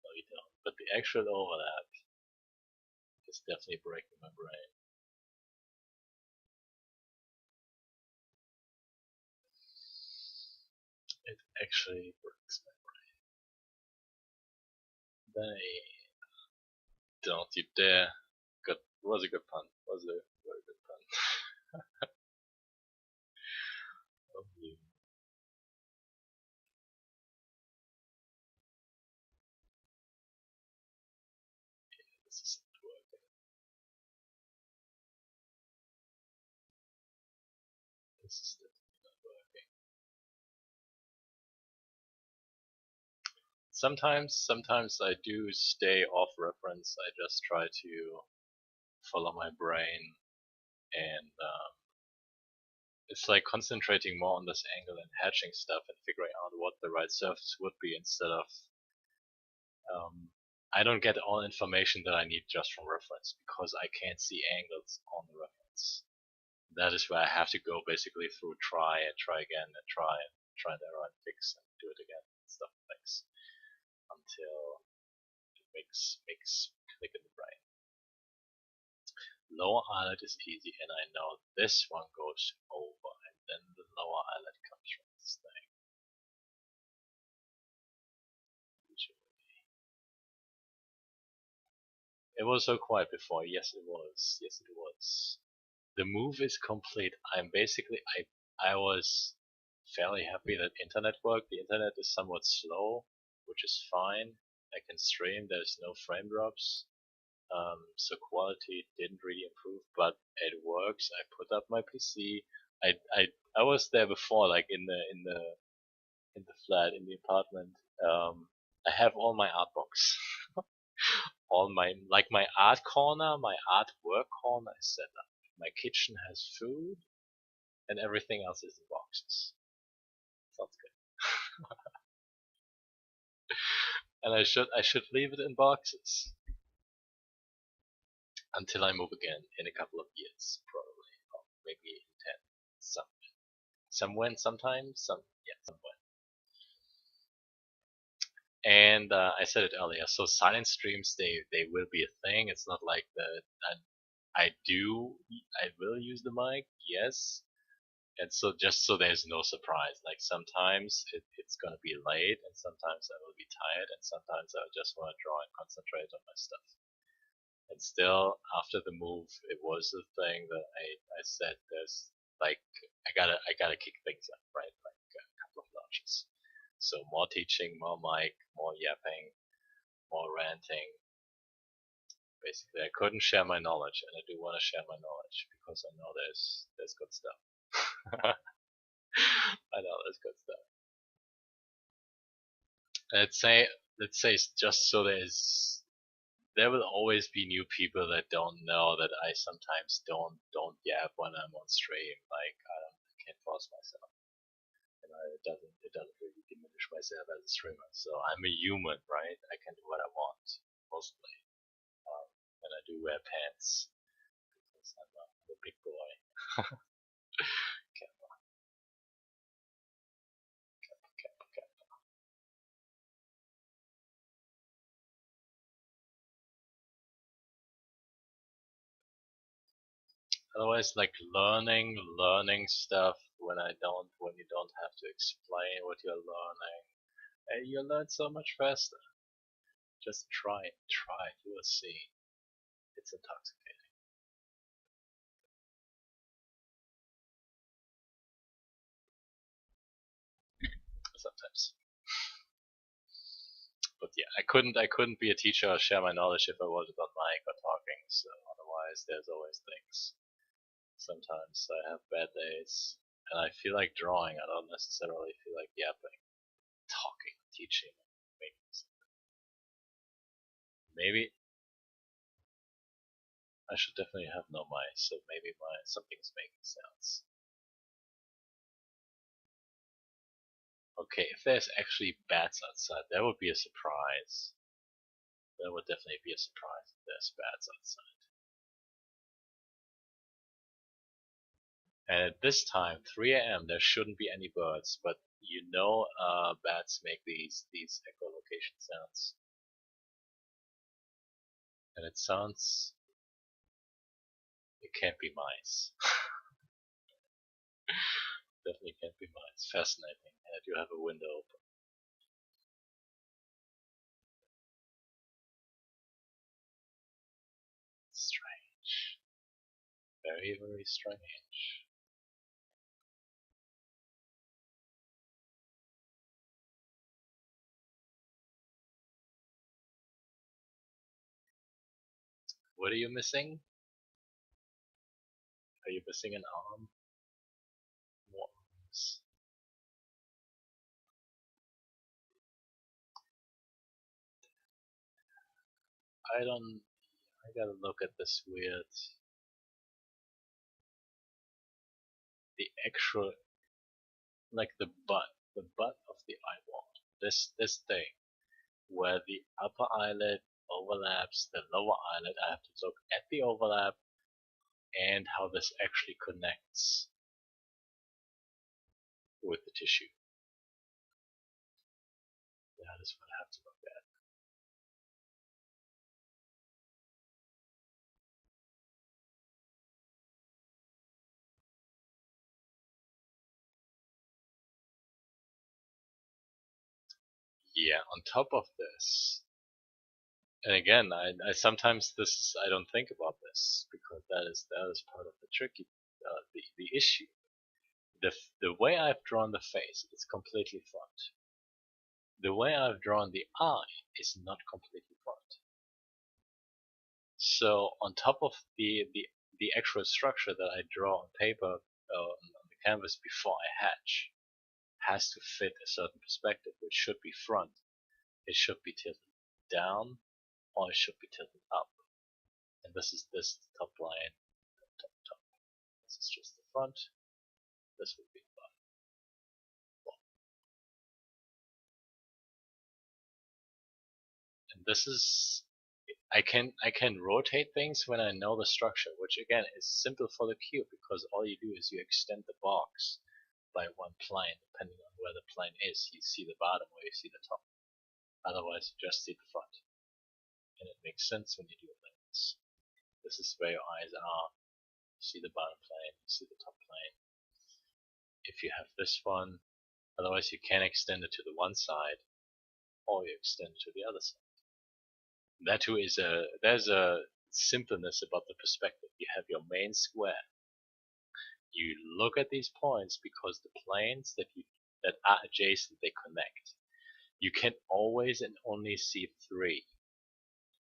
No, you don't. But the actual overlap is definitely breaking my brain. It actually breaks my brain. They don't you dare. Good. Was a good pun. Was a very good pun. Oh, you. This isn't working. This is definitely not working. Sometimes I do stay off reference. I just try to follow my brain, and it's like concentrating more on this angle and hatching stuff and figuring out what the right surface would be, instead of I don't get all information that I need just from reference, because I can't see angles on the reference. That is where I have to go basically through try and try again and try and error and fix and do it again and stuff like this, until it makes click in the brain. Lower eyelid is easy, and I know this one goes over, and then the lower eyelid comes from this thing. It was so quiet before. Yes, it was. Yes, it was. The move is complete. I was fairly happy that internet worked. The internet is somewhat slow, which is fine. I can stream. There's no frame drops. So quality didn't really improve, but it works. I put up my PC. I was there before, like in the flat, in the apartment. I have all my art books. All my art corner, my art work corner is set up. My kitchen has food, and everything else is in boxes. Sounds good. And I should leave it in boxes until I move again in a couple of years, probably, or maybe in 10. Somewhere, sometimes, somewhere. And I said it earlier. So silent streams, they will be a thing. It's not like I will use the mic, yes. And so just so there's no surprise, like sometimes it's gonna be late, and sometimes I will be tired, and sometimes I just want to draw and concentrate on my stuff. And still, after the move, it was the thing that I said there's like I gotta kick things up, right? Like a couple of notches. So more teaching, more mic, more yapping, more ranting. Basically, I couldn't share my knowledge, and I do want to share my knowledge because I know there's good stuff. I know there's good stuff. Let's say just so there will always be new people that don't know that I sometimes don't yap when I'm on stream. Like I can't force myself. It doesn't really diminish myself as a streamer. So I'm a human, right? I can do what I want mostly, and I do wear pants because I'm a big boy. Kappa, kappa, kappa, kappa. Otherwise, like learning stuff when you don't have to explain what you're learning, and you learn so much faster. Just try it, you will see. It's intoxicating. Sometimes. But yeah, I couldn't be a teacher or share my knowledge if I wasn't on mic or talking, so otherwise there's always things. Sometimes I have bad days and I feel like drawing, I don't necessarily feel like yapping. Talking, teaching, making something. Maybe I should definitely have no mic, so maybe something's making sounds. Okay, if there's actually bats outside, that would be a surprise. That would definitely be a surprise if there's bats outside. And at this time, 3 a.m., there shouldn't be any birds, but bats make these echolocation sounds. And it can't be mice. Definitely can't be mice. Fascinating. And I do have a window open. Strange. Very, very strange. What are you missing? Are you missing an arm? What? I don't. I gotta look at this weird. The actual, like the butt of the eyeball. This thing where the upper eyelid overlaps the lower eyelid. I have to look at the overlap and how this actually connects with the tissue. That is what I have to look at. Yeah, on top of this, and again, I sometimes I don't think about this because that is part of the tricky, the issue. The way I've drawn the face is completely front. The way I've drawn the eye is not completely front. So on top of the actual structure that I draw on paper on the canvas before I hatch has to fit a certain perspective, which should be front. It should be tilted down or it should be tilted up. And this is this top line, top. This is just the front. This would be the bottom. And this is I can rotate things when I know the structure, which again is simple for the cube because all you do is you extend the box by one plane, depending on where the plane is. You see the bottom or you see the top. Otherwise, you just see the front. And it makes sense when you do it like this. This is where your eyes are. You see the bottom plane, you see the top plane. if you have this one. Otherwise, you can extend it to the one side, or you extend it to the other side. That too is there's a simpleness about the perspective. You have your main square. You look at these points because the planes that are adjacent, they connect. You can always and only see three.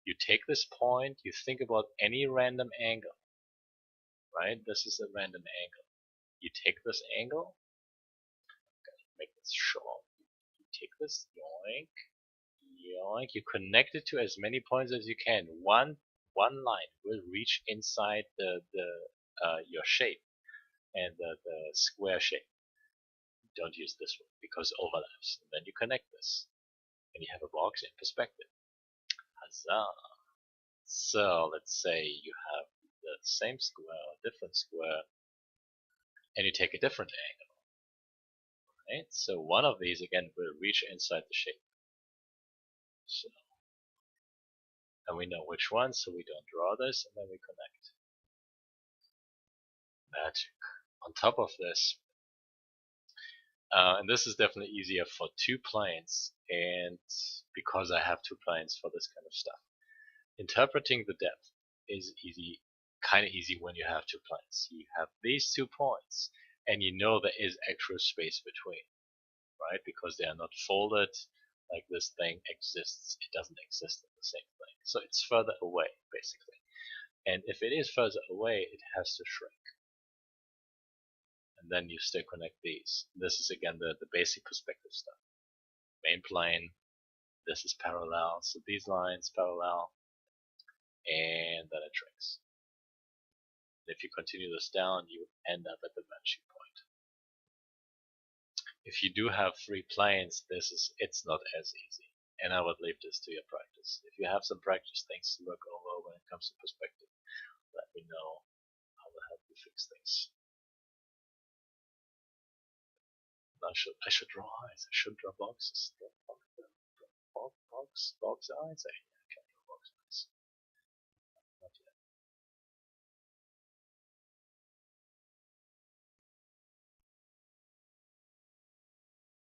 You take this point, you think about any random angle, right? This is a random angle. You take this angle, make this short. You take this, yoink, yoink. You connect it to as many points as you can. One line will reach inside your shape and the square shape. Don't use this one because it overlaps. And then you connect this, and you have a box in perspective. Huzzah! So let's say you have the same square or different square, and you take a different angle. Right? So one of these again will reach inside the shape. So, and we know which one, so we don't draw this, and then we connect. Magic. On top of this, and this is definitely easier for two planes, and because I have two planes for this kind of stuff. Interpreting the depth is easy, kind of easy when you have two planes. You have these 2 points, and you know there is actual space between, right? Because they are not folded like this thing exists. It doesn't exist in the same thing. So it's further away, basically. And if it is further away, it has to shrink. And then you still connect these. This is again the basic perspective stuff. Main plane, this is parallel, so these lines parallel, and then it shrinks. If you continue this down, you end up at the vanishing point. If you do have 3 planes, it's not as easy. And I would leave this to your practice. If you have some practice things to look over when it comes to perspective, let me know. I will help you fix things. I should draw eyes. I should draw boxes. Box eyes? I can't draw box eyes. Not yet.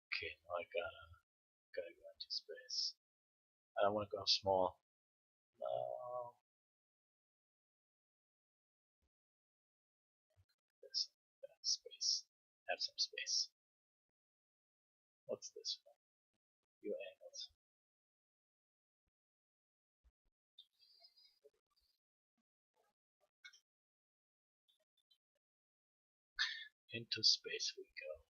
Okay, now I gotta go into space. I don't want to go small. No. This. Space. Have some space. What's this one? View angles. Into space we go.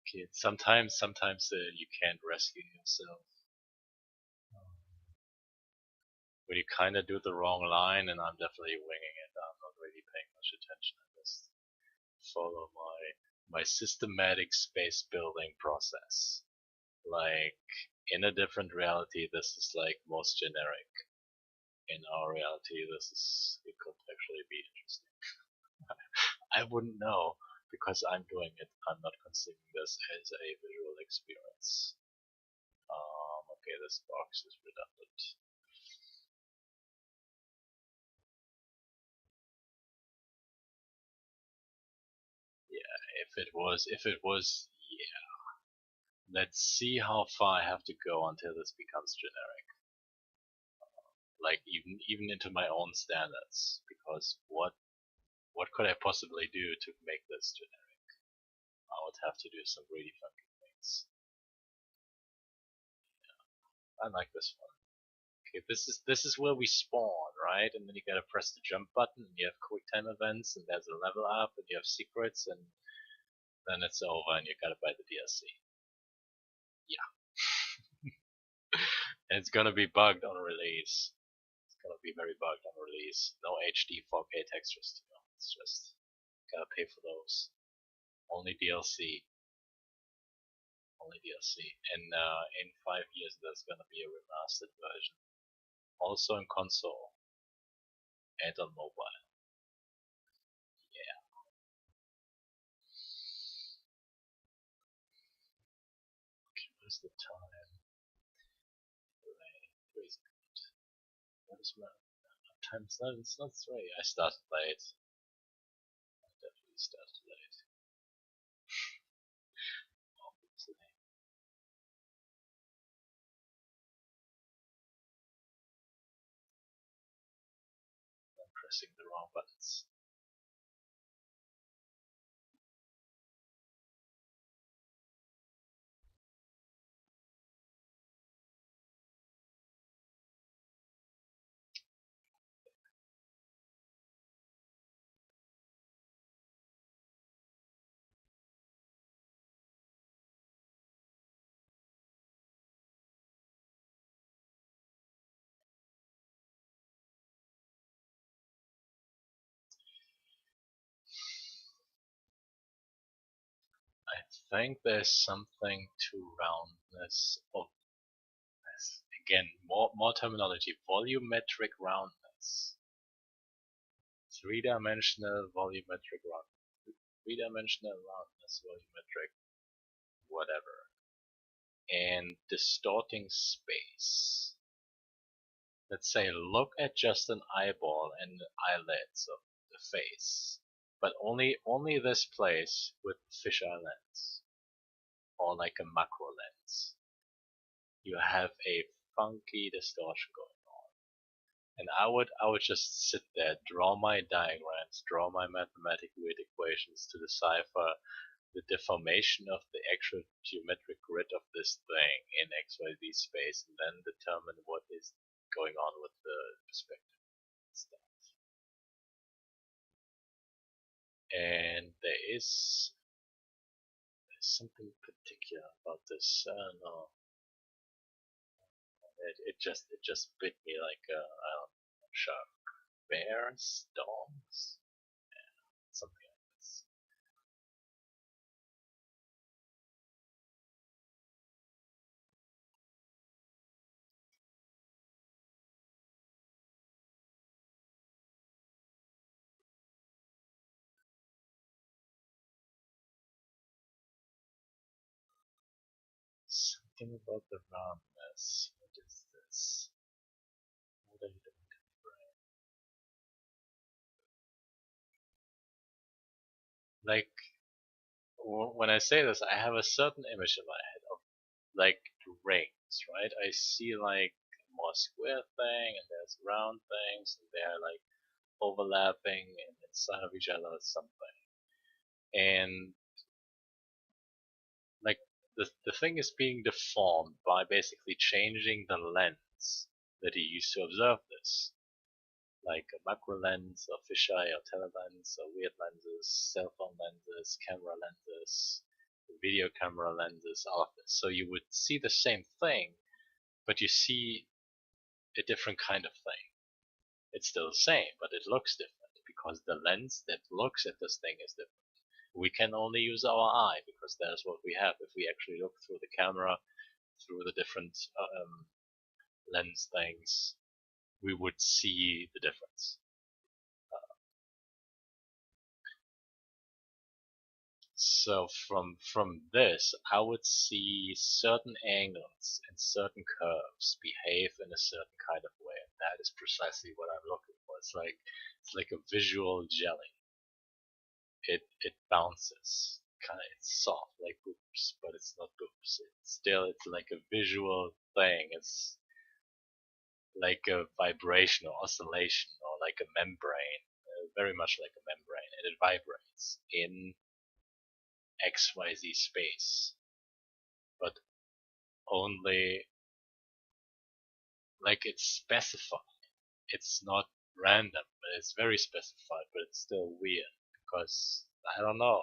Okay, sometimes you can't rescue yourself. When you kind of do the wrong line, and I'm definitely winging it. I'm not really paying much attention. I just follow my systematic space building process. Like in a different reality, this is like most generic. In our reality, it could actually be interesting. I wouldn't know because I'm doing it. I'm not considering this as a visual experience. Okay, this box is redundant. Yeah, if it was, yeah. Let's see how far I have to go until this becomes generic. Like even into my own standards, because what could I possibly do to make this generic? I would have to do some really funky things. Yeah, I like this one. Okay, this is where we spawn, right? And then you gotta press the jump button, and you have quick time events, and there's a level up, and you have secrets, and then it's over, and you gotta buy the DLC. Yeah. And it's gonna be bugged on release. It's gonna be very bugged on release. No HD 4K textures, it's just gotta pay for those. Only DLC. Only DLC. And in 5 years there's gonna be a remastered version. Also on console and on mobile. Yeah. Okay, what is the time? What is my time. It's not 3. I started late. I definitely started late. Obviously. I'm pressing the wrong buttons. I think there's something to roundness of this. Again, more terminology. Volumetric roundness. 3-dimensional volumetric roundness. 3-dimensional roundness, volumetric, whatever. And distorting space. Let's say look at just an eyeball and the eyelids of the face, but only this place with the fisheye lens, or like a macro lens. You have a funky distortion going on. And I would just sit there, draw my diagrams, draw my mathematical weird equations to decipher the deformation of the actual geometric grid of this thing in XYZ space, and then determine what is going on with the perspective stuff. And there's something particular about this. No, it just bit me like a I don't know, shark. Bears, dogs, yeah, something like this. Something about the roundness. What is this? What are you doing to the brain? Like, when I say this, I have a certain image in my head of like rings, right? I see like a more square thing, and there's round things, and they're like overlapping and inside of each other or something. And like the thing is being deformed by basically changing the lens that you use to observe this. Like a macro lens or fisheye or telelens or weird lenses, cell phone lenses, camera lenses, video camera lenses, all of this. So you would see the same thing, but you see a different kind of thing. It's still the same, but it looks different because the lens that looks at this thing is different. We can only use our eye because that's what we have. If we actually look through the camera, through the different lens things, we would see the difference. So from this, I would see certain angles and certain curves behave in a certain kind of way, and that is precisely what I'm looking for. It's like a visual jelly. It bounces, kind of it's soft like boobs, but it's not boobs. It's like a visual thing. It's like a vibration or oscillation or like a membrane, very much like a membrane, and it vibrates in XYZ space, but only like it's specified. It's not random, but it's very specified, but it's still weird because I don't know.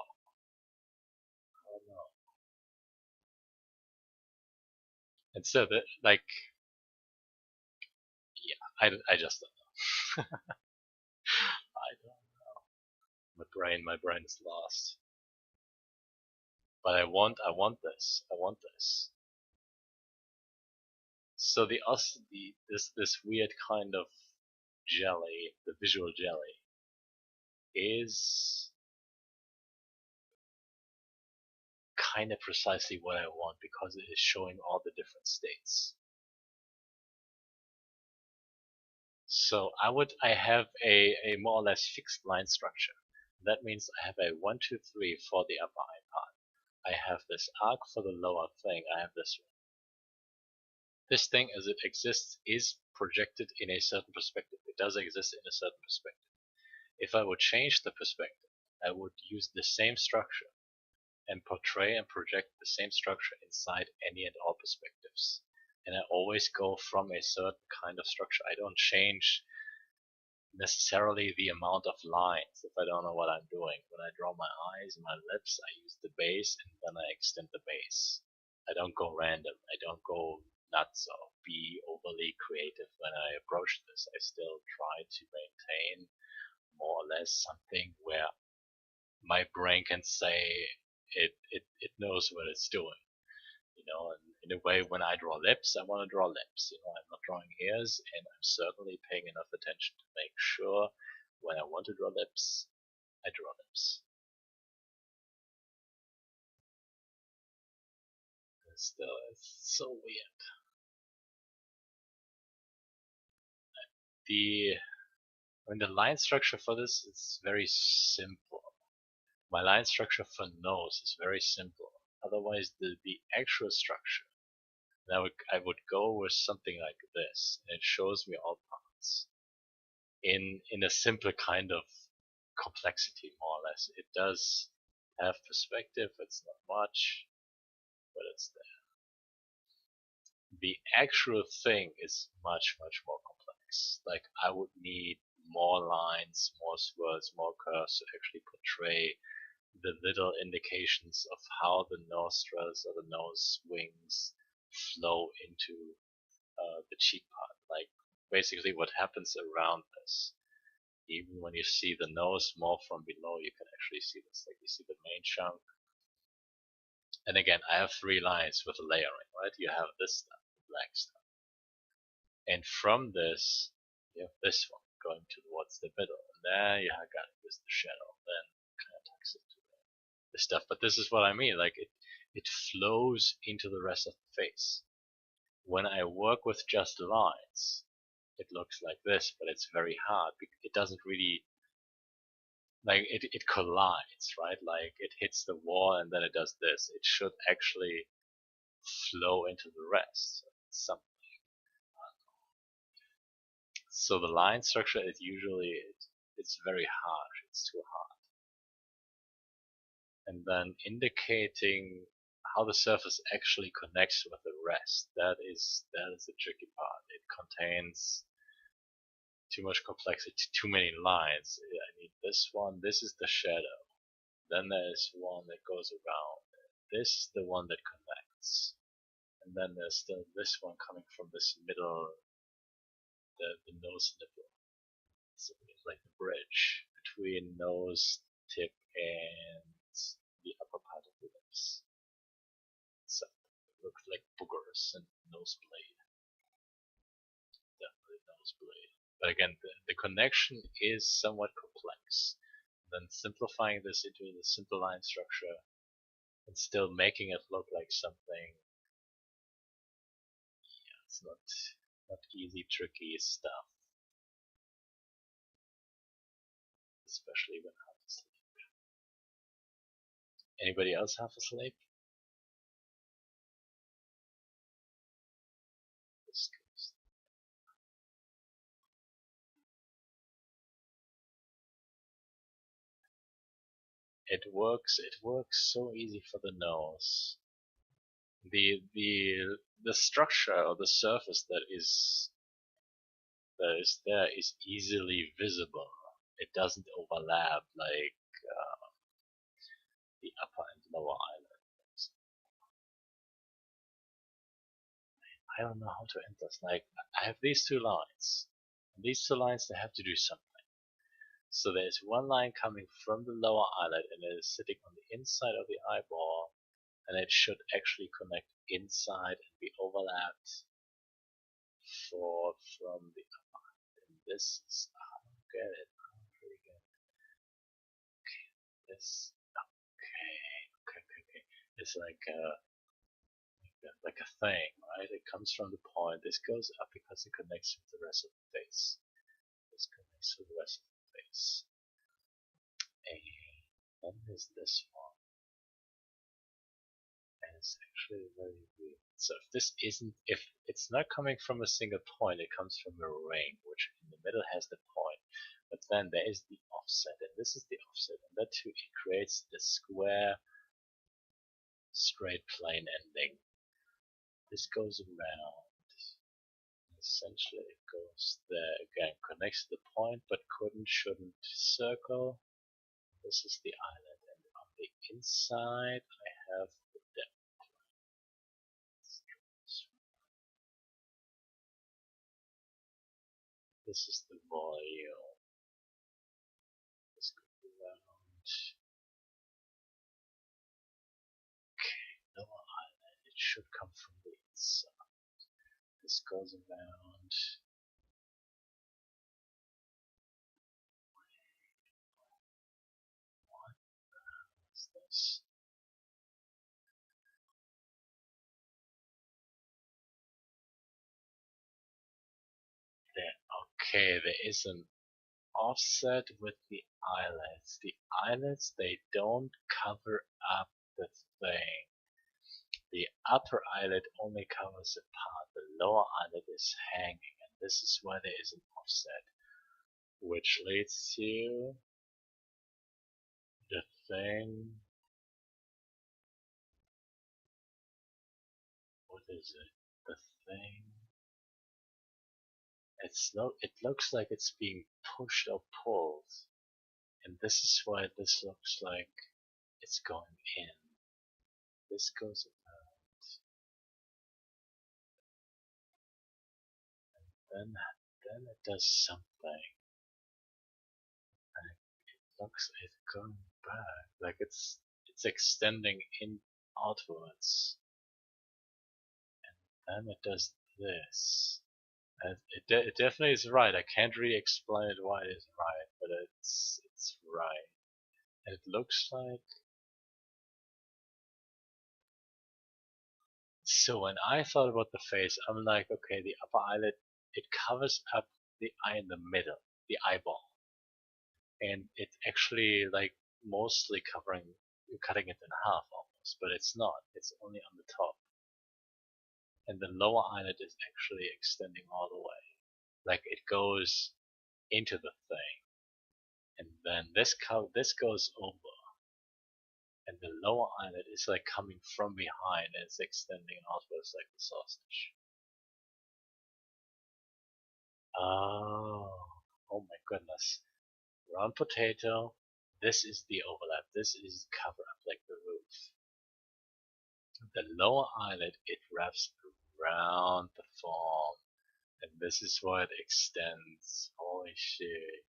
I don't know. And so that like yeah, I just don't know. I don't know. My brain is lost. But I want this. I want this. So this weird kind of jelly, the visual jelly, is kind of precisely what I want because it is showing all the different states. So I have a more or less fixed line structure. That means I have a 1, 2, 3 for the upper eye part. I have this arc for the lower thing. I have this one. This thing as it exists is projected in a certain perspective. It does exist in a certain perspective. If I would change the perspective, I would use the same structure and portray and project the same structure inside any and all perspectives. And I always go from a certain kind of structure. I don't change necessarily the amount of lines if I don't know what I'm doing. When I draw my eyes and my lips, I use the base and then I extend the base. I don't go random. I don't go nuts or be overly creative when I approach this. I still try to maintain more or less something where my brain can say it knows what it's doing. And in a way, when I draw lips, I want to draw lips. I'm not drawing ears, and I'm certainly paying enough attention to make sure when I want to draw lips, I draw lips. Still, it's so weird. The line structure for this is very simple. My line structure for nose is very simple. Otherwise, the actual structure, I would go with something like this, and it shows me all parts in a simple kind of complexity, more or less. It does have perspective. It's not much, but it's there. The actual thing is much, much more complex. Like, I would need more lines, more swirls, more curves to actually portray the little indications of how the nostrils or the nose wings flow into the cheek part. Like, basically what happens around this. Even when you see the nose more from below, you can actually see this. Like, you see the main chunk. And again, I have 3 lines with layering, right? You have this stuff, the black stuff. And from this, you have this one going towards the middle. And there you have got this the shadow. Then kind of tucks into the stuff. But this is what I mean. Like, it flows into the rest of the face. When I work with just lines, it looks like this, but it's very hard. It doesn't really, like, it collides, right? Like, it hits the wall and then it does this. It should actually flow into the rest. Something. So the line structure is usually it's very harsh. It's too hard. And then indicating how the surface actually connects with the rest. That is the tricky part. It contains too much complexity, too many lines. I need this one. This is the shadow. Then there's one that goes around. This is the one that connects. And then there's still this one coming from this middle, the nose nipple. So it's like the bridge between nose tip and the upper part of the lips. So it looks like boogers and nosebleed. Definitely nosebleed. But again, the connection is somewhat complex. Then simplifying this into the simple line structure and still making it look like something. Yeah, it's not easy, tricky stuff. Especially when half asleep. Anybody else half asleep? It works so easy for the nose. The structure or the surface that is there is easily visible. It doesn't overlap like the upper and lower eyelids. I don't know how to end this. Like, I have these 2 lines. And these 2 lines, they have to do something. So there's one line coming from the lower eyelid and it is sitting on the inside of the eyeball, and it should actually connect inside and be overlapped from the upper. And this is, I don't get it. I don't really get it. Okay, this, okay. It's like a thing, right? It comes from the point. This goes up because it connects with the rest of the face. This connects to the rest of the face. And then there's this one. And it's actually very weird. So if it's not coming from a single point, it comes from a ring, which in the middle has the point. But then there is the offset, and this is the offset, and that too, it creates the square, straight plane ending. This goes around. Essentially, it goes there again, connects to the point, but shouldn't circle. This is the island, and on the inside, I have the depth. This is the volume. This goes around. Okay, lower island. It should come from the inside. This goes around. What is this? There. Okay, there is an offset with the eyelets. The eyelets, they don't cover up the thing. The upper eyelid only covers a part. The lower eyelid is hanging, and this is why there is an offset, which leads to the thing. What is it? The thing. It looks like it's being pushed or pulled, and this is why this looks like it's going in. This goes around, then it does something, and it looks like it's going back, like it's extending in outwards, and then it does this. And it definitely is right. I can't really explain it why it is right, but it's right. And it looks like. So when I thought about the face, I'm like, okay, the upper eyelid, it covers up the eye in the middle, the eyeball, and it's actually like mostly covering, you're cutting it in half almost, but it's not. It's only on the top, and the lower eyelid is actually extending all the way, like it goes into the thing, and then this goes over, and the lower eyelid is like coming from behind and it's extending outwards like the sausage. Oh, oh my goodness. Round potato. This is the overlap. This is cover up like the roof. The lower eyelid, it wraps around the form, and this is why it extends. Holy shit.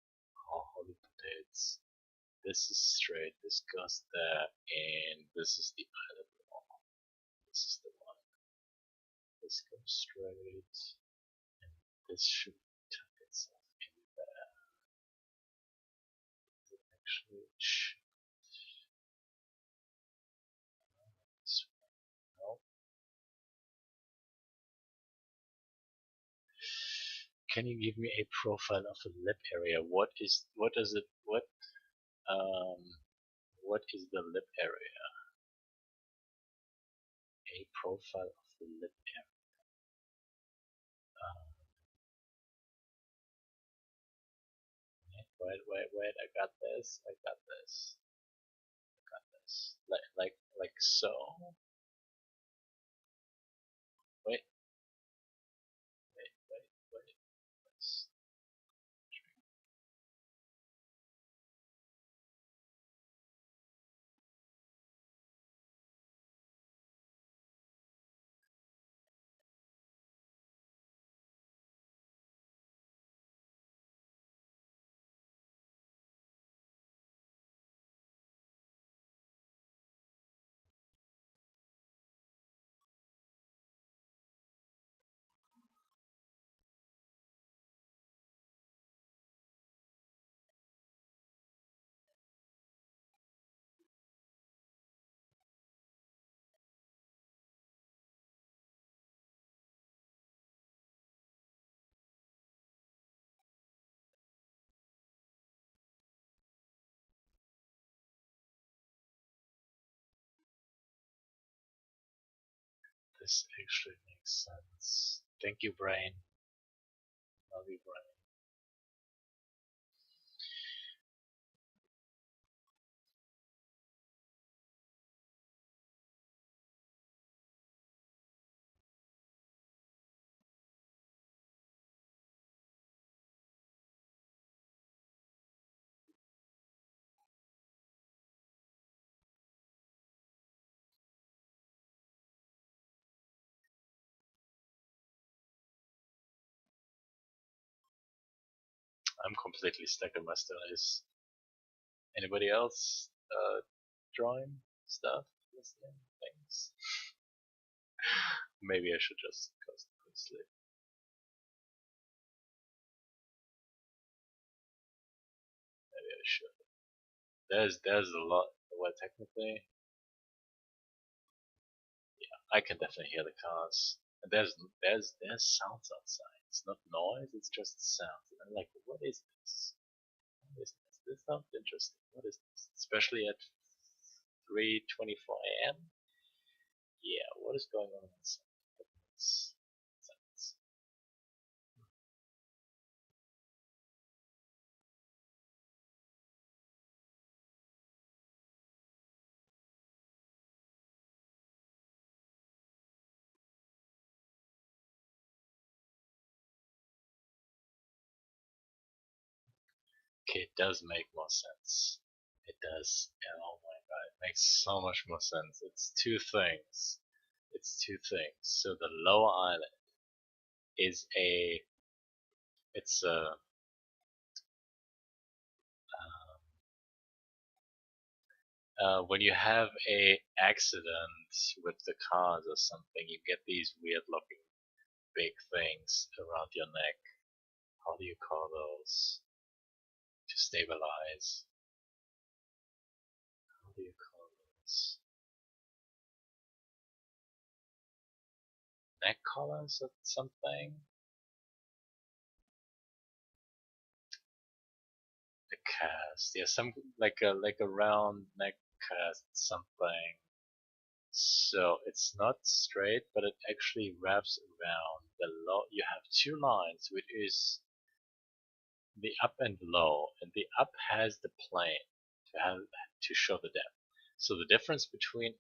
Oh, holy potatoes. This is straight, this goes there, and this is the eyelid wall. This is the one. This goes straight, and this should tuck itself in there. It actually should. No. Can you give me a profile of the lip area? What is um what is the lip area? A profile of the lip area. Wait, I got this. I got this. I got this. Like so. Wait, wait. this actually makes sense. Thank you, brain. Love you, brain. I'm completely stuck in my studies. Anybody else drawing stuff, listening things? Maybe I should just go to sleep. Maybe I should. There's a lot. Well, technically, yeah, I can definitely hear the cars. And there's sounds outside. It's not noise. It's just sounds. And I'm like, what is this? What is this? This sounds interesting. What is this? Especially at 3:24 a.m. Yeah, what is going on inside? Sounds. Okay, it does make more sense. It does. And oh my god, it makes so much more sense. It's two things. It's two things. So the lower eyelid is it's a when you have a accident with the cars or something, you get these weird looking big things around your neck. How do you call those? To stabilize. How do you call those? Neck collars or something? The cast. Yeah, some like a round neck cast something. So it's not straight, but it actually wraps around the low. You have two lines, which is the up and low, and the up has the plane to show the depth. So the difference between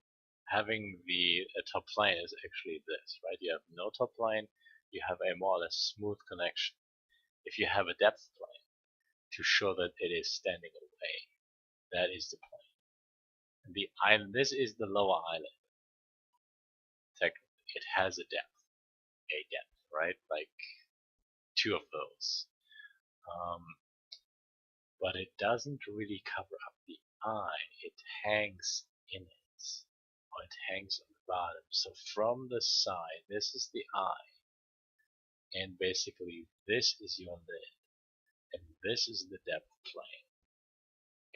having the top plane is actually this, right? You have no top plane, you have a more or less smooth connection. If you have a depth plane to show that it is standing away, that is the plane. And the island, this is the lower eyelid. Technically, it has a depth, right? Like two of those. Um, but it doesn't really cover up the eye. It hangs in it, or it hangs on the bottom. So from the side, this is the eye, and basically this is your lid, and this is the depth plane,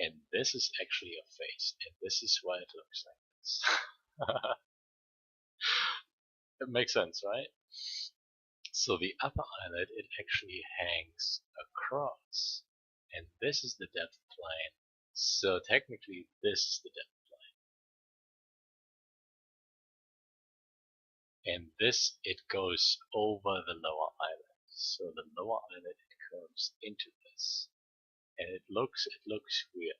and this is actually your face, and this is why it looks like this. It makes sense, right? So the upper eyelid, it actually hangs across, and this is the depth plane. So technically, this is the depth plane, and this it goes over the lower eyelid. So the lower eyelid it curves into this, and it looks weird,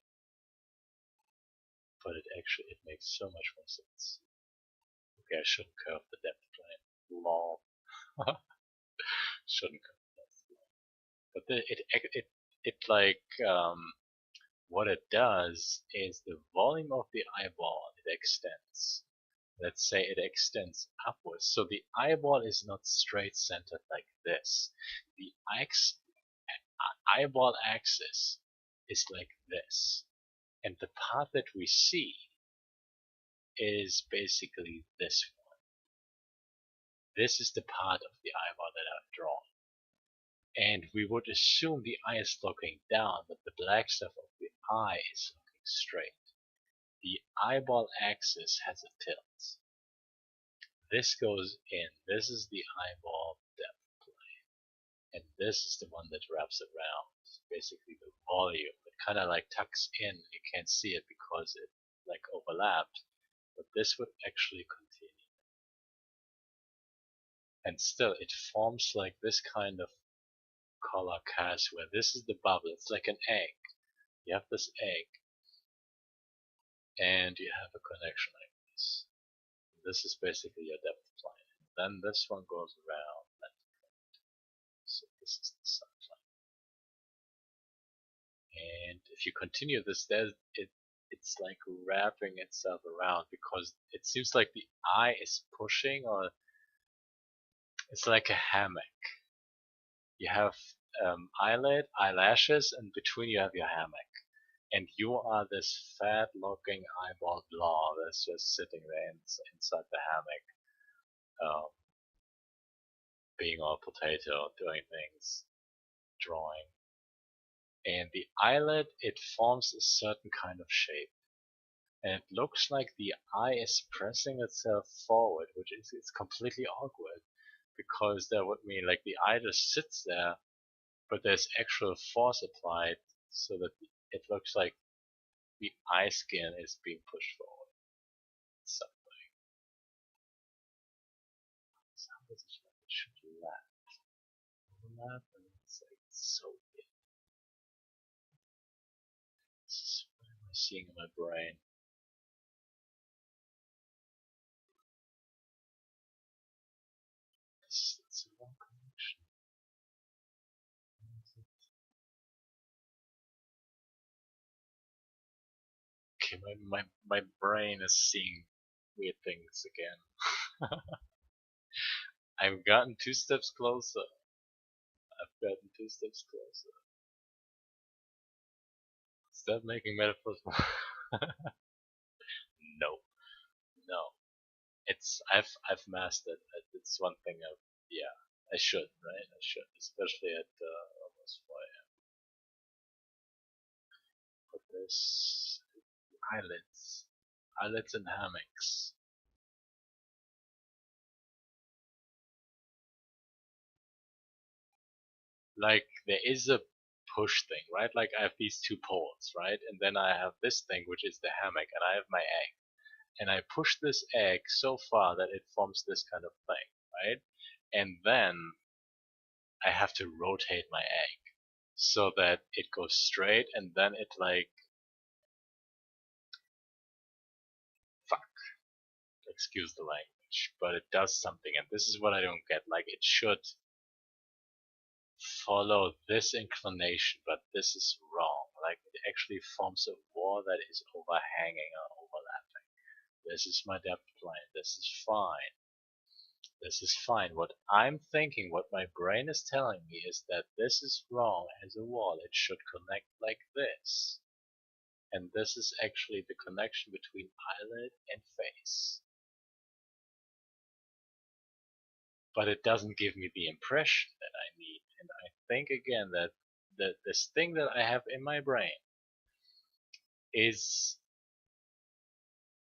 but it makes so much more sense. Okay, I shouldn't curve the depth plane. Lol. Shouldn't curve the depth plane. But it like what it does is the volume of the eyeball it extends. Let's say it extends upwards. So the eyeball is not straight centered like this. The eyeball axis is like this. And the part that we see is basically this one. This is the part of the eyeball that I've drawn. And we would assume the eye is looking down, but the black stuff of the eye is looking straight. The eyeball axis has a tilt. This goes in. This is the eyeball depth plane. And this is the one that wraps around. Basically the volume. It kind of like tucks in. You can't see it because it like overlapped. But this would actually continue. and still it forms like this kind of color cast where this is the bubble. It's like an egg. You have this egg, and you have a connection like this. This is basically your depth plane. Then this one goes around. So this is the sun plane. And if you continue this, it's like wrapping itself around because it seems like the eye is pushing, or it's like a hammock. You have eyelashes, and between you have your hammock. And you are this fat-looking eyeball blob that's just sitting there inside the hammock, um, being all potato, doing things, drawing. And the eyelid, it forms a certain kind of shape. And it looks like the eye is pressing itself forward, which is it's completely awkward because that would mean like the eye just sits there, but there's actual force applied so that it looks like the eye skin is being pushed forward. Something. Sound as if it should overlap, and it's like so big. This is what am I seeing in my brain? That's the wrong connection. Okay, my brain is seeing weird things again. I've gotten 2 steps closer. I've gotten 2 steps closer. Stop making metaphors. No, no. I've mastered it. It's one thing yeah, I should, right? I should, especially at almost 4 a.m. But there's eyelids and hammocks. Like there is a push thing, right? Like I have these 2 poles, right? And then I have this thing which is the hammock, and I have my egg. And I push this egg so far that it forms this kind of thing, right? And then I have to rotate my egg so that it goes straight, and then it like fuck, excuse the language, but it does something, and this is what I don't get. Like it should follow this inclination, but this is wrong. Like it actually forms a wall that is overhanging or overlapping. This is my depth plane. This is fine. This is fine. What I'm thinking, what my brain is telling me is that this is wrong as a wall. It should connect like this. And this is actually the connection between eyelid and face. But it doesn't give me the impression that I need. And I think again that this thing that I have in my brain is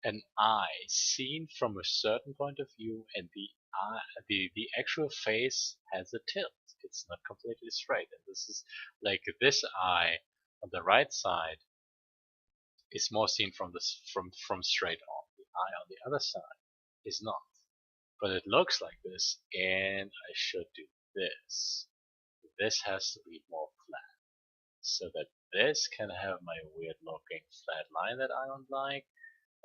an eye seen from a certain point of view, and the actual face has a tilt. It's not completely straight, and this is like this eye on the right side is more seen from this from straight on. The eye on the other side is not, but it looks like this, and I should do this. This has to be more flat, so that this can have my weird looking flat line that I don't like,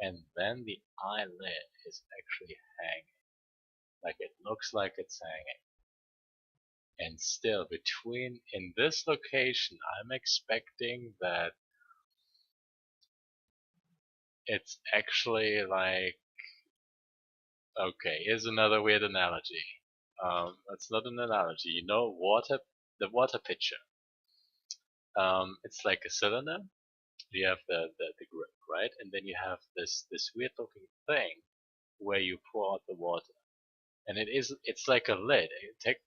and then the eyelid is actually hanging. Like it looks like it's hanging. And still, between in this location, I'm expecting that it's actually like, okay, here's another weird analogy. That's not an analogy. You know, the water pitcher. It's like a cylinder. You have the grip, right? And then you have this weird looking thing where you pour out the water. And it's like a lid. You take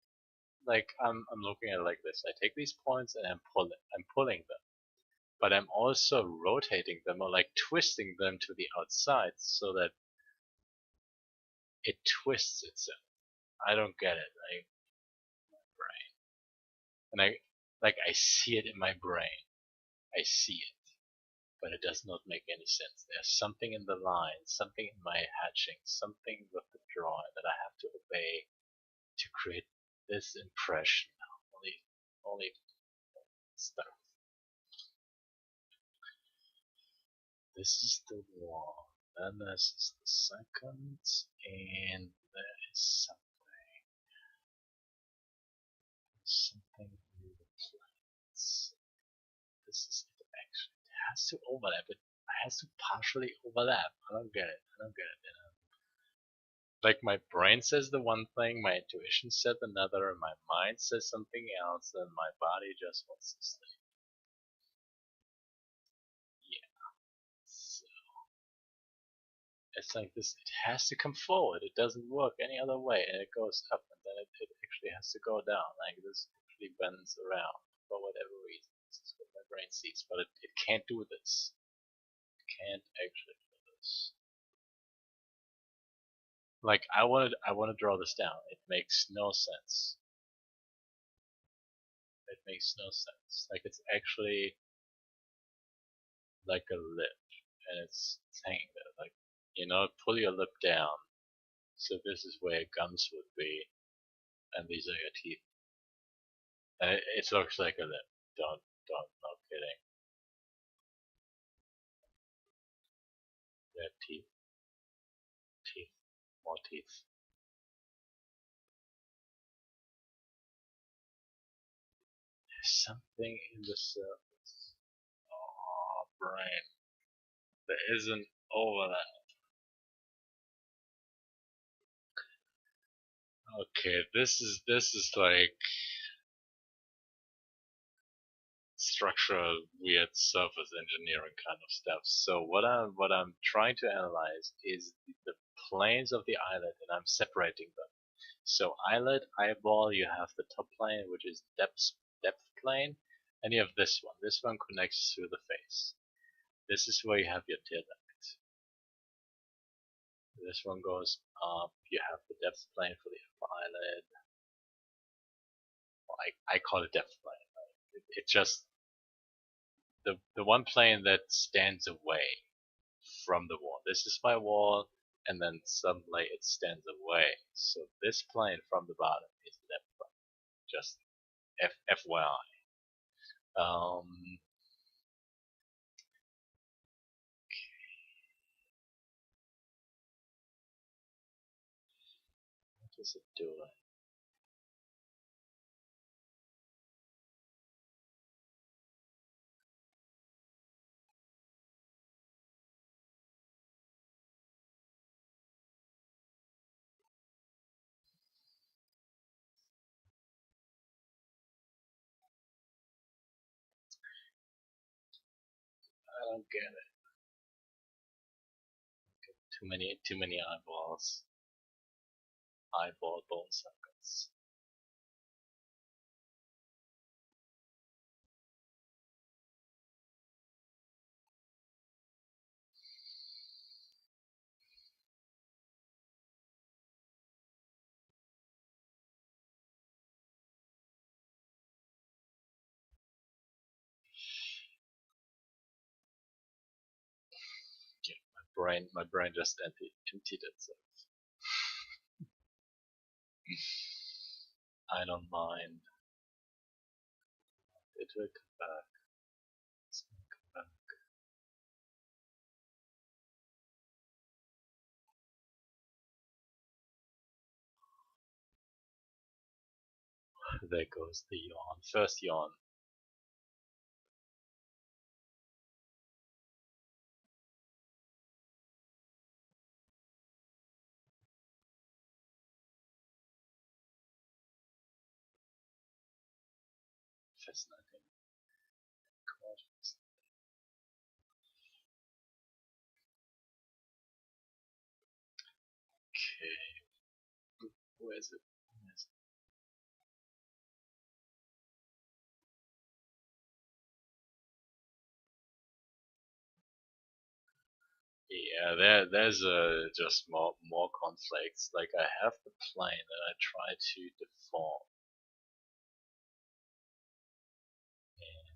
like I'm looking at it like this. I take these points and I'm pulling them. But I'm also rotating them or like twisting them to the outside so that it twists itself. I don't get it. Like my brain. And I see it in my brain. I see it. But it does not make any sense. There's something in the line, something in my hatching, something with the drawing that I have to obey to create this impression. Only stuff. This is the one. Then this is the second, and there is something new the plates. This is it actually. It has to overlap. It has to partially overlap. I don't get it. Like my brain says the one thing, my intuition said another, and my mind says something else, and my body just wants to sleep. Yeah. So it's like this. It has to come forward. It doesn't work any other way, and it goes up, and then it actually has to go down. Like this actually bends around for whatever reason. This is what my brain sees, but it can't do this. It can't actually do this. Like I want to draw this down. It makes no sense. It makes no sense. Like it's actually like a lip, and it's hanging there. Like pull your lip down. So this is where your gums would be, and these are your teeth. And it looks like a lip. No kidding. Yeah, teeth, more teeth. There's something in the surface. Oh, brain. There isn't overlap. Okay, this is like structural weird surface engineering kind of stuff. So what I'm trying to analyze is the planes of the eyelid, and I'm separating them. So eyelid, eyeball, you have the top plane, which is depth plane, and you have this one. This one connects through the face. This is where you have your tear duct. This one goes up. You have the depth plane for the upper eyelid. Well, I call it depth plane. It's just the one plane that stands away from the wall. This is my wall, and then suddenly it stands away. So this plane from the bottom is the depth plane. Just FYI. Um, what is it doing? I don't get it. Too many eyeballs. Eyeball bone circuits. Yeah, my brain just emptied itself. I don't mind. It will come back. It's gonna come back. There goes the yawn. First yawn. Fascinating. Okay. Where is it? Yeah, there's just more conflicts. Like I have the plane that I try to deform, and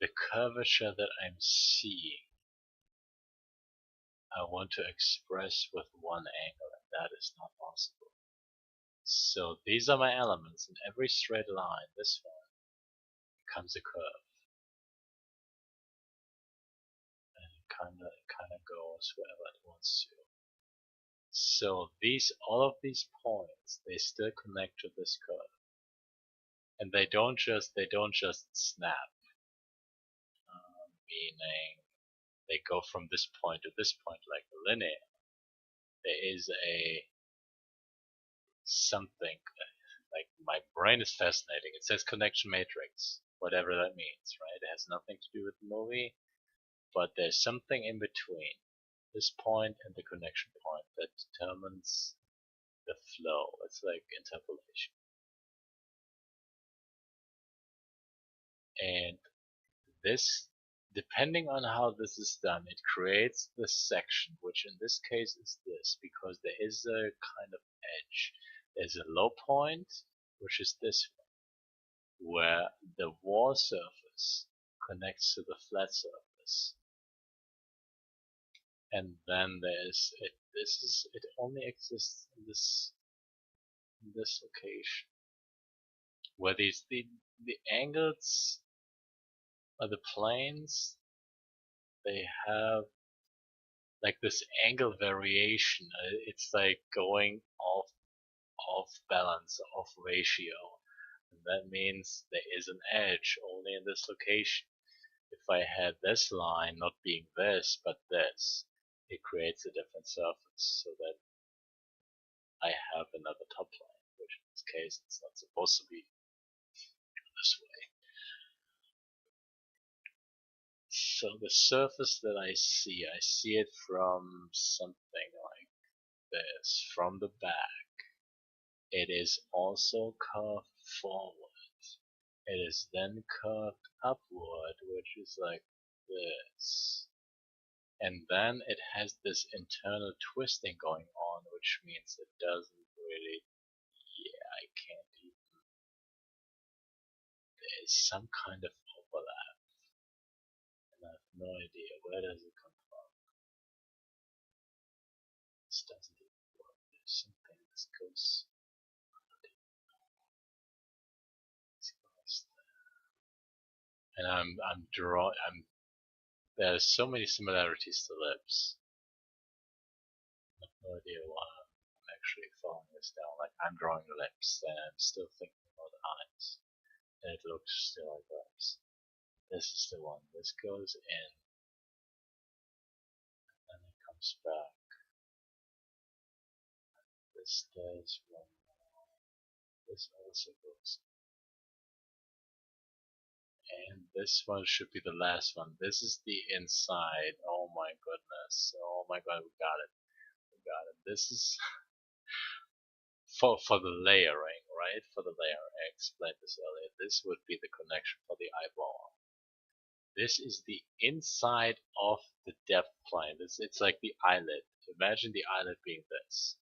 the curvature that I'm seeing, I want to express with one angle, and that is not possible. So these are my elements. In every straight line, this one becomes a curve. And it kinda goes wherever it wants to. So all of these points, they still connect to this curve. And they don't just snap, meaning they go from this point to this point like linear. There is a something, like, my brain is fascinating. It says connection matrix, whatever that means, right? It has nothing to do with the movie, but there's something in between this point and the connection point that determines the flow. It's like interpolation. And this, depending on how this is done, it creates this section, which in this case is this, because there is a kind of edge. There's a low point, which is this one, where the wall surface connects to the flat surface. And then there's it. It only exists in this location, where the angles or the planes, they have like this angle variation. It's like going off balance, off ratio. And that means there is an edge only in this location. If I had this line not being this, but this, it creates a different surface, so that I have another top line, which in this case it's not supposed to be this way. So the surface that I see it from something like this, from the back. It is also curved forward. It is then curved upward, which is like this. And then it has this internal twisting going on, which means it doesn't really, I can't even, there is some kind of overlap. And I have no idea, where does it come from? This doesn't even work. There's something that goes, and there's so many similarities to lips. I have no idea why I'm actually following this down. Like, I'm drawing lips and I'm still thinking about eyes. And it looks still like lips. This is the one. This goes in. And then it comes back. This does one more. This also goes in. And this one should be the last one. This is the inside. Oh my goodness. Oh my god, we got it. We got it. This is for the layering, right? For the layer. I explained this earlier. This would be the connection for the eyeball. This is the inside of the depth plane. It's like the eyelid. Imagine the eyelid being this.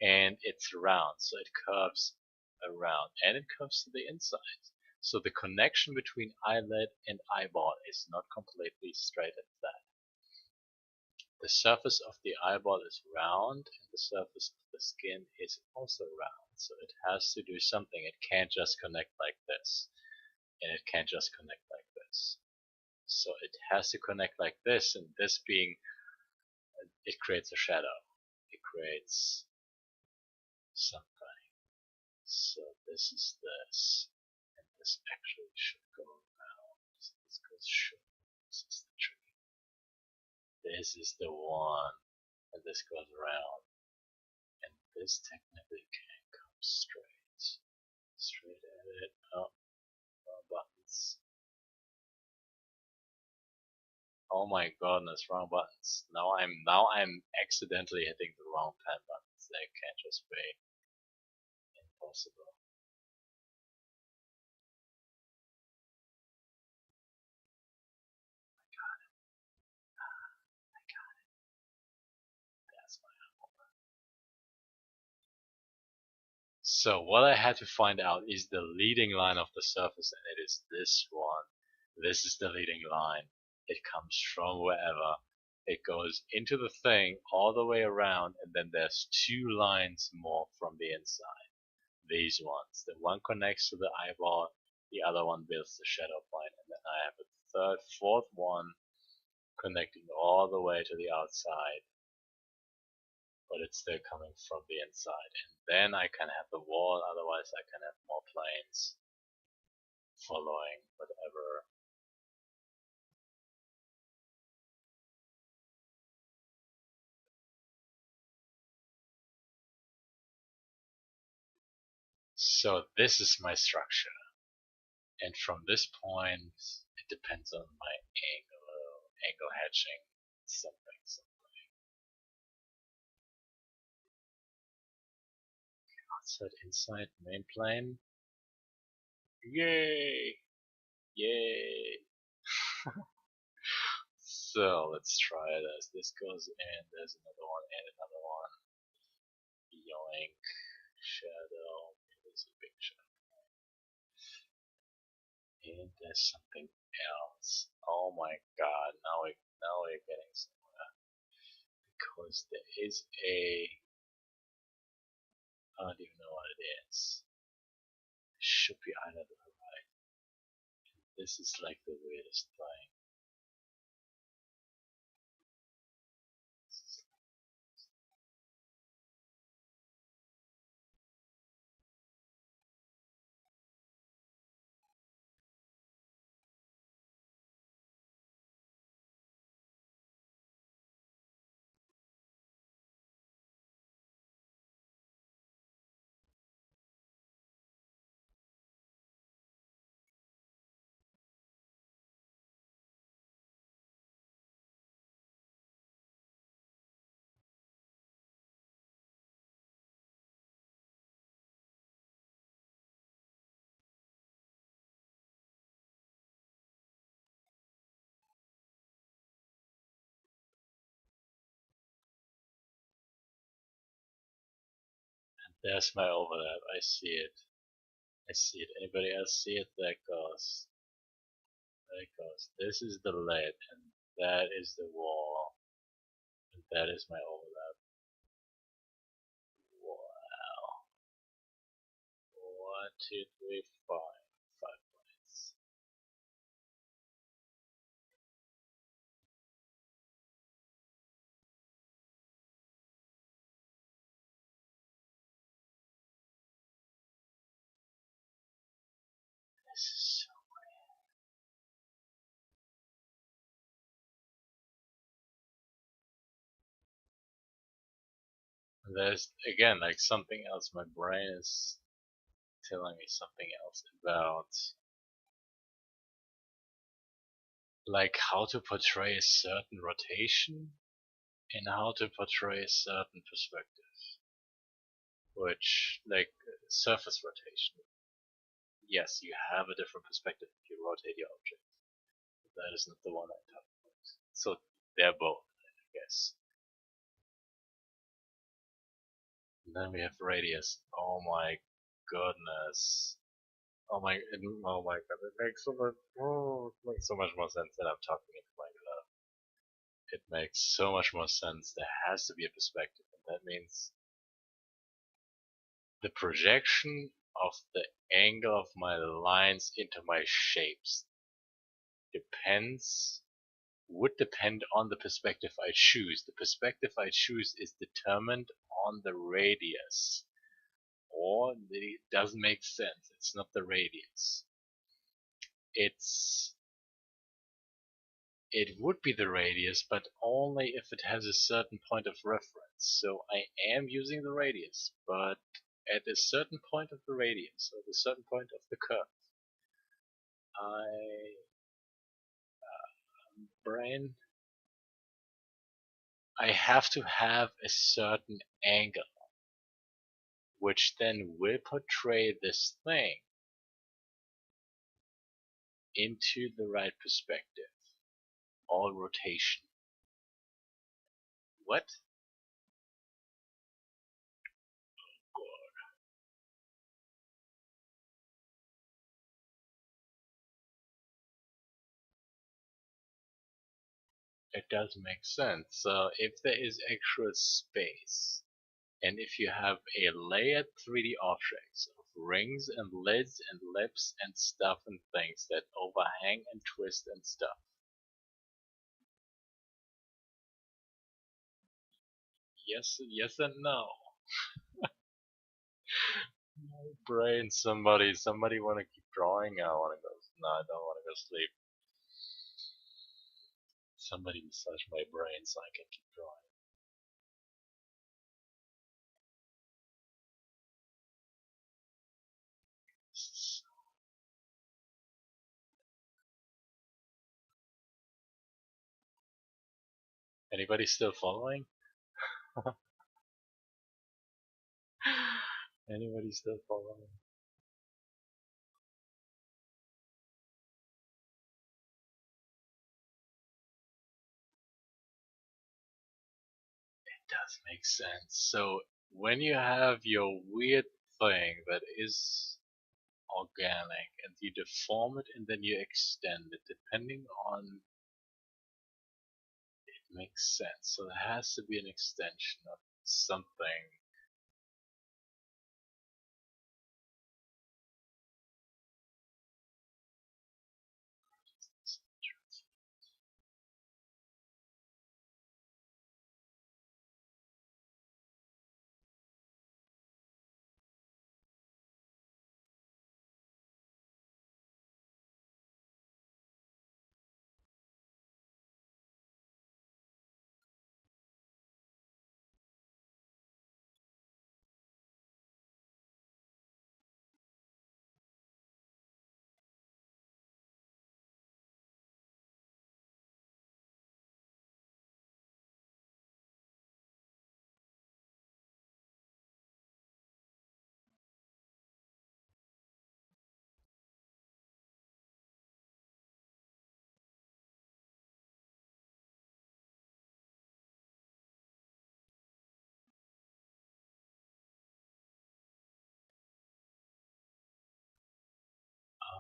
And it's round, so it curves around. And it curves to the inside. So the connection between eyelid and eyeball is not completely straight and flat. The surface of the eyeball is round, and the surface of the skin is also round. So it has to do something. It can't just connect like this. And it can't just connect like this. So it has to connect like this, and this being, it creates a shadow. It creates something. So this is this, and this actually should go around. So this goes should. This is the tree. This is the one, and this goes around. And this technically can come straight. Straight at it. Oh, buttons. Oh my goodness, wrong buttons. Now I'm accidentally hitting the wrong pen buttons. They can't just be impossible. I got it. I got it. That's my homework. So what I had to find out is the leading line of the surface, and it is this one. This is the leading line. It comes from wherever. It goes into the thing all the way around, and then there's two lines more from the inside. these ones. The one connects to the eyeball, the other one builds the shadow point, and then I have a third, fourth one connecting all the way to the outside, but it's still coming from the inside. And then I can have the wall, otherwise I can have more planes following whatever. So this is my structure, and from this point it depends on my angle hatching, something. Outside, inside, main plane. Yay! Yay! So let's try this. This goes in, there's another one, and another one. Yoink. Shadow. There's a big shadow. And there's something else. Oh my god, now we're getting somewhere. Because there is a... I don't even know what it is. It should be either to the right. This is like the weirdest thing. There's my overlap. I see it. I see it. Anybody else see it? There it goes. There it goes. This is the lid, and that is the wall. And that is my overlap. Wow. 1, 2, 3, 5. 5 points. This is so weird. There's, again, like something else. My brain is telling me something else about like how to portray a certain rotation and how to portray a certain perspective. Which, like, surface rotation. Yes, you have a different perspective if you rotate your object. But that is not the one I'm talking about. So they're both, I guess. And then we have radius. Oh my goodness. Oh my god, it makes so much, it makes so much more sense than I'm talking into my glove. It makes so much more sense. There has to be a perspective, and that means the projection of the angle of my lines into my shapes would depend on the perspective I choose. The perspective I choose is determined on the radius. Or it doesn't make sense. It's not the radius. It would be the radius, but only if it has a certain point of reference. So I am using the radius, but at a certain point of the radius, or a certain point of the curve, brain, I have to have a certain angle, which then will portray this thing into the right perspective. All rotation. What? It does make sense. So if there is actual space And if you have a layered 3D objects of rings and lids and lips and stuff and things that overhang and twist and stuff. Yes, yes and no. My brain, somebody wanna keep drawing? I wanna go. No, I don't wanna go sleep. Somebody massage my brain so I can keep drawing. Anybody still following? Anybody still following? It does make sense. So when you have your weird thing that is organic and you deform it and then you extend it depending on, it makes sense. So there has to be an extension of something.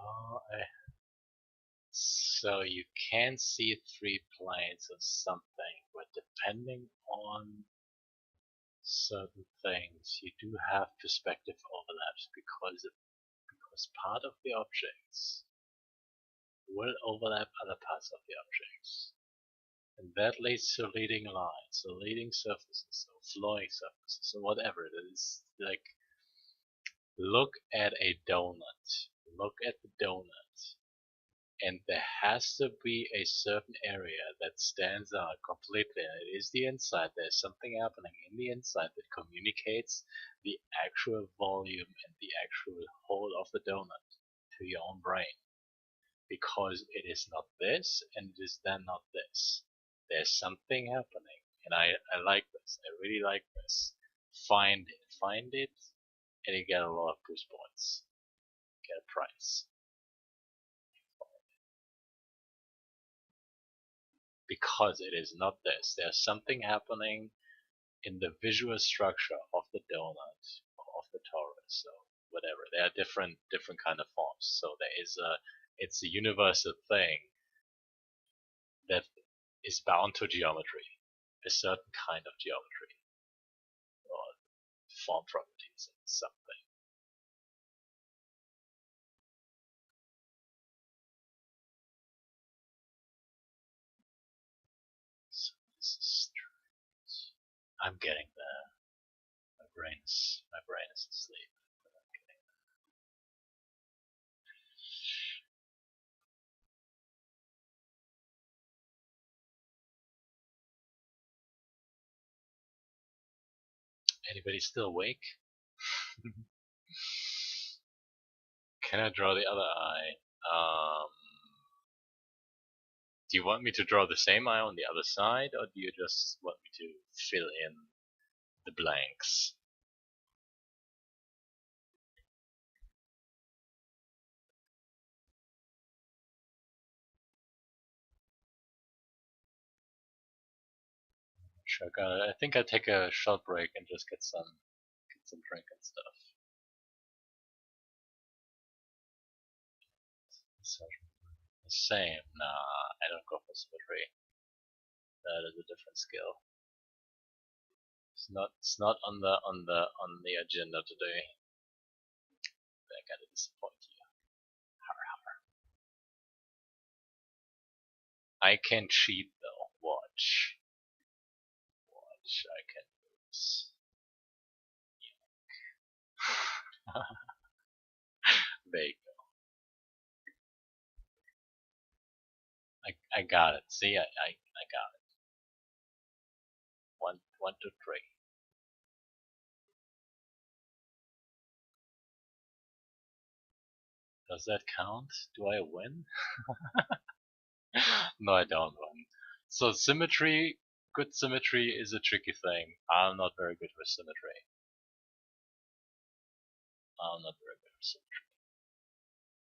Oh, so you can see three planes of something, but depending on certain things, you do have perspective overlaps because part of the objects will overlap other parts of the objects. And that leads to leading lines, or leading surfaces, or flowing surfaces, or whatever it is. Like, look at a donut. Look at the donut. And there has to be a certain area that stands out completely, and it is the inside. There's something happening in the inside that communicates the actual volume and the actual whole of the donut to your own brain. Because it is not this, and it is then not this. There's something happening, and I like this. I really like this. Find it, and you get a lot of boost points. Get a prize. Because it is not this. There's something happening in the visual structure of the donut, of the torus, or whatever. There are different kind of forms. So it's a universal thing that is bound to geometry, a certain kind of geometry or form properties of something. So this is strange. I'm getting there. My brain is asleep. But I'm getting there. Anybody still awake? Can I draw the other eye? Do you want me to draw the same eye on the other side, or do you just want me to fill in the blanks? Sure, I think I'll take a short break and just get some drink and stuff. So, the same. Nah, I don't go for symmetry. That is a different skill. It's not on the agenda today. I gotta disappoint you. I can cheat though. Watch. I can lose. There you go. I got it. See, I got it. One, 2, 3. Does that count? Do I win? No, I don't win. So symmetry, good symmetry is a tricky thing. I'm not very good with symmetry. I'm not very good with symmetry.